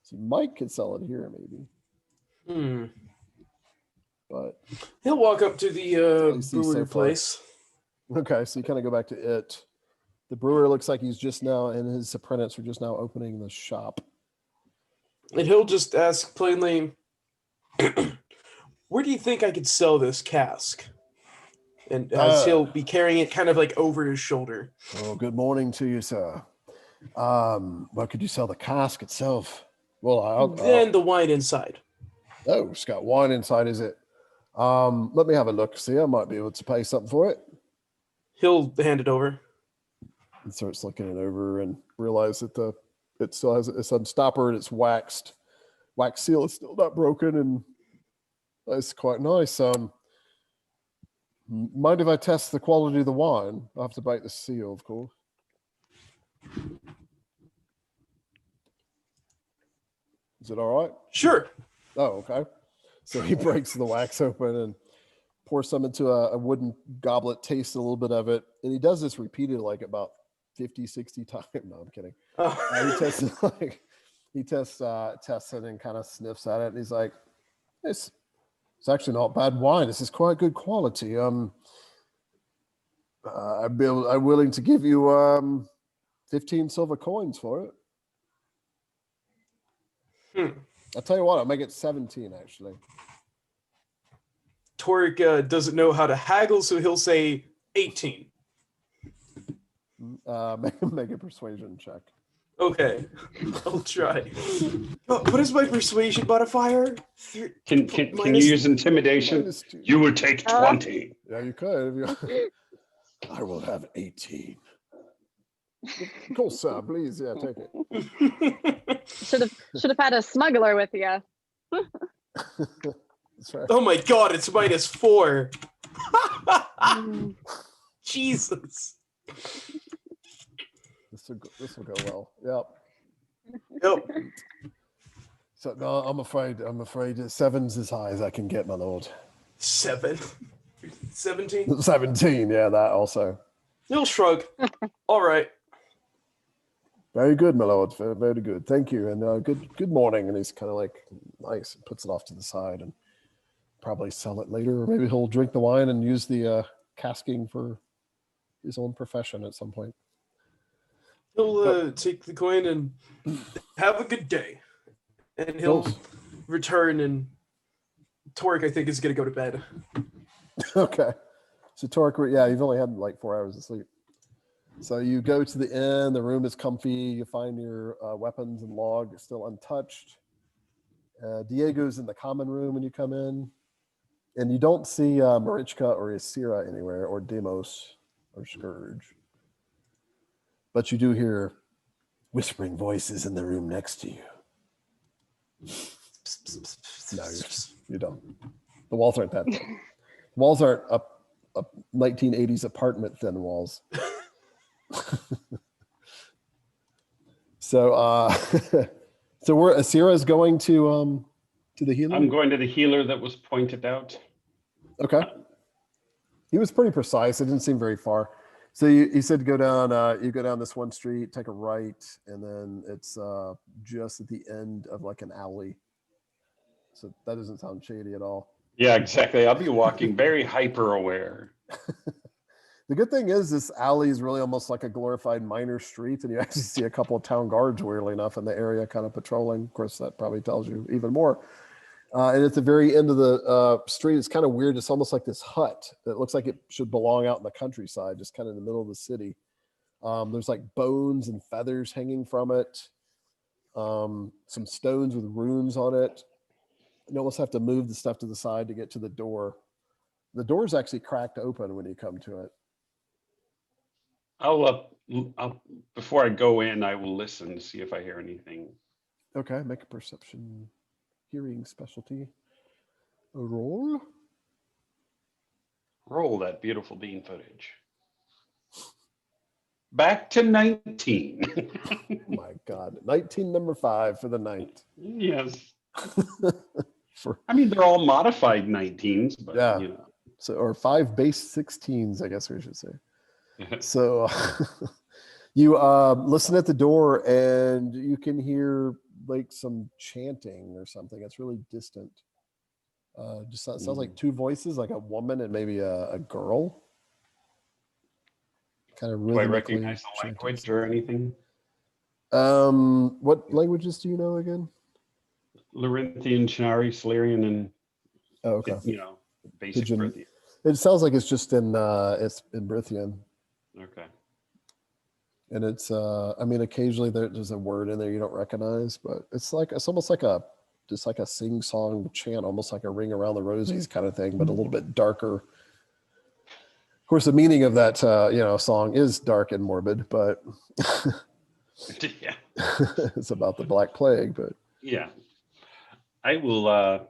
So Mike could sell it here maybe, but He'll walk up to the you see brewery so far. place. Okay, so you kind of go back to it. The brewer looks like he's just now, and his apprentice are just now opening the shop. And he'll just ask plainly, where do you think I could sell this cask? And he'll be carrying it kind of like over his shoulder. Oh, good morning to you, sir. Where could you sell the cask itself? Well, And the wine inside. Oh, it's got wine inside, is it? Let me have a look. See, I might be able to pay something for it. He'll hand it over. And starts looking it over and realize that it still has its unstopper and it's waxed. Wax seal is still not broken, and it's quite nice. Mind if I test the quality of the wine? I'll have to bite the seal, of course. Is it all right? Sure. Oh, okay. So he breaks the wax open and pours some into a wooden goblet, tastes a little bit of it. And he does this repeatedly, like about 50, 60 times. No, I'm kidding. He tests it and kind of sniffs at it. And he's like, it's actually not bad wine. This is quite good quality. I'm willing to give you 15 silver coins for it. I'll tell you what, I'll make it 17 actually. Torik doesn't know how to haggle, so he'll say 18. Make a persuasion check. Okay, I'll try. What is my persuasion modifier? Can you use intimidation? -2. You will take 20. Yeah, you could. I will have 18. Of course, sir. Please, yeah, take it. Should have had a smuggler with you. That's right. Oh my god, it's -4. Jesus. This will go well. Yep. Yep. So no, I'm afraid 7's as high as I can get, my lord. 7. 17. 17, yeah, that also. He'll shrug. All right. Very good, my lord. Very, very good. Thank you. And good morning. And he's kind of like nice and puts it off to the side and probably sell it later. Or maybe he'll drink the wine and use the casking for his own profession at some point. He'll take the coin and have a good day. And he'll return, and Torik, I think, is going to go to bed. Okay. So Torik, yeah, you've only had like 4 hours of sleep. So you go to the inn, the room is comfy, you find your weapons and log still untouched. Diego's in the common room when you come in. And you don't see Marichka or Isira anywhere, or Demos or Scourge. But you do hear whispering voices in the room next to you. No, you don't. The walls aren't that thin. The walls aren't up 1980s apartment thin walls. So so where Asira's going to the healer? I'm going to the healer that was pointed out. Okay. He was pretty precise. It didn't seem very far. So he said go down you go down this one street, take a right, and then it's just at the end of like an alley. So that doesn't sound shady at all. Yeah, exactly. I'll be walking very hyper aware. The good thing is this alley is really almost like a glorified minor street, and you actually see a couple of town guards, weirdly enough, in the area kind of patrolling. Of course, that probably tells you even more. And at the very end of the street, it's kind of weird. It's almost like this hut that looks like it should belong out in the countryside, just kind of in the middle of the city. There's like bones and feathers hanging from it. Some stones with runes on it. You almost have to move the stuff to the side to get to the door. The door's actually cracked open when you come to it. I'll before I go in, I will listen to see if I hear anything. Okay, make a perception hearing specialty roll. Roll that beautiful bean footage. Back to 19. Oh my God, 19, number 5 for the night. Yes. I mean, they're all modified 19s, but yeah. You know. So, or 5 base 16s, I guess we should say. So you listen at the door and you can hear like some chanting or something. It's really distant. Just sounds like 2 voices, like a woman and maybe a girl. kind of Do I rhythmically recognize the chanting. language or anything? What languages do you know again? Larinthian, Shinari, Solarian, and Oh, okay. basic Pigeon. Brythian. It sounds like it's just in Brythian. Okay. And it's I mean, occasionally there's a word in there you don't recognize, but it's almost like a sing-song chant, almost like a Ring Around the Rosies kind of thing, but a little bit darker. Of course, the meaning of that song is dark and morbid, but Yeah. it's about the Black Plague. But Yeah. I will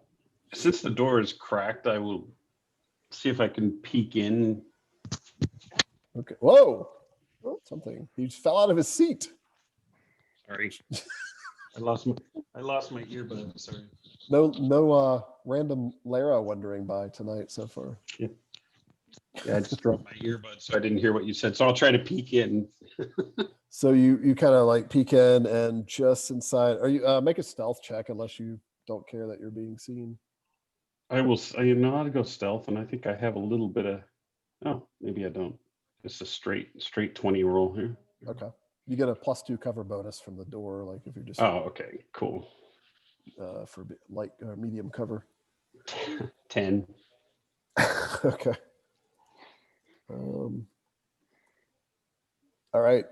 since the door is cracked, I will see if I can peek in. okay. Whoa! Something. He just fell out of his seat. Sorry. I lost my earbud. Sorry. No random Lara wandering by tonight so far. Yeah, I just dropped my earbud, so I didn't hear what you said. So I'll try to peek in. So you kind of like peek in, and just inside, are you make a stealth check unless you don't care that you're being seen. I will. I know how to go stealth, and I think I have a little bit of. Oh, maybe I don't. It's a straight 20 roll here. Okay. You get a +2 cover bonus from the door, like if you're just Oh, okay, cool. for light or medium cover. 10. Okay. All right.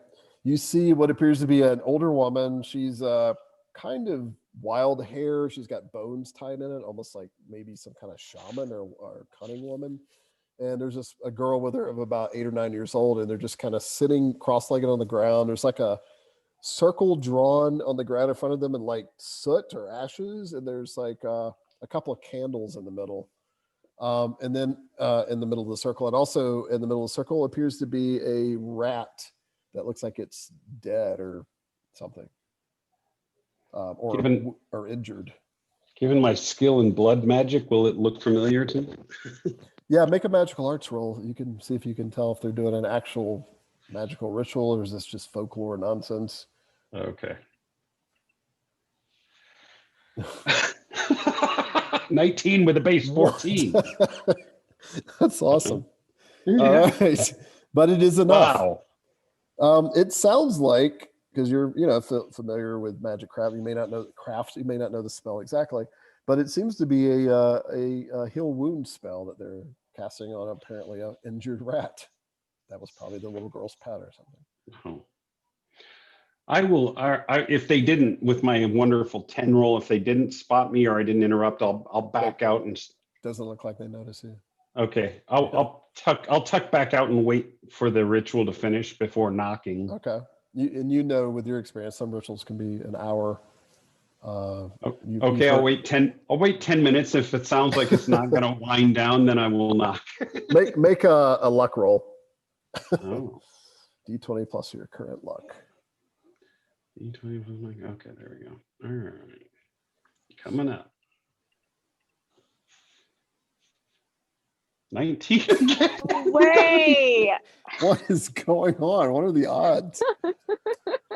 You see what appears to be an older woman. She's kind of wild hair. She's got bones tied in it, almost like maybe some kind of shaman or cunning woman. And there's just a girl with her of about 8 or 9 years old, and they're just kind of sitting cross-legged on the ground. There's like a circle drawn on the ground in front of them in like soot or ashes, and there's like a couple of candles in the middle. And then in the middle of the circle, and also in the middle of the circle appears to be a rat that looks like it's dead or something, or injured. Given my skill in blood magic, will it look familiar to me? Yeah, make a magical arts roll. You can see if you can tell if they're doing an actual magical ritual, or is this just folklore nonsense? Okay. 19 with a base 14. That's awesome. All right, but it is enough. Wow. It sounds like, because you're familiar with magic craft, you may not know the craft, you may not know the spell exactly, but it seems to be a heal wound spell that they're casting on apparently an injured rat. That was probably the little girl's pet or something. Oh. I will. If they didn't, with my wonderful 10 roll, if they didn't spot me or I didn't interrupt, I'll back out and. Doesn't look like they notice you. Okay, I'll tuck back out and wait for the ritual to finish before knocking. Okay, with your experience, some rituals can be an hour. Okay, I'll wait 10 minutes. If it sounds like it's not going to wind down, then I will knock. make a luck roll. Oh. D20 plus your current luck. D20 plus luck. Okay, there we go. All right, coming up. 19 again. Way. What is going on? What are the odds?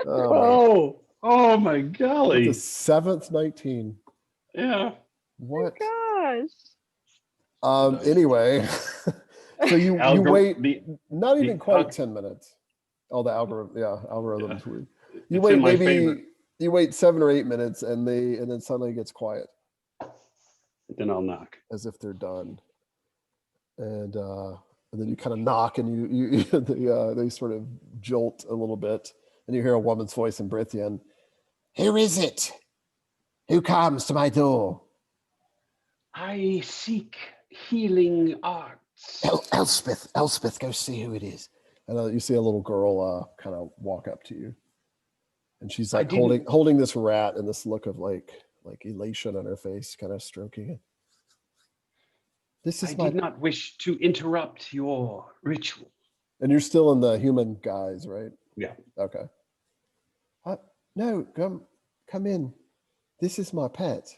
Oh my golly. The 7th 19. Yeah. What? Oh my gosh. Anyway, so you wait not even quite 10 minutes. Oh, the algorithm's weird. You wait you wait 7 or 8 minutes, and then suddenly it gets quiet. Then I'll knock. As if they're done. And then you kind of knock, and you they sort of jolt a little bit, and you hear a woman's voice in Brythian. Who is it? Who comes to my door? I seek healing arts. Elspeth, go see who it is. And you see a little girl kind of walk up to you, and she's like holding this rat, and this look of like elation on her face, kind of stroking it. I did not wish to interrupt your ritual. And you're still in the human guise, right? Yeah. Okay. No, come in. This is my pet.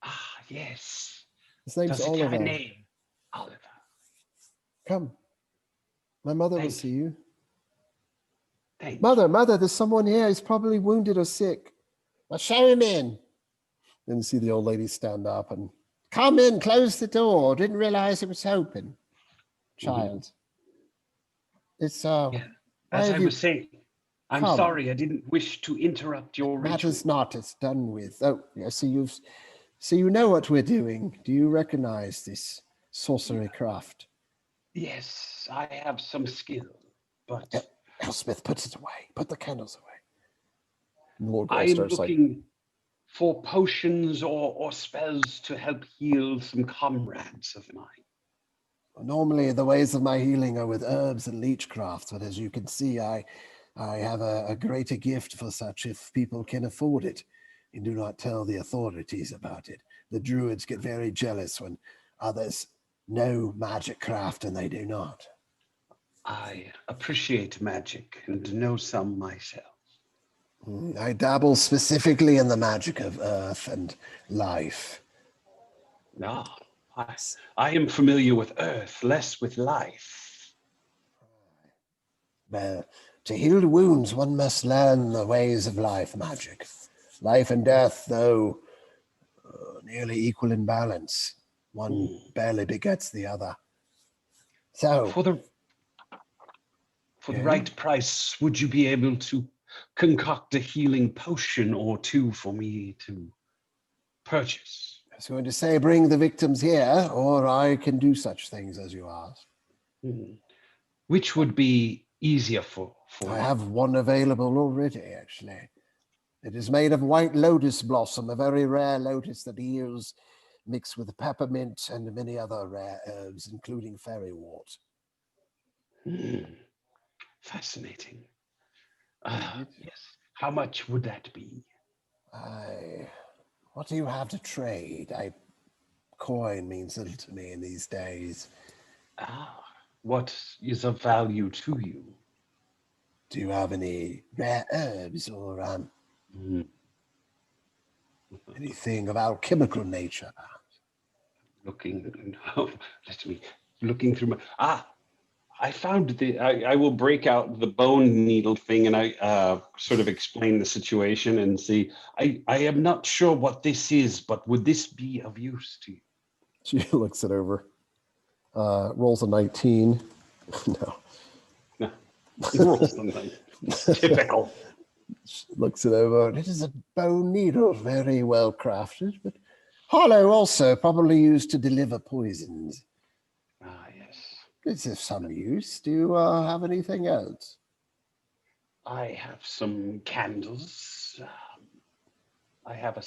Ah, yes. His name's Does Oliver. it have a name? Oliver. Come. My mother will Thank see you. Thank Mother, there's someone here. He's probably wounded or sick. Well, show him in. Then you see the old lady stand up and come in, close the door. Didn't realize it was open. Child. It's Yeah. why As have I you was saying, I'm come? sorry. I didn't wish to interrupt your ritual. Matters not. It's done with. Oh, I see you know what we're doing. Do you recognize this sorcery craft? Yes, I have some skill, but Elspeth, put it away. Put the candles away. And Lord I Grey am starts like, looking for potions or spells to help heal some comrades of mine. normally the ways of my healing are with herbs and leechcraft, but as you can see, I have a greater gift for such if people can afford it and do not tell the authorities about it. The druids get very jealous when others know magic craft and they do not. I appreciate magic and know some myself. I dabble specifically in the magic of earth and life. Ah, I am familiar with earth, less with life. Well, to heal wounds, one must learn the ways of life magic. Life and death, though nearly equal in balance, one barely begets the other. So, For the right price, would you be able to concoct a healing potion or two for me to purchase? I was going to say, bring the victims here, or I can do such things as you ask. Which would be easier for I you? have one available already, actually. It is made of white lotus blossom, a very rare lotus that heals, mixed with peppermint and many other rare herbs, including fairy-wort. Fascinating. Yes. How much would that be? What do you have to trade? Coin means little to me in these days. What is of value to you? Do you have any rare herbs or anything of alchemical nature? Looking through my I found I will break out the bone needle thing and I sort of explain the situation and see. I am not sure what this is, but would this be of use to you? She looks it over. Rolls a 19. No. Rolls a 19. Typical. She looks it over. It is a bone needle, very well crafted, but hollow also, probably used to deliver poisons. Yes. It's of some use. Do you have anything else? I have some candles. I have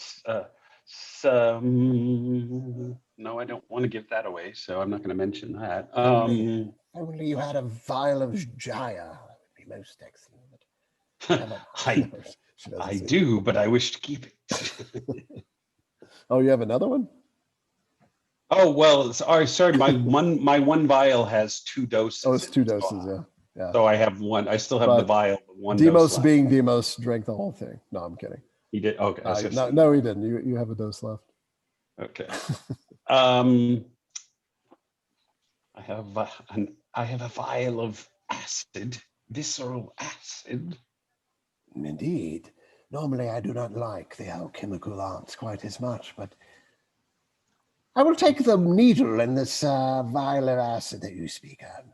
some. No, I don't want to give that away, so I'm not going to mention that. Only you had a vial of Jaya. That would be most excellent. I do, but I wish to keep it. Oh, you have another one? Oh well, sorry. My one vial has 2 doses. Oh, it's 2 doses. Yeah. So I have one. I still have the vial. But one Demos dose being Demos drank the whole thing. No, I'm kidding. He did. Okay. No, he didn't. You have a dose left. Okay. I have a vial of acid, visceral acid. Indeed. Normally, I do not like the alchemical arts quite as much, but I will take the needle and this vial of acid that you speak of.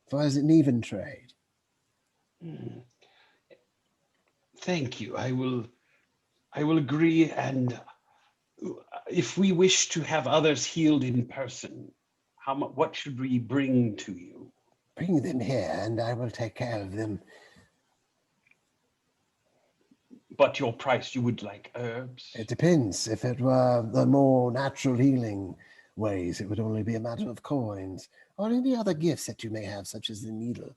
For as an even trade. Thank you. I will agree. And if we wish to have others healed in person, what should we bring to you? Bring them here, and I will take care of them. But your price, you would like herbs? It depends. If it were the more natural healing ways, it would only be a matter of coins, or any other gifts that you may have, such as the needle.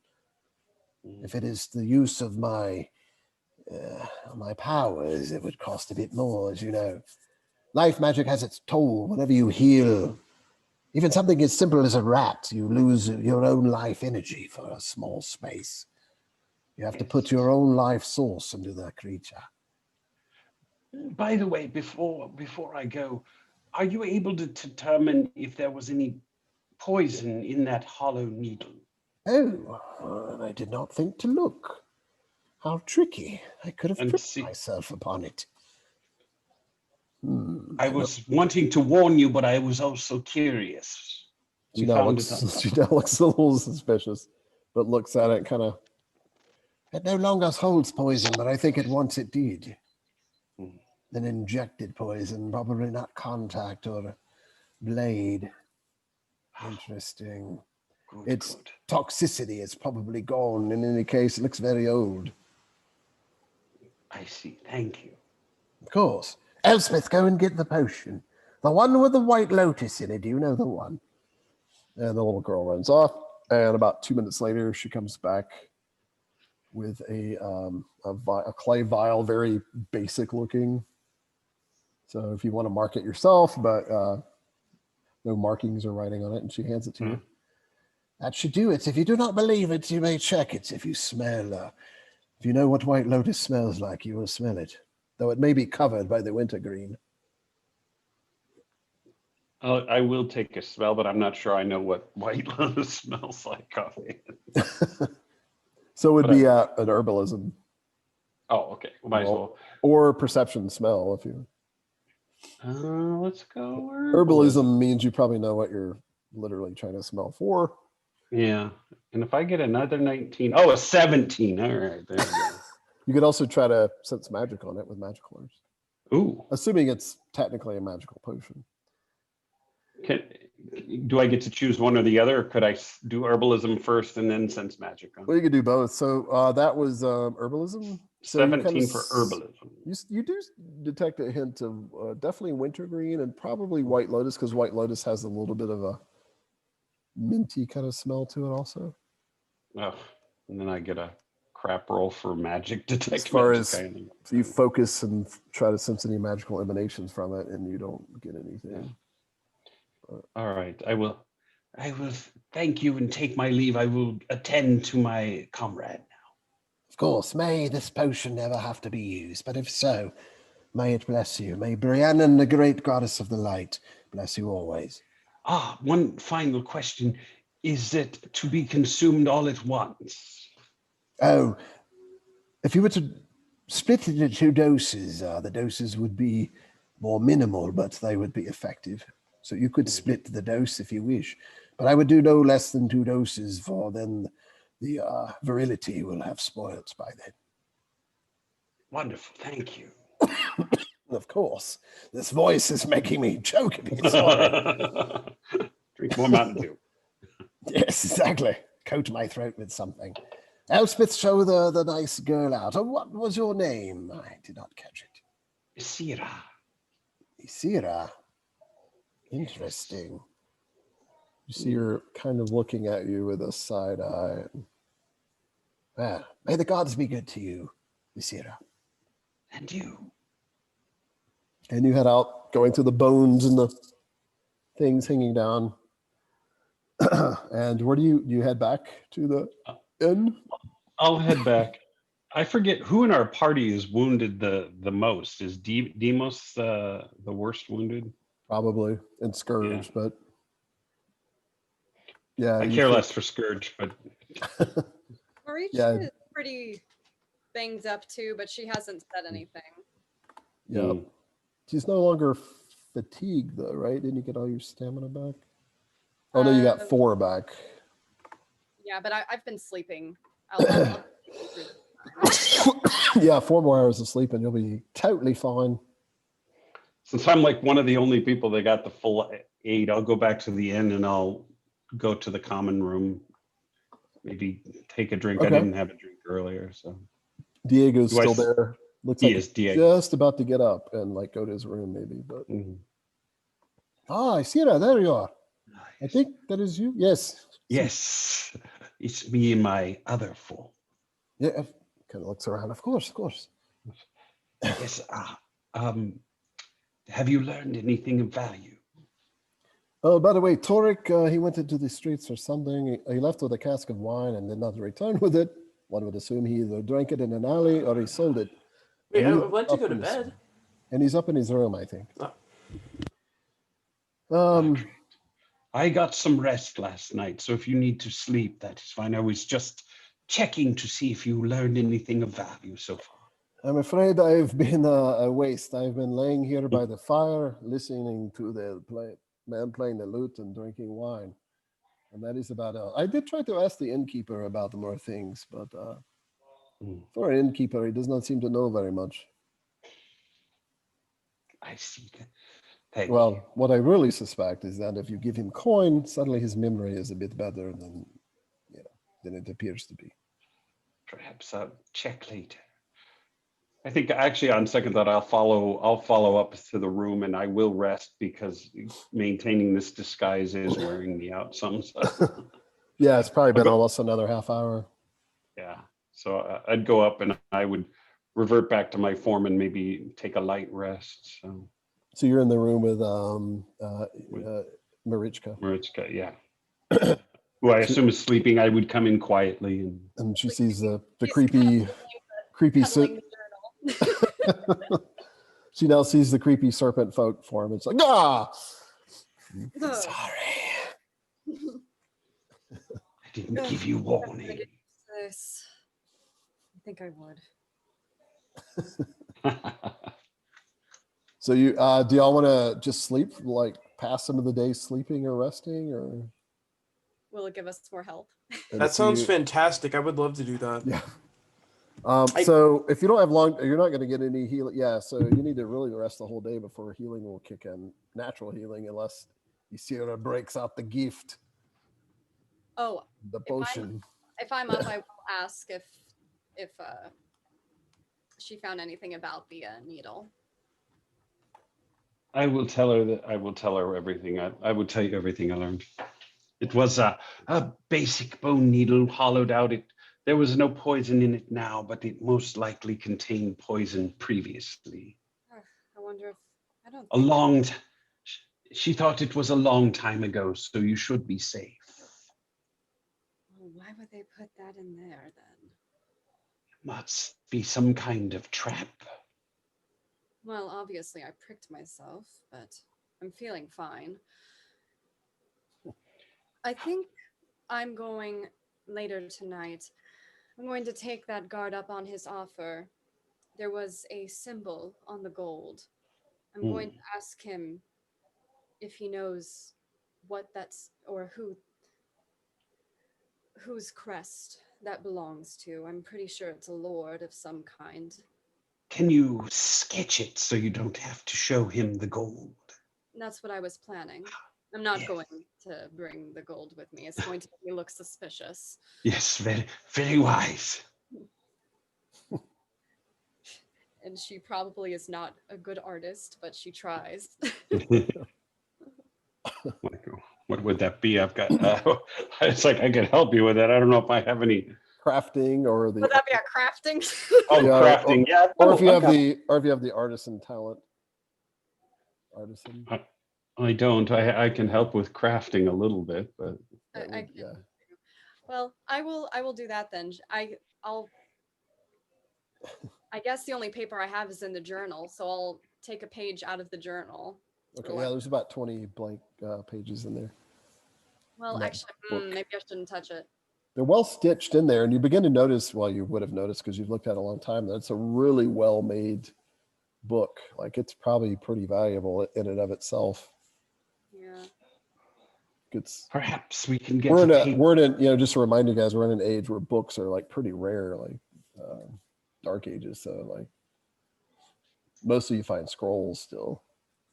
If it is the use of my powers, it would cost a bit more, as you know. Life magic has its toll. Whenever you heal, even something as simple as a rat, you lose your own life energy for a small space. You have to put your own life source into the creature. By the way, before I go, are you able to determine if there was any poison in that hollow needle? Oh, I did not think to look. How tricky. I could have tricked myself upon it. I was wanting to warn you, but I was also curious. She now looks a little suspicious. but looks at it and kind of, it no longer holds poison, but I think it once it did. Then injected poison, probably not contact or blade. Interesting. Good, Its good. toxicity is probably gone. In any case, it looks very old. I see. Thank you. Of course. Elspeth, go and get the potion. The one with the white lotus in it. Do you know the one? And the little girl runs off. And about 2 minutes later, she comes back with a clay vial, very basic looking. So if you want to mark it yourself, but no markings or writing on it, and she hands it to you. That should do it. If you do not believe it, you may check it. If you smell, if you know what white lotus smells like, you will smell it, though it may be covered by the wintergreen. I will take a smell, but I'm not sure I know what white lotus smells like coffee. So it would be an herbalism. Oh, okay. Might as well. Or perception smell, if you. Let's go. Herbalism means you probably know what you're literally trying to smell for. Yeah. And if I get another 19, a 17. All right. There we go. You could also try to sense magic on it with magical herbs. Ooh. Assuming it's technically a magical potion. Do I get to choose one or the other, or could I do herbalism first and then sense magic? Well, you could do both. So that was herbalism. So 17 for herbalism. You do detect a hint of definitely wintergreen and probably white lotus, because white lotus has a little bit of a minty kind of smell to it also. Oh, and then I get a crap roll for magic detect. As far magic, as kind of. you focus and try to sense any magical emanations from it, and you don't get anything. All right, I will thank you and take my leave. I will attend to my comrade now. Of course, may this potion never have to be used, but if so, may it bless you. May Brianna, the great goddess of the light, bless you always. One final question. Is it to be consumed all at once? Oh, if you were to split it into 2 doses, the doses would be more minimal, but they would be effective. So you could split the dose if you wish, but I would do no less than 2 doses, for then the virility will have spoiled by then. Wonderful, thank you. Of course, this voice is making me choke a bit. Sorry. Drink more Mountain Dew. Yes, exactly. Coat my throat with something. Elspeth, show the nice girl out. Oh, what was your name? I did not catch it. Isira. Isira. Interesting. You see her kind of looking at you with a side eye. Well, may the gods be good to you, Isira. And you. And you head out, going through the bones and the things hanging down. And where do you head back to the inn? I'll head back. I forget who in our party is wounded the most. Is Demos the worst wounded? Probably, and Scourge, but yeah. I care less for Scourge, but Marisha is pretty banged up too, but she hasn't said anything. Yeah. She's no longer fatigued though, right? Didn't you get all your stamina back? Oh no, you got 4 back. Yeah, but I've been sleeping. Yeah, 4 more hours of sleep and you'll be totally fine. since I'm like one of the only people that got the full 8, I'll go back to the inn and I'll go to the common room. Maybe take a drink. Okay. I didn't have a drink earlier, so. Diego's Do I still s- there. Looks He like is, he's Diego. just about to get up and like go to his room maybe, but Mhm. I see that. There you are. I think that is you. Yes. Yes, it's me and my other 4. Yeah. Kind of looks around. Of course, of course. Yes. Have you learned anything of value? Oh, by the way, Torik, he went into the streets or something. He left with a cask of wine and did not return with it. One would assume he either drank it in an alley or he sold it. Wait, And I he's went to up go to in his- bed. And he's up in his room, I think. Oh. I got some rest last night, so if you need to sleep, that is fine. I was just checking to see if you learned anything of value so far. I'm afraid I've been a waste. I've been laying here by the fire, listening to the man playing the lute and drinking wine. And that is about it. I did try to ask the innkeeper about more things, but for an innkeeper, he does not seem to know very much. I see. Thank Well, you. what I really suspect is that if you give him coin, suddenly his memory is a bit better than it appears to be. Perhaps I'll check later. I think actually on second thought, I'll follow up to the room and I will rest because maintaining this disguise is wearing me out some. So. Yeah, it's probably been almost another half hour. Yeah. So I'd go up and I would revert back to my form and maybe take a light rest. So you're in the room with Marichka. Marichka, yeah. Who I assume is sleeping. I would come in quietly and she sees the She's creepy cuddling the journal. she now sees the creepy serpent folk form. It's like, ah, Ugh. sorry. I didn't give you warning. This. I think I would. So you do y'all want to just sleep, like pass some of the day sleeping or resting, or Will it give us more help? That sounds fantastic. I would love to do that. Yeah. So if you don't have long, you're not going to get any healing. Yeah. So you need to really rest the whole day before healing will kick in, natural healing, unless Isira breaks out the gift, Oh, the potion. if I'm up, I will ask if she found anything about the needle. I will tell her everything. I will tell you everything I learned. It was a basic bone needle hollowed out. There was no poison in it now, but it most likely contained poison previously. I wonder if I don't. A long. She thought it was a long time ago, so you should be safe. Well, why would they put that in there then? Must be some kind of trap. Well, obviously I pricked myself, but I'm feeling fine. I think I'm going later tonight. I'm going to take that guard up on his offer. There was a symbol on the gold. I'm going to ask him if he knows what that's or whose crest that belongs to. I'm pretty sure it's a lord of some kind. Can you sketch it so you don't have to show him the gold? That's what I was planning. I'm not Yes. going to bring the gold with me. It's going to make me look suspicious. Yes, very, very wise. And she probably is not a good artist, but she tries. What would that be? I've got. It's like I could help you with that. I don't know if I have any Crafting or the Would that be a crafting? Oh, Yeah, crafting. Yeah. or if you have okay. the artisan talent. Artisan. I don't. I can help with crafting a little bit, but I can. Yeah. Well, I will do that then. I'll. I guess the only paper I have is in the journal, so I'll take a page out of the journal. Okay, yeah, there's about 20 blank pages in there. Well, that actually, book. maybe I shouldn't touch it. They're well stitched in there, and you begin to notice, well, you would have noticed because you've looked at it a long time, that it's a really well-made book. Like, it's probably pretty valuable in and of itself. Yeah. It's, perhaps we can get we're in, just to remind you guys, we're in an age where books are like pretty rare, like Dark Ages. So like mostly you find scrolls still.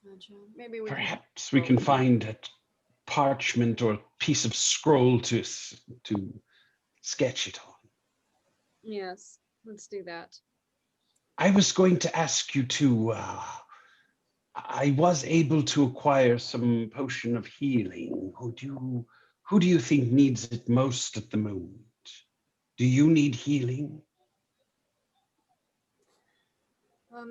Gotcha. Maybe perhaps we can find a parchment or piece of scroll to sketch it on. Yes, let's do that. I was going to ask you to. I was able to acquire some potion of healing. Who do you think needs it most at the moment? Do you need healing? A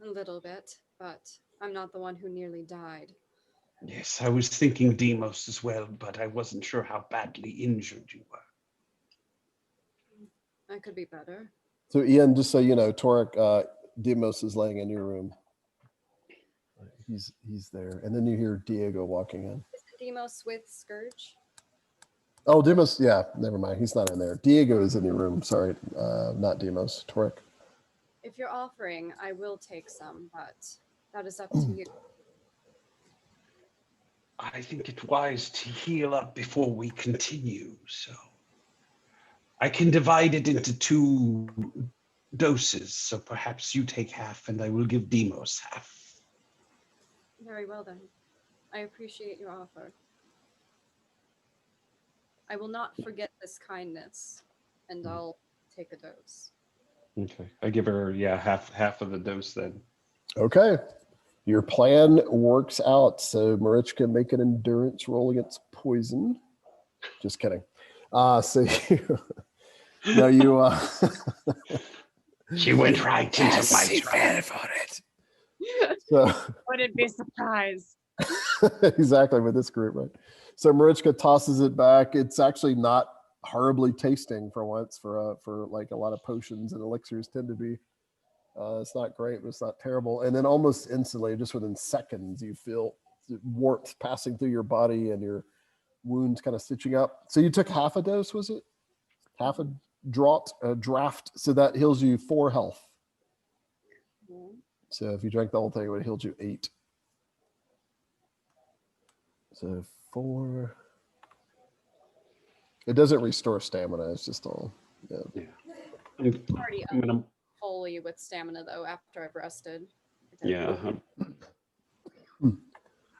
little bit, but I'm not the one who nearly died. Yes, I was thinking Demos as well, but I wasn't sure how badly injured you were. I could be better. So Ian, just so you know, Torik, Demos is laying in your room. He's there, and then you hear Diego walking in. Is it Demos with Scourge? Oh, Demos, yeah, never mind. He's not in there. Diego is in your room. Sorry, not Demos. Torik. If you're offering, I will take some, but that is up to you. I think it wise to heal up before we continue. So I can divide it into 2 doses. So perhaps you take half and I will give Demos half. Very well then. I appreciate your offer. I will not forget this kindness, and I'll take a dose. Okay. I give her, half of the dose then. Okay. Your plan works out. So Marichka, make an endurance roll against poison. Just kidding. So She went right into my trap. for it. So Wouldn't be surprised. exactly with this group, right? So Marichka tosses it back. It's actually not horribly tasting for once. For like a lot of potions and elixirs tend to be. It's not great, but it's not terrible. And then almost instantly, just within seconds, you feel warmth passing through your body and your wounds kind of stitching up. So you took half a dose, was it? Half a draft. So that heals you 4 health. So if you drank the whole thing, it would have healed you 8. So 4. It doesn't restore stamina. It's just all. Yeah. I'm already up fully with stamina though after I've rested. Yeah.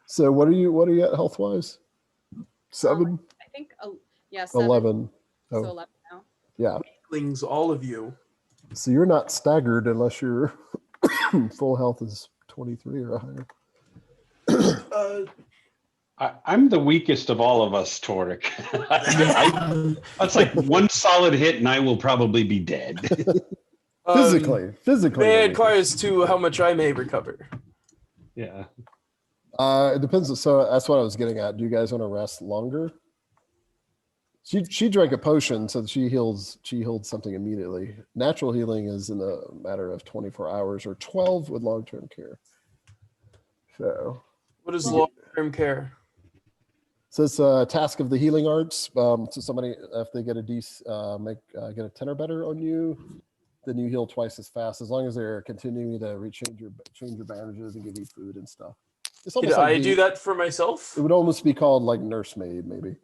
So what are you at health wise? 7? I think 7. 11. So Oh, 11 now. yeah. Weaklings, all of you. So you're not staggered unless your full health is 23 or higher. I'm the weakest of all of us, Torik. That's like one solid hit and I will probably be dead. Physically. May inquires to how much I may recover. Yeah. It depends. So that's what I was getting at. Do you guys want to rest longer? She drank a potion, so she healed something immediately. Natural healing is in a matter of 24 hours or 12 with long-term care. So what is long-term care? So it's a task of the healing arts. So somebody, if they get a get a 10 or better on you, then you heal twice as fast, as long as they're continuing to change your bandages and give you food and stuff. It's Can almost I like do that for myself? It would almost be called like nursemaid, maybe.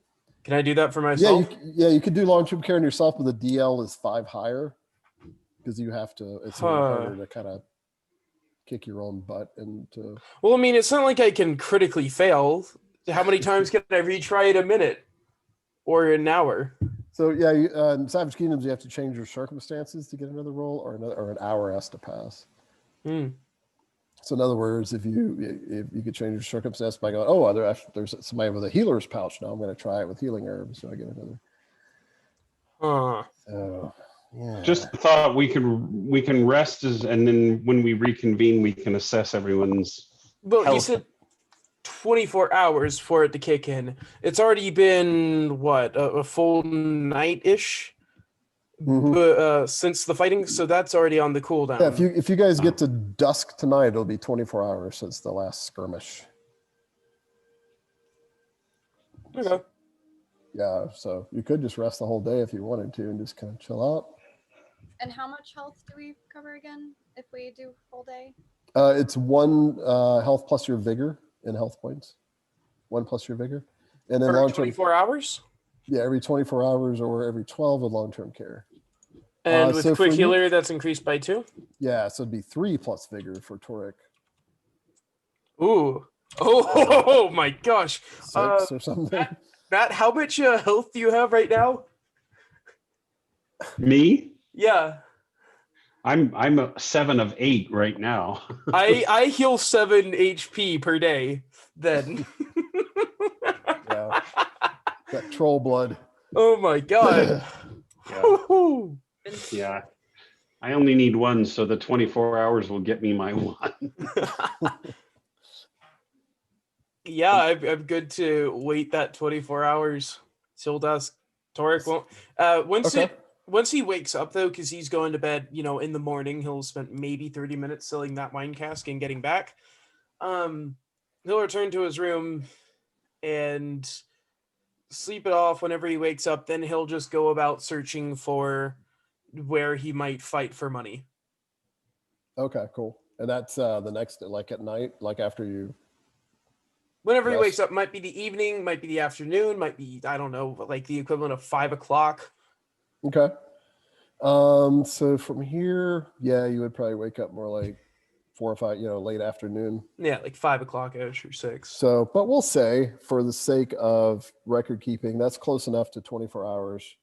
Can I do that for myself? Yeah, you could do long-term care on yourself, but the DL is 5 higher because you have to. It's harder to kind of kick your own butt into. Well, I mean, it's not like I can critically fail. How many times can I retry it a minute or an hour? So yeah, in Savage Kingdoms, you have to change your circumstances to get another roll, or an hour has to pass. So in other words, if you could change your circumstance by going, oh, there's somebody with a healer's pouch. Now I'm going to try it with healing herbs, so I get another. So yeah. Just thought we can rest and then when we reconvene, we can assess everyone's. Well, health. You said 24 hours for it to kick in. It's already been what a full night-ish since the fighting, so that's already on the cooldown. Yeah, if you guys get to dusk tonight, it'll be 24 hours since the last skirmish. Okay. Yeah, so you could just rest the whole day if you wanted to and just kind of chill out. And how much health do we cover again if we do full day? It's 1 health plus your vigor in health points. 1 plus your vigor. And then long-term 24 hours? Yeah, every 24 hours or every 12 with long-term care. And with so quick for healer, that's increased by 2? Yeah, so it'd be 3 plus vigor for Torik. Ooh. Oh my gosh. 6 or something. Matt, how much health do you have right now? Me? Yeah. I'm a 7 of 8 right now. I heal 7 HP per day then. Yeah. That troll blood. Oh my god. Yeah. I only need 1, so the 24 hours will get me my 1. Yeah, I'm good to wait that 24 hours till dusk. Torik won't. Once he wakes up though, because he's going to bed, in the morning, he'll spend maybe 30 minutes selling that wine cask and getting back. He'll return to his room and sleep it off whenever he wakes up. Then he'll just go about searching for where he might fight for money. Okay, cool. And that's the next, like at night, like after you Whenever he Yes. wakes up, might be the evening, might be the afternoon, might be, I don't know, like the equivalent of 5 o'clock. Okay. So from here, yeah, you would probably wake up more like 4 or 5, late afternoon. Yeah, like 5 o'clock-ish or 6. So, but we'll say for the sake of record keeping, that's close enough to 24 hours.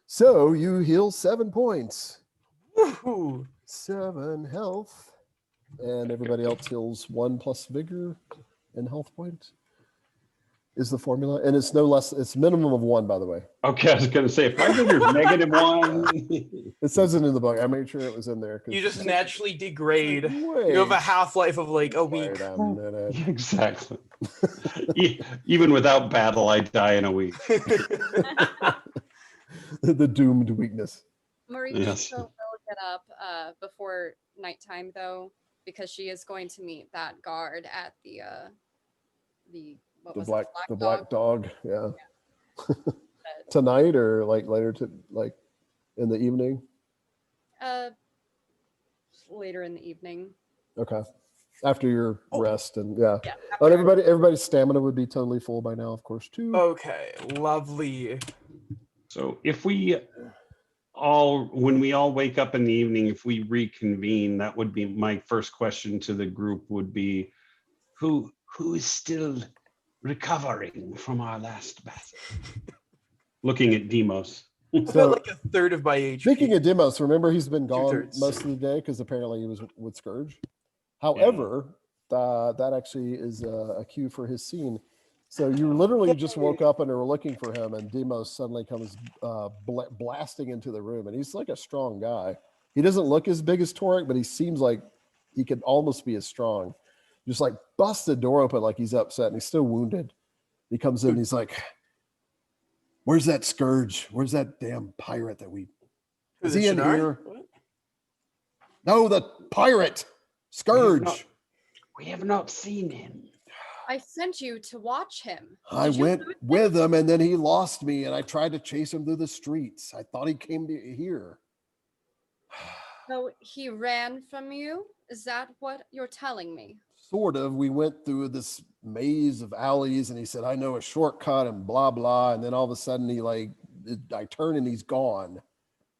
So you heal 7 points, Woohoo! 7 health, and everybody else heals 1 plus vigor and health points is the formula. And it's no less, it's minimum of 1, by the way. Okay, I was going to say, if my vigor's -1. It says it in the book. I made sure it was in there. 'cause You just it's naturally degrade. like, You have a wait, half-life of like a week. wait a minute. Yeah, exactly. Even without battle, I die in a week. The doomed weakness. Marika Yes. still will get up before nighttime though, because she is going to meet that guard at the what The was black, it, the dog? black dog. Yeah. Tonight or like later like in the evening. Later in the evening. Okay. After your rest and yeah. Yeah. And everybody's stamina would be totally full by now, of course, too. Okay, lovely. So if when we all wake up in the evening, if we reconvene, that would be my first question to the group would be, who is still recovering from our last battle? Looking at Demos. About So like a third of my HP. speaking of Demos, remember he's been gone Two-thirds. most of the day because apparently he was with Scourge. However, that actually is a cue for his scene. So you literally just woke up and are looking for him, and Demos suddenly comes blasting into the room, and he's like a strong guy. He doesn't look as big as Torik, but he seems like he could almost be as strong. Just like busts the door open like he's upset, and he's still wounded. He comes in, and he's like, "Where's that Scourge? Where's that damn pirate that we? Is he in here? No, the pirate, Scourge." We have not seen him. I sent you to watch him. I Did you went lose him? with him, and then he lost me, and I tried to chase him through the streets. I thought he came to here. So he ran from you? Is that what you're telling me? Sort of. We went through this maze of alleys, and he said, "I know a shortcut," and blah blah. And then all of a sudden, I turn, and he's gone.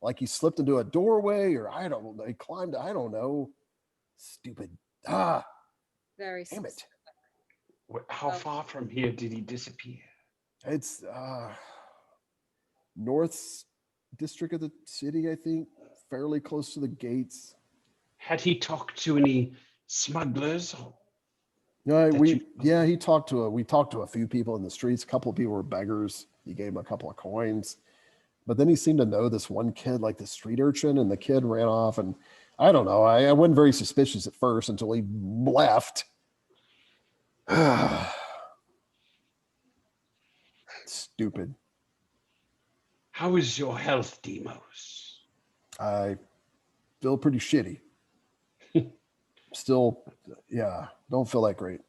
Like he slipped into a doorway, or I don't know. He climbed. I don't know. Stupid. Very Damn it. specific. How far from here did he disappear? It's north district of the city, I think, fairly close to the gates. Had he talked to any smugglers? No, That we talked to a few people in the streets. A couple of people were beggars. He gave him a couple of coins, but then he seemed to know this one kid, like the street urchin, and the kid ran off. And I don't know. I wasn't very suspicious at first until he left. Stupid. How is your health, Demos? I feel pretty shitty. Still, yeah, don't feel that great.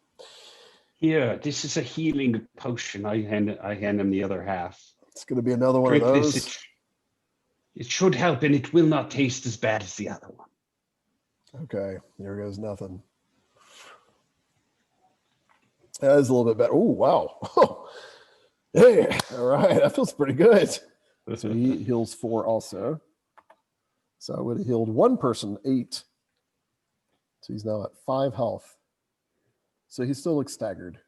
Here, this is a healing potion. I hand him the other half. It's going to be another one Drink of this. those. It should help, and it will not taste as bad as the other one. Okay, there goes nothing. That is a little bit better. Oh, wow. Hey, all right. That feels pretty good. So he heals 4 also. So I would have healed 1 person 8. So he's now at 5 health. So he still looks staggered.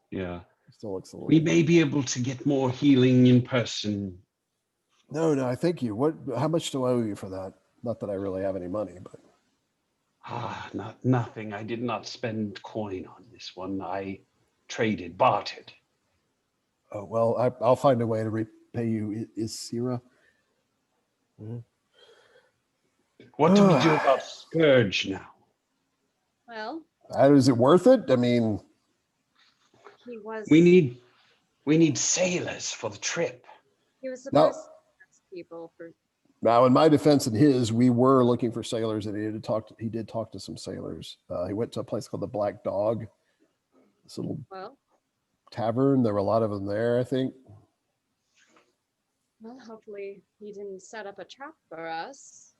Yeah. He still looks a little. We may be able to get more healing in person. No, I thank you. How much do I owe you for that? Not that I really have any money, but. Nothing. I did not spend coin on this one. I traded, bartered. Oh, well, I'll find a way to repay you. Is Sierra? What do we do about Scourge now? Well, Is it worth it? I mean, he was. We need sailors for the trip. He was No. supposed to ask people for. now in my defense and his, we were looking for sailors, and he did talk to some sailors. He went to a place called the Black Dog, this little Well, tavern. There were a lot of them there, I think. hopefully he didn't set up a trap for us.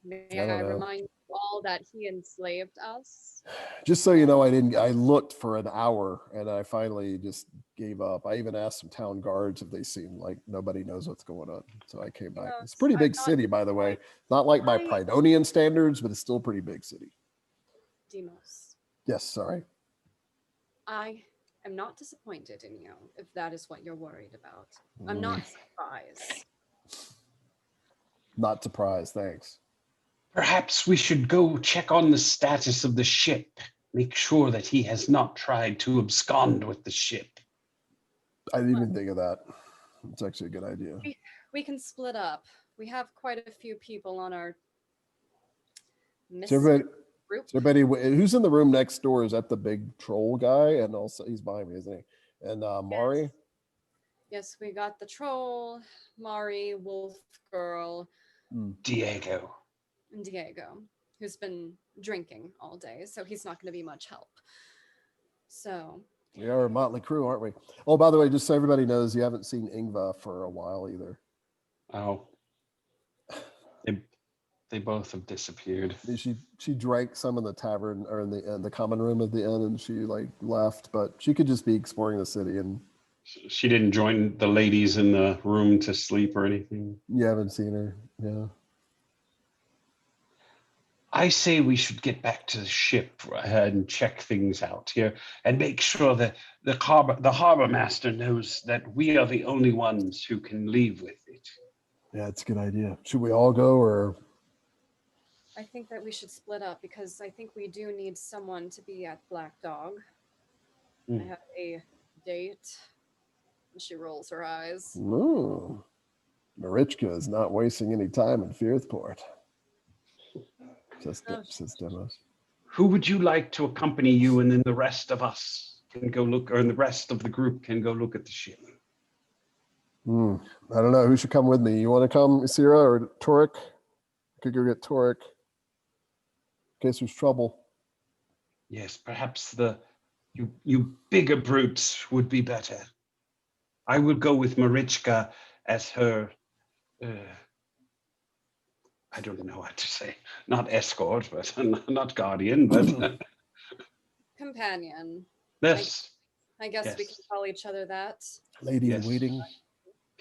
May I don't I know. remind all that he enslaved us. Just so you know, I looked for an hour and I finally just gave up. I even asked some town guards if they seemed like nobody knows what's going on. So I came back. It's a pretty big city, by the way. Not like by Prydonian standards, but it's still a pretty big city. Demos, Yes, sorry. I am not disappointed in you if that is what you're worried about. I'm not surprised. Not surprised, thanks. Perhaps we should go check on the status of the ship. Make sure that he has not tried to abscond with the ship. I didn't even think of that. It's actually a good idea. We can split up. We have quite a few people on our So group. everybody, who's in the room next door? Is that the big troll guy? And also, he's behind me, isn't he? And Mari? Yes, we got the troll, Mari, Wolf Girl, Diego. and Diego, who's been drinking all day, so he's not going to be much help. So We are a motley crew, aren't we? Oh, by the way, just so everybody knows, you haven't seen Ingva for a while either. Oh. They both have disappeared. She drank some in the tavern or in the common room at the inn, and she like left, but she could just be exploring the city. And She didn't join the ladies in the room to sleep or anything. you haven't seen her. Yeah. I say we should get back to the ship and check things out here and make sure that the harbor master knows that we are the only ones who can leave with it. Yeah, it's a good idea. Should we all go, or I think that we should split up because I think we do need someone to be at Black Dog. I have a date. And she rolls her eyes. Marichka is not wasting any time in Firthport. Says Demos. Who would you like to accompany you, and then the rest of us can go look, or the rest of the group can go look at the ship? I don't know. Who should come with me? You want to come, Isira or Torik? I could go get Torik in case there's trouble. Yes, perhaps you bigger brutes would be better. I would go with Marichka as her, I don't know what to say. Not escort, but not guardian, but Companion. yes. I guess we can call each other that. Lady in waiting.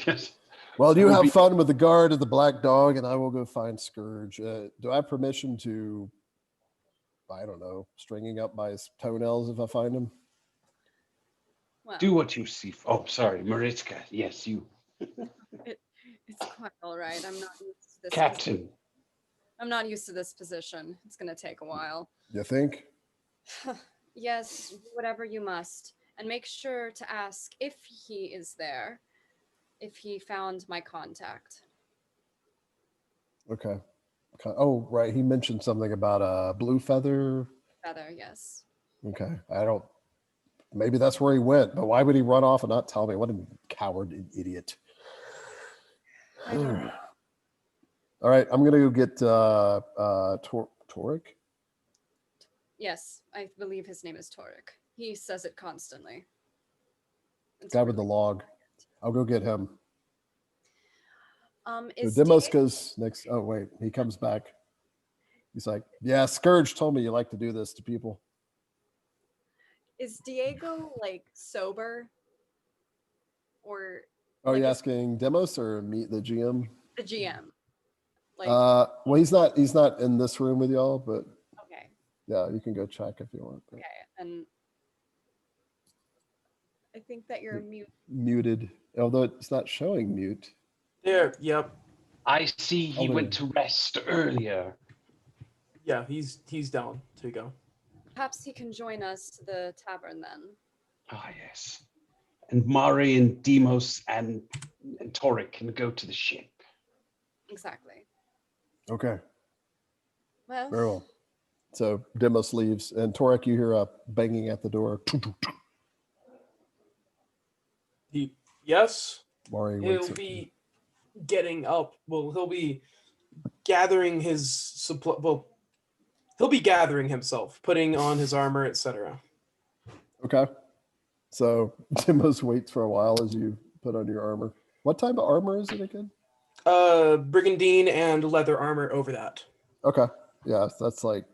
Yes. Well, you have fun with the guard of the Black Dog, and I will go find Scourge. Do I have permission to, I don't know, stringing up my toenails if I find him? Well, Do what you see. Oh, sorry, Marichka. Yes, you. it's quite all right. I'm not used to this. Captain. I'm not used to this position. It's going to take a while. You think? Yes, do whatever you must. And make sure to ask if he is there, if he found my contact. Okay. Oh, right. He mentioned something about a blue feather. Feather, yes. Okay. Maybe that's where he went, but why would he run off and not tell me? What a coward idiot. I don't know. All right. I'm going to go get Torik. Yes, I believe his name is Torik. He says it constantly. It's Guy with the really- log. I'll go get him. So Is Demos Diego- goes next. Oh, wait. He comes back. He's like, yeah, Scourge told me you like to do this to people. Is Diego like sober? Or Oh, are you Like, is- asking Demos or meet the GM? the GM? Like, Well, he's not in this room with y'all, but okay, yeah, you can go check if you want. But okay. And I think that you're mute. muted, although it's not showing mute. There, yep. I see he Oh, went to rest earlier. Yeah, he's down to go. Perhaps he can join us to the tavern then. Ah, yes. And Mari and Demos and Torik can go to the ship. Exactly. Okay, Well, very well. So Demos leaves, and Torik, you hear a banging at the door. Yes, Mari wakes he'll up. be getting up. Well, he'll be gathering his supply. Well, he'll be gathering himself, putting on his armor, etc. Okay. So Demos waits for a while as you put on your armor. What type of armor is it again? Brigandine and leather armor over that. Okay. Yeah, that's like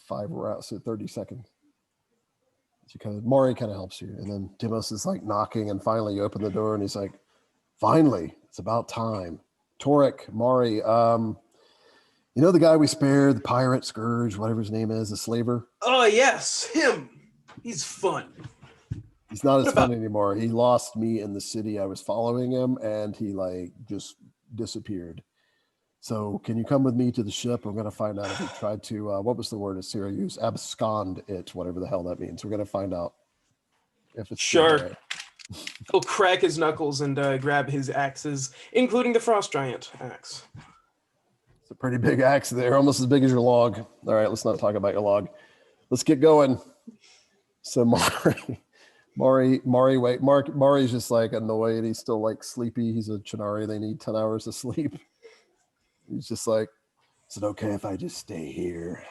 5 rounds, so 30 seconds. So Maury kind of helps you, and then Demos is like knocking, and finally you open the door, and he's like, "Finally, it's about time." Torik, Maury, you know the guy we spared, the pirate, Scourge, whatever his name is, the slaver? Oh, yes, him. He's fun. He's not as fun anymore. He lost me in the city. I was following him, and he like just disappeared. So can you come with me to the ship? We're going to find out if he tried to, what was the word Assyria used? Abscond it, whatever the hell that means. We're going to find out if it's Sure. there. He'll crack his knuckles and grab his axes, including the frost giant axe. It's a pretty big axe there, almost as big as your log. All right, let's not talk about your log. Let's get going. So Maury's just like annoyed. He's still like sleepy. He's a Chidari. They need 10 hours of sleep. He's just like, is it okay if I just stay here?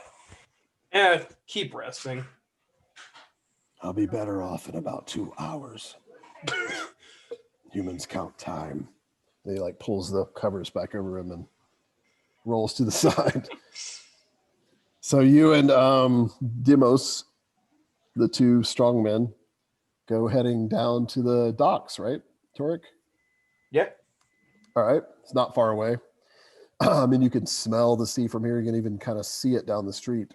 Yeah, keep resting. I'll be better off in about 2 hours. Humans count time. He like pulls the covers back over him and rolls to the side. So you and Demos, the two strong men, go heading down to the docks, right, Torik? Yeah. All right. It's not far away. I mean, you can smell the sea from here. You can even kind of see it down the street.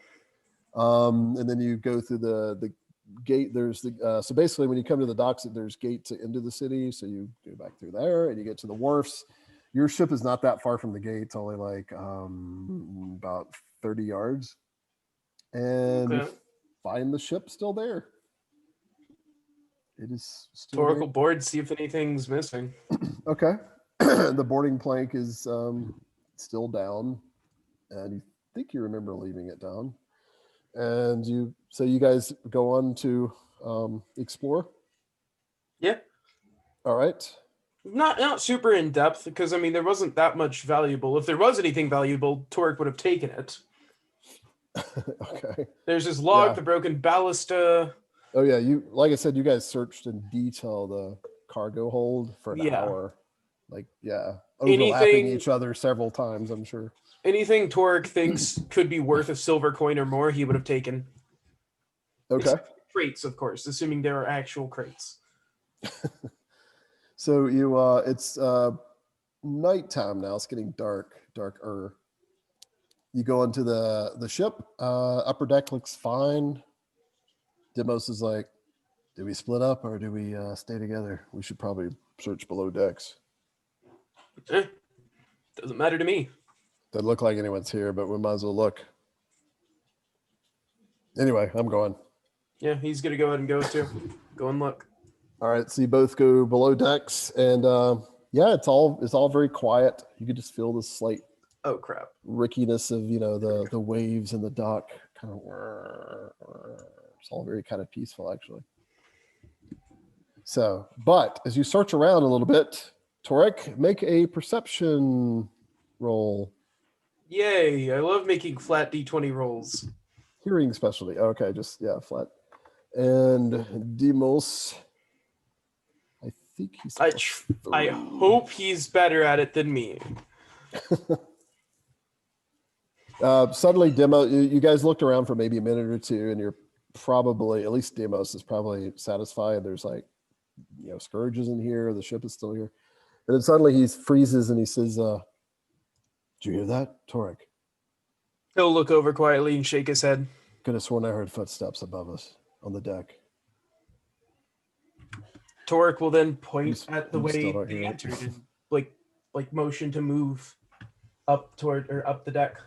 And then you go through the gate. There's the so basically when you come to the docks, there's gates into the city. So you go back through there and you get to the wharfs. Your ship is not that far from the gate. It's only like about 30 yards. And you find the ship still there. It is still Torik there. will board, see if anything's missing. Okay. The boarding plank is still down, and you think you remember leaving it down. And you guys go on to explore. Yeah. All right. Not super in depth, because I mean there wasn't that much valuable. If there was anything valuable, Torik would have taken it. Okay. There's his log, Yeah. the broken ballista. Oh yeah, you like I said, you guys searched in detail the cargo hold for an hour. Like, yeah, overlapping each other several times, I'm sure. Anything Torik thinks could be worth a silver coin or more, he would have taken. Okay. Crates, of course, assuming there are actual crates. So you it's nighttime now. It's getting darker. You go into the ship. Upper deck looks fine. Demos is like, do we split up or do we stay together? We should probably search below decks. Doesn't matter to me. Doesn't look like anyone's here, but we might as well look. Anyway, I'm going. Yeah, he's gonna go ahead and go too. Go and look. All right, so you both go below decks, and yeah, it's all very quiet. You can just feel the slight rickiness of the waves in the dock. Kind of, it's all very kind of peaceful actually. So, but as you search around a little bit, Torik, make a perception roll. Yay! I love making flat D20 rolls. Hearing specialty. Okay, just flat. And Demos, I think he's. I hope he's better at it than me. Suddenly, Demo, you guys looked around for maybe a minute or two, and you're probably, at least Demos is probably satisfied. There's like, Scourge isn't here. The ship is still here. And then suddenly he freezes and he says, did you hear that, Torik? He'll look over quietly and shake his head. Could have sworn I heard footsteps above us on the deck. Torik will then point at the you way still don't they hear it. entered and like motion to move up up the deck.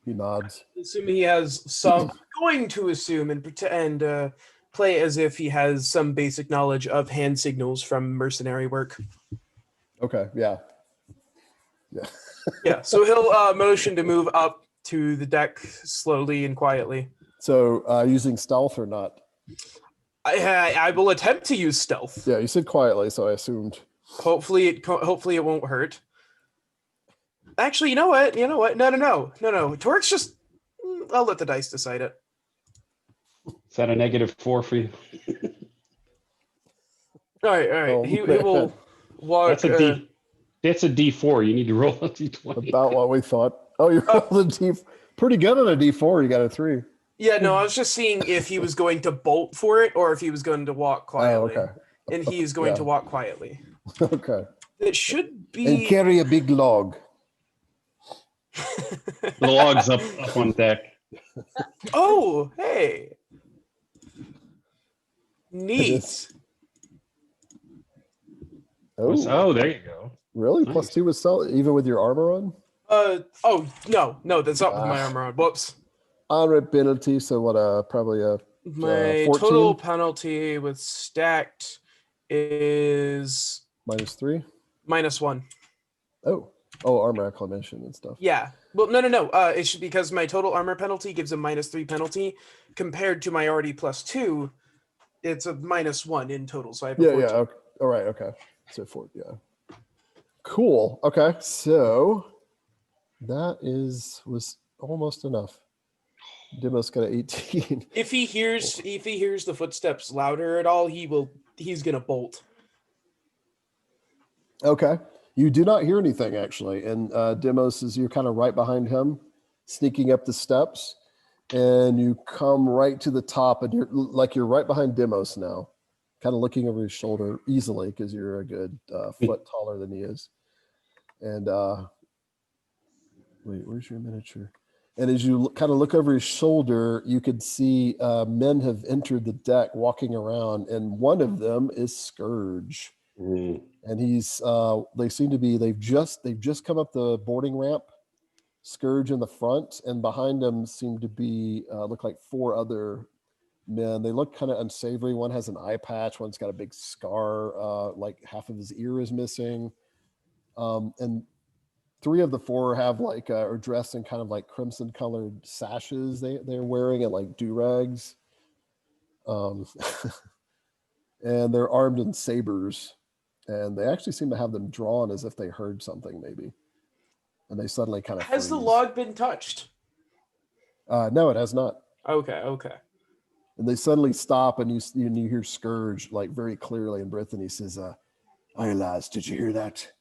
He nods. Assuming he has some, going to assume and pretend, play as if he has some basic knowledge of hand signals from mercenary work. Okay, yeah. Yeah, so he'll motion to move up to the deck slowly and quietly. So using stealth or not? I will attempt to use stealth. Yeah, you said quietly, so I assumed. Hopefully it won't hurt. Actually, you know what? No. Torik's just. I'll let the dice decide it. Is that a -4 for you? All right. Oh, he will walk. That's a D4. You need to roll a D20. About what we thought. Oh, you rolled a D. Pretty good on a D4. You got a 3. Yeah, no, I was just seeing if he was going to bolt for it or if he was going to walk quietly. Oh, okay. And he's going to walk quietly. Okay. It should be. And carry a big log. The log's up on deck. Oh, hey. Neat. Oh, there you go. Really? Nice. +2 with stealth, even with your armor on? Oh, no, that's not with my armor on. Whoops. Armor penalty, so what, probably a My 14? total penalty with stacked is -3? -1. Oh, armor acclamation and stuff. Yeah. Well, no. It's because my total armor penalty gives a -3 penalty compared to my already +2. It's a -1 in total. So I have a 14. Okay. All right. Okay. So 4. Yeah. Cool. Okay. So that was almost enough. Demos got an 18. If he hears the footsteps louder at all, he's gonna bolt. Okay. You do not hear anything actually, and Demos is you're kind of right behind him, sneaking up the steps, and you come right to the top, and you're right behind Demos now, kind of looking over his shoulder easily because you're a good foot taller than he is. And wait, where's your miniature? And as you kind of look over his shoulder, you could see men have entered the deck, walking around, and one of them is Scourge. Mm. And they've just come up the boarding ramp. Scourge in the front, and behind them seem to be look like 4 other men. They look kind of unsavory. One has an eye patch. One's got a big scar, like half of his ear is missing. And 3 of the 4 have are dressed in kind of like crimson colored sashes they're wearing and like do-rags. And they're armed in sabers. And they actually seem to have them drawn as if they heard something, maybe. And they suddenly kind of Has the freeze. log been touched? No, it has not. Okay. And they suddenly stop, and you hear Scourge like very clearly in Brythian. He says, "Aye, lads, did you hear that?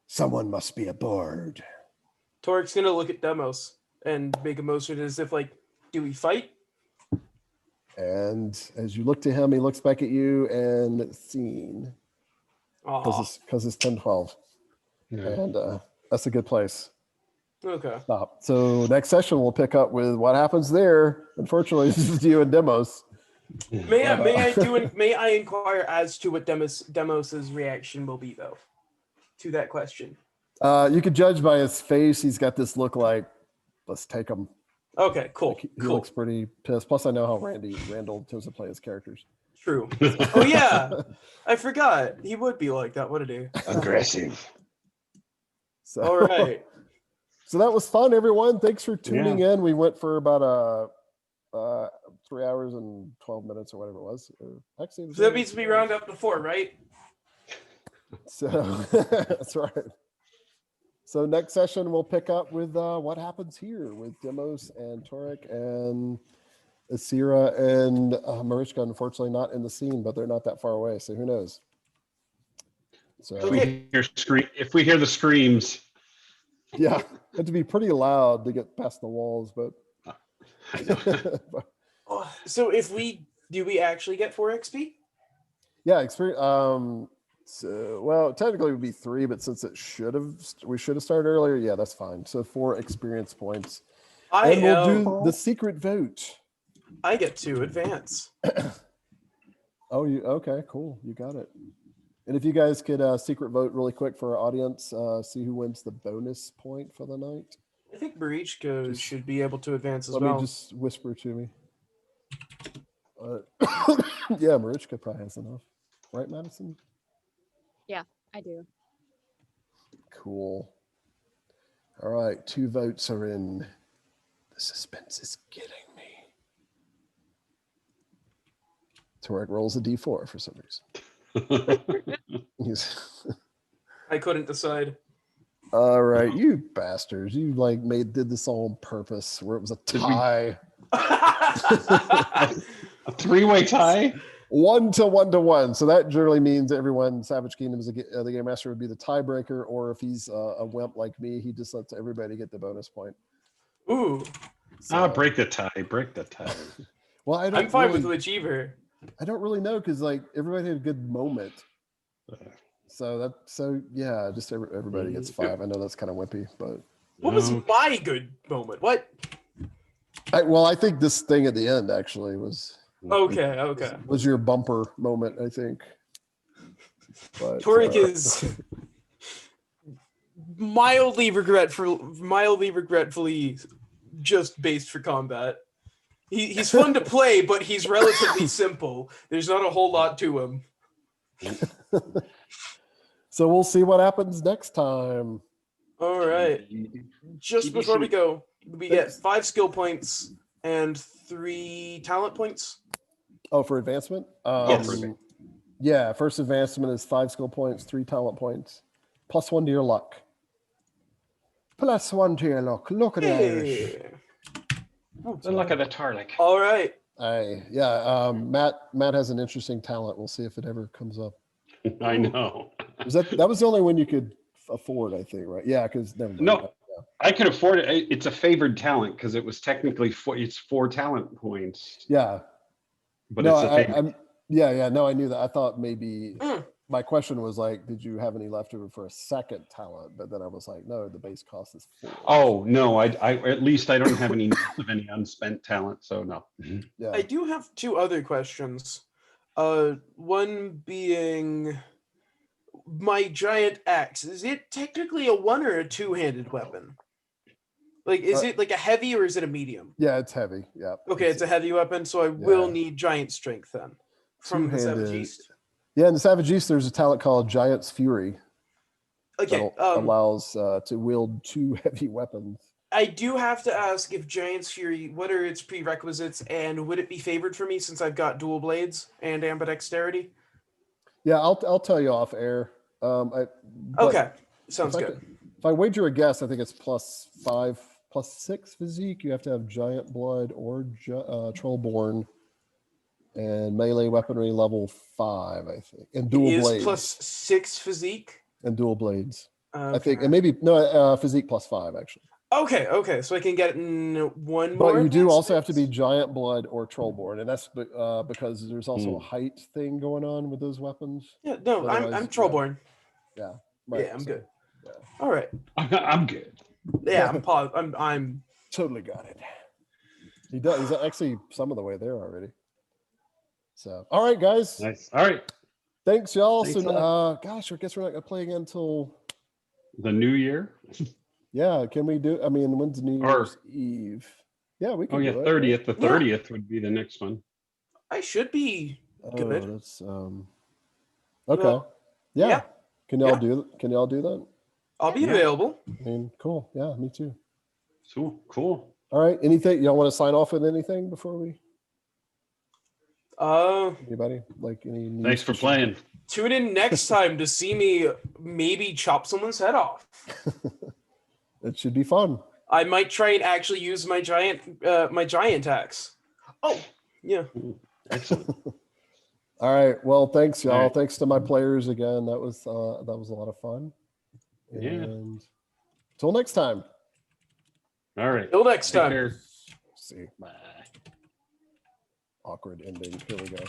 Someone must be aboard." Torik's gonna look at Demos and make a motion as if do we fight? And as you look to him, he looks back at you, and scene. Because it's 10-12. Yeah. And that's a good place. Okay. Stop. So next session we'll pick up with what happens there. Unfortunately, this is you and Demos. May I inquire as to what Demos's reaction will be though to that question? You could judge by his face. He's got this look like, let's take him. Okay, cool. He looks pretty pissed. Plus, I know how Randall tends to play his characters. True. Oh yeah, I forgot. He would be like that, wouldn't he? Aggressive. So, All right. So that was fun, everyone. Thanks for tuning in. We went for about 3 hours and 12 minutes or whatever it was. Actually, So that means we round up to 4, right? So that's right. So next session we'll pick up with what happens here with Demos and Torik and Asira and Marichka. Unfortunately, not in the scene, but they're not that far away, so who knows? So If we hear the screams, yeah, had to be pretty loud to get past the walls, but. So do we actually get 4 XP? Yeah, experience. So, well, technically it would be 3, but since we should have started earlier, yeah, that's fine. So 4 experience points. And we'll do the secret vote. I get to advance. Oh, okay, cool. You got it. And if you guys could secret vote really quick for our audience, see who wins the bonus point for the night. I think Marichka should be able to advance as Let well. me just whisper to me. Yeah, Marichka probably has enough. Right, Madison? Yeah, I do. Cool. All right, 2 votes are in. The suspense is getting me. Torik rolls a D4 for some reason. I couldn't decide. All right, you bastards. You did this all on purpose where it was a tie. a 3-way tie? 1 to 1 to 1. So that generally means everyone, Savage Kingdom, the game master would be the tiebreaker, or if he's a wimp like me, he just lets everybody get the bonus point. Ooh. So, Break the tie. Break the tie. Well, I'm fine with whichever. I don't really know because like everybody had a good moment. So yeah, just everybody gets 5. I know that's kind of wimpy, but What was my good moment? What? I think this thing at the end actually was Okay. was your bumper moment, I think. But Torik is mildly regretfully just based for combat. He's fun to play, but he's relatively simple. There's not a whole lot to him. So we'll see what happens next time. All right. Just before we go, we get 5 skill points and 3 talent points. Oh, for advancement? Yes. Yeah, first advancement is 5 skill points, 3 talent points, +1 to your luck. +1 to your luck. Look at the Irish. The luck of the Tarlic. All right. Matt has an interesting talent. We'll see if it ever comes up. I know. That was the only one you could afford, I think, right? Yeah, because never mind. No, I could afford it. It's a favored talent because it was technically 4 talent points. Yeah. But No, it's a favorite. No, I knew that. I thought maybe my question was like, did you have any left over for a second talent? But then I was like, no, the base cost is 4. Oh no, I at least I don't have any of any unspent talent, so no. Yeah. I do have 2 other questions. One being my giant axe. Is it technically a 1 or a 2-handed weapon? Like, is it like a heavy or is it a medium? Yeah, it's heavy. Yeah. Okay, it's a heavy weapon, so I will need giant strength then. From the Savage East. Yeah, in the Savage East, there's a talent called Giant's Fury. Okay. That allows to wield 2 heavy weapons. I do have to ask if Giant's Fury, what are its prerequisites, and would it be favored for me since I've got dual blades and ambidexterity? Yeah, I'll tell you off air. Okay, sounds good. If I wager a guess, I think it's +5, +6 physique. You have to have giant blood or trollborn, and melee weaponry level 5, I think, and dual blades. +6 physique and dual blades. Okay. I think, and maybe physique +5 actually. Okay, so I can get it in 1 more. But you do also have to be giant blood or trollborn, and that's because there's also a height thing going on with those weapons. Yeah, no, I'm trollborn. Yeah. Right, Yeah, I'm good. Yeah. All right. I'm good. Yeah, I'm totally got it. He does. He's actually some of the way there already. So, all right, guys. Nice. All right. Thanks, y'all. Thanks So, gosh, I guess we're not gonna play again until the new year. Yeah, can we do? I mean, when's New Year's Eve? Yeah, we can. Oh yeah, 30th. The 30th would be the next one. I should be good. That's okay. Yeah. Can y'all do that? I'll be available. I mean, cool. Yeah, me too. Cool. All right. Anything y'all want to sign off with anything before we? Anybody like any? Thanks for playing. Tune in next time to see me maybe chop someone's head off. It should be fun. I might try and actually use my giant axe. Oh, yeah. Excellent. All right. Well, thanks, y'all. All right. Thanks to my players again. That was a lot of fun. Yeah. And till next time. All right. Till next time. Take care. See. Bye. Awkward ending. Here we go.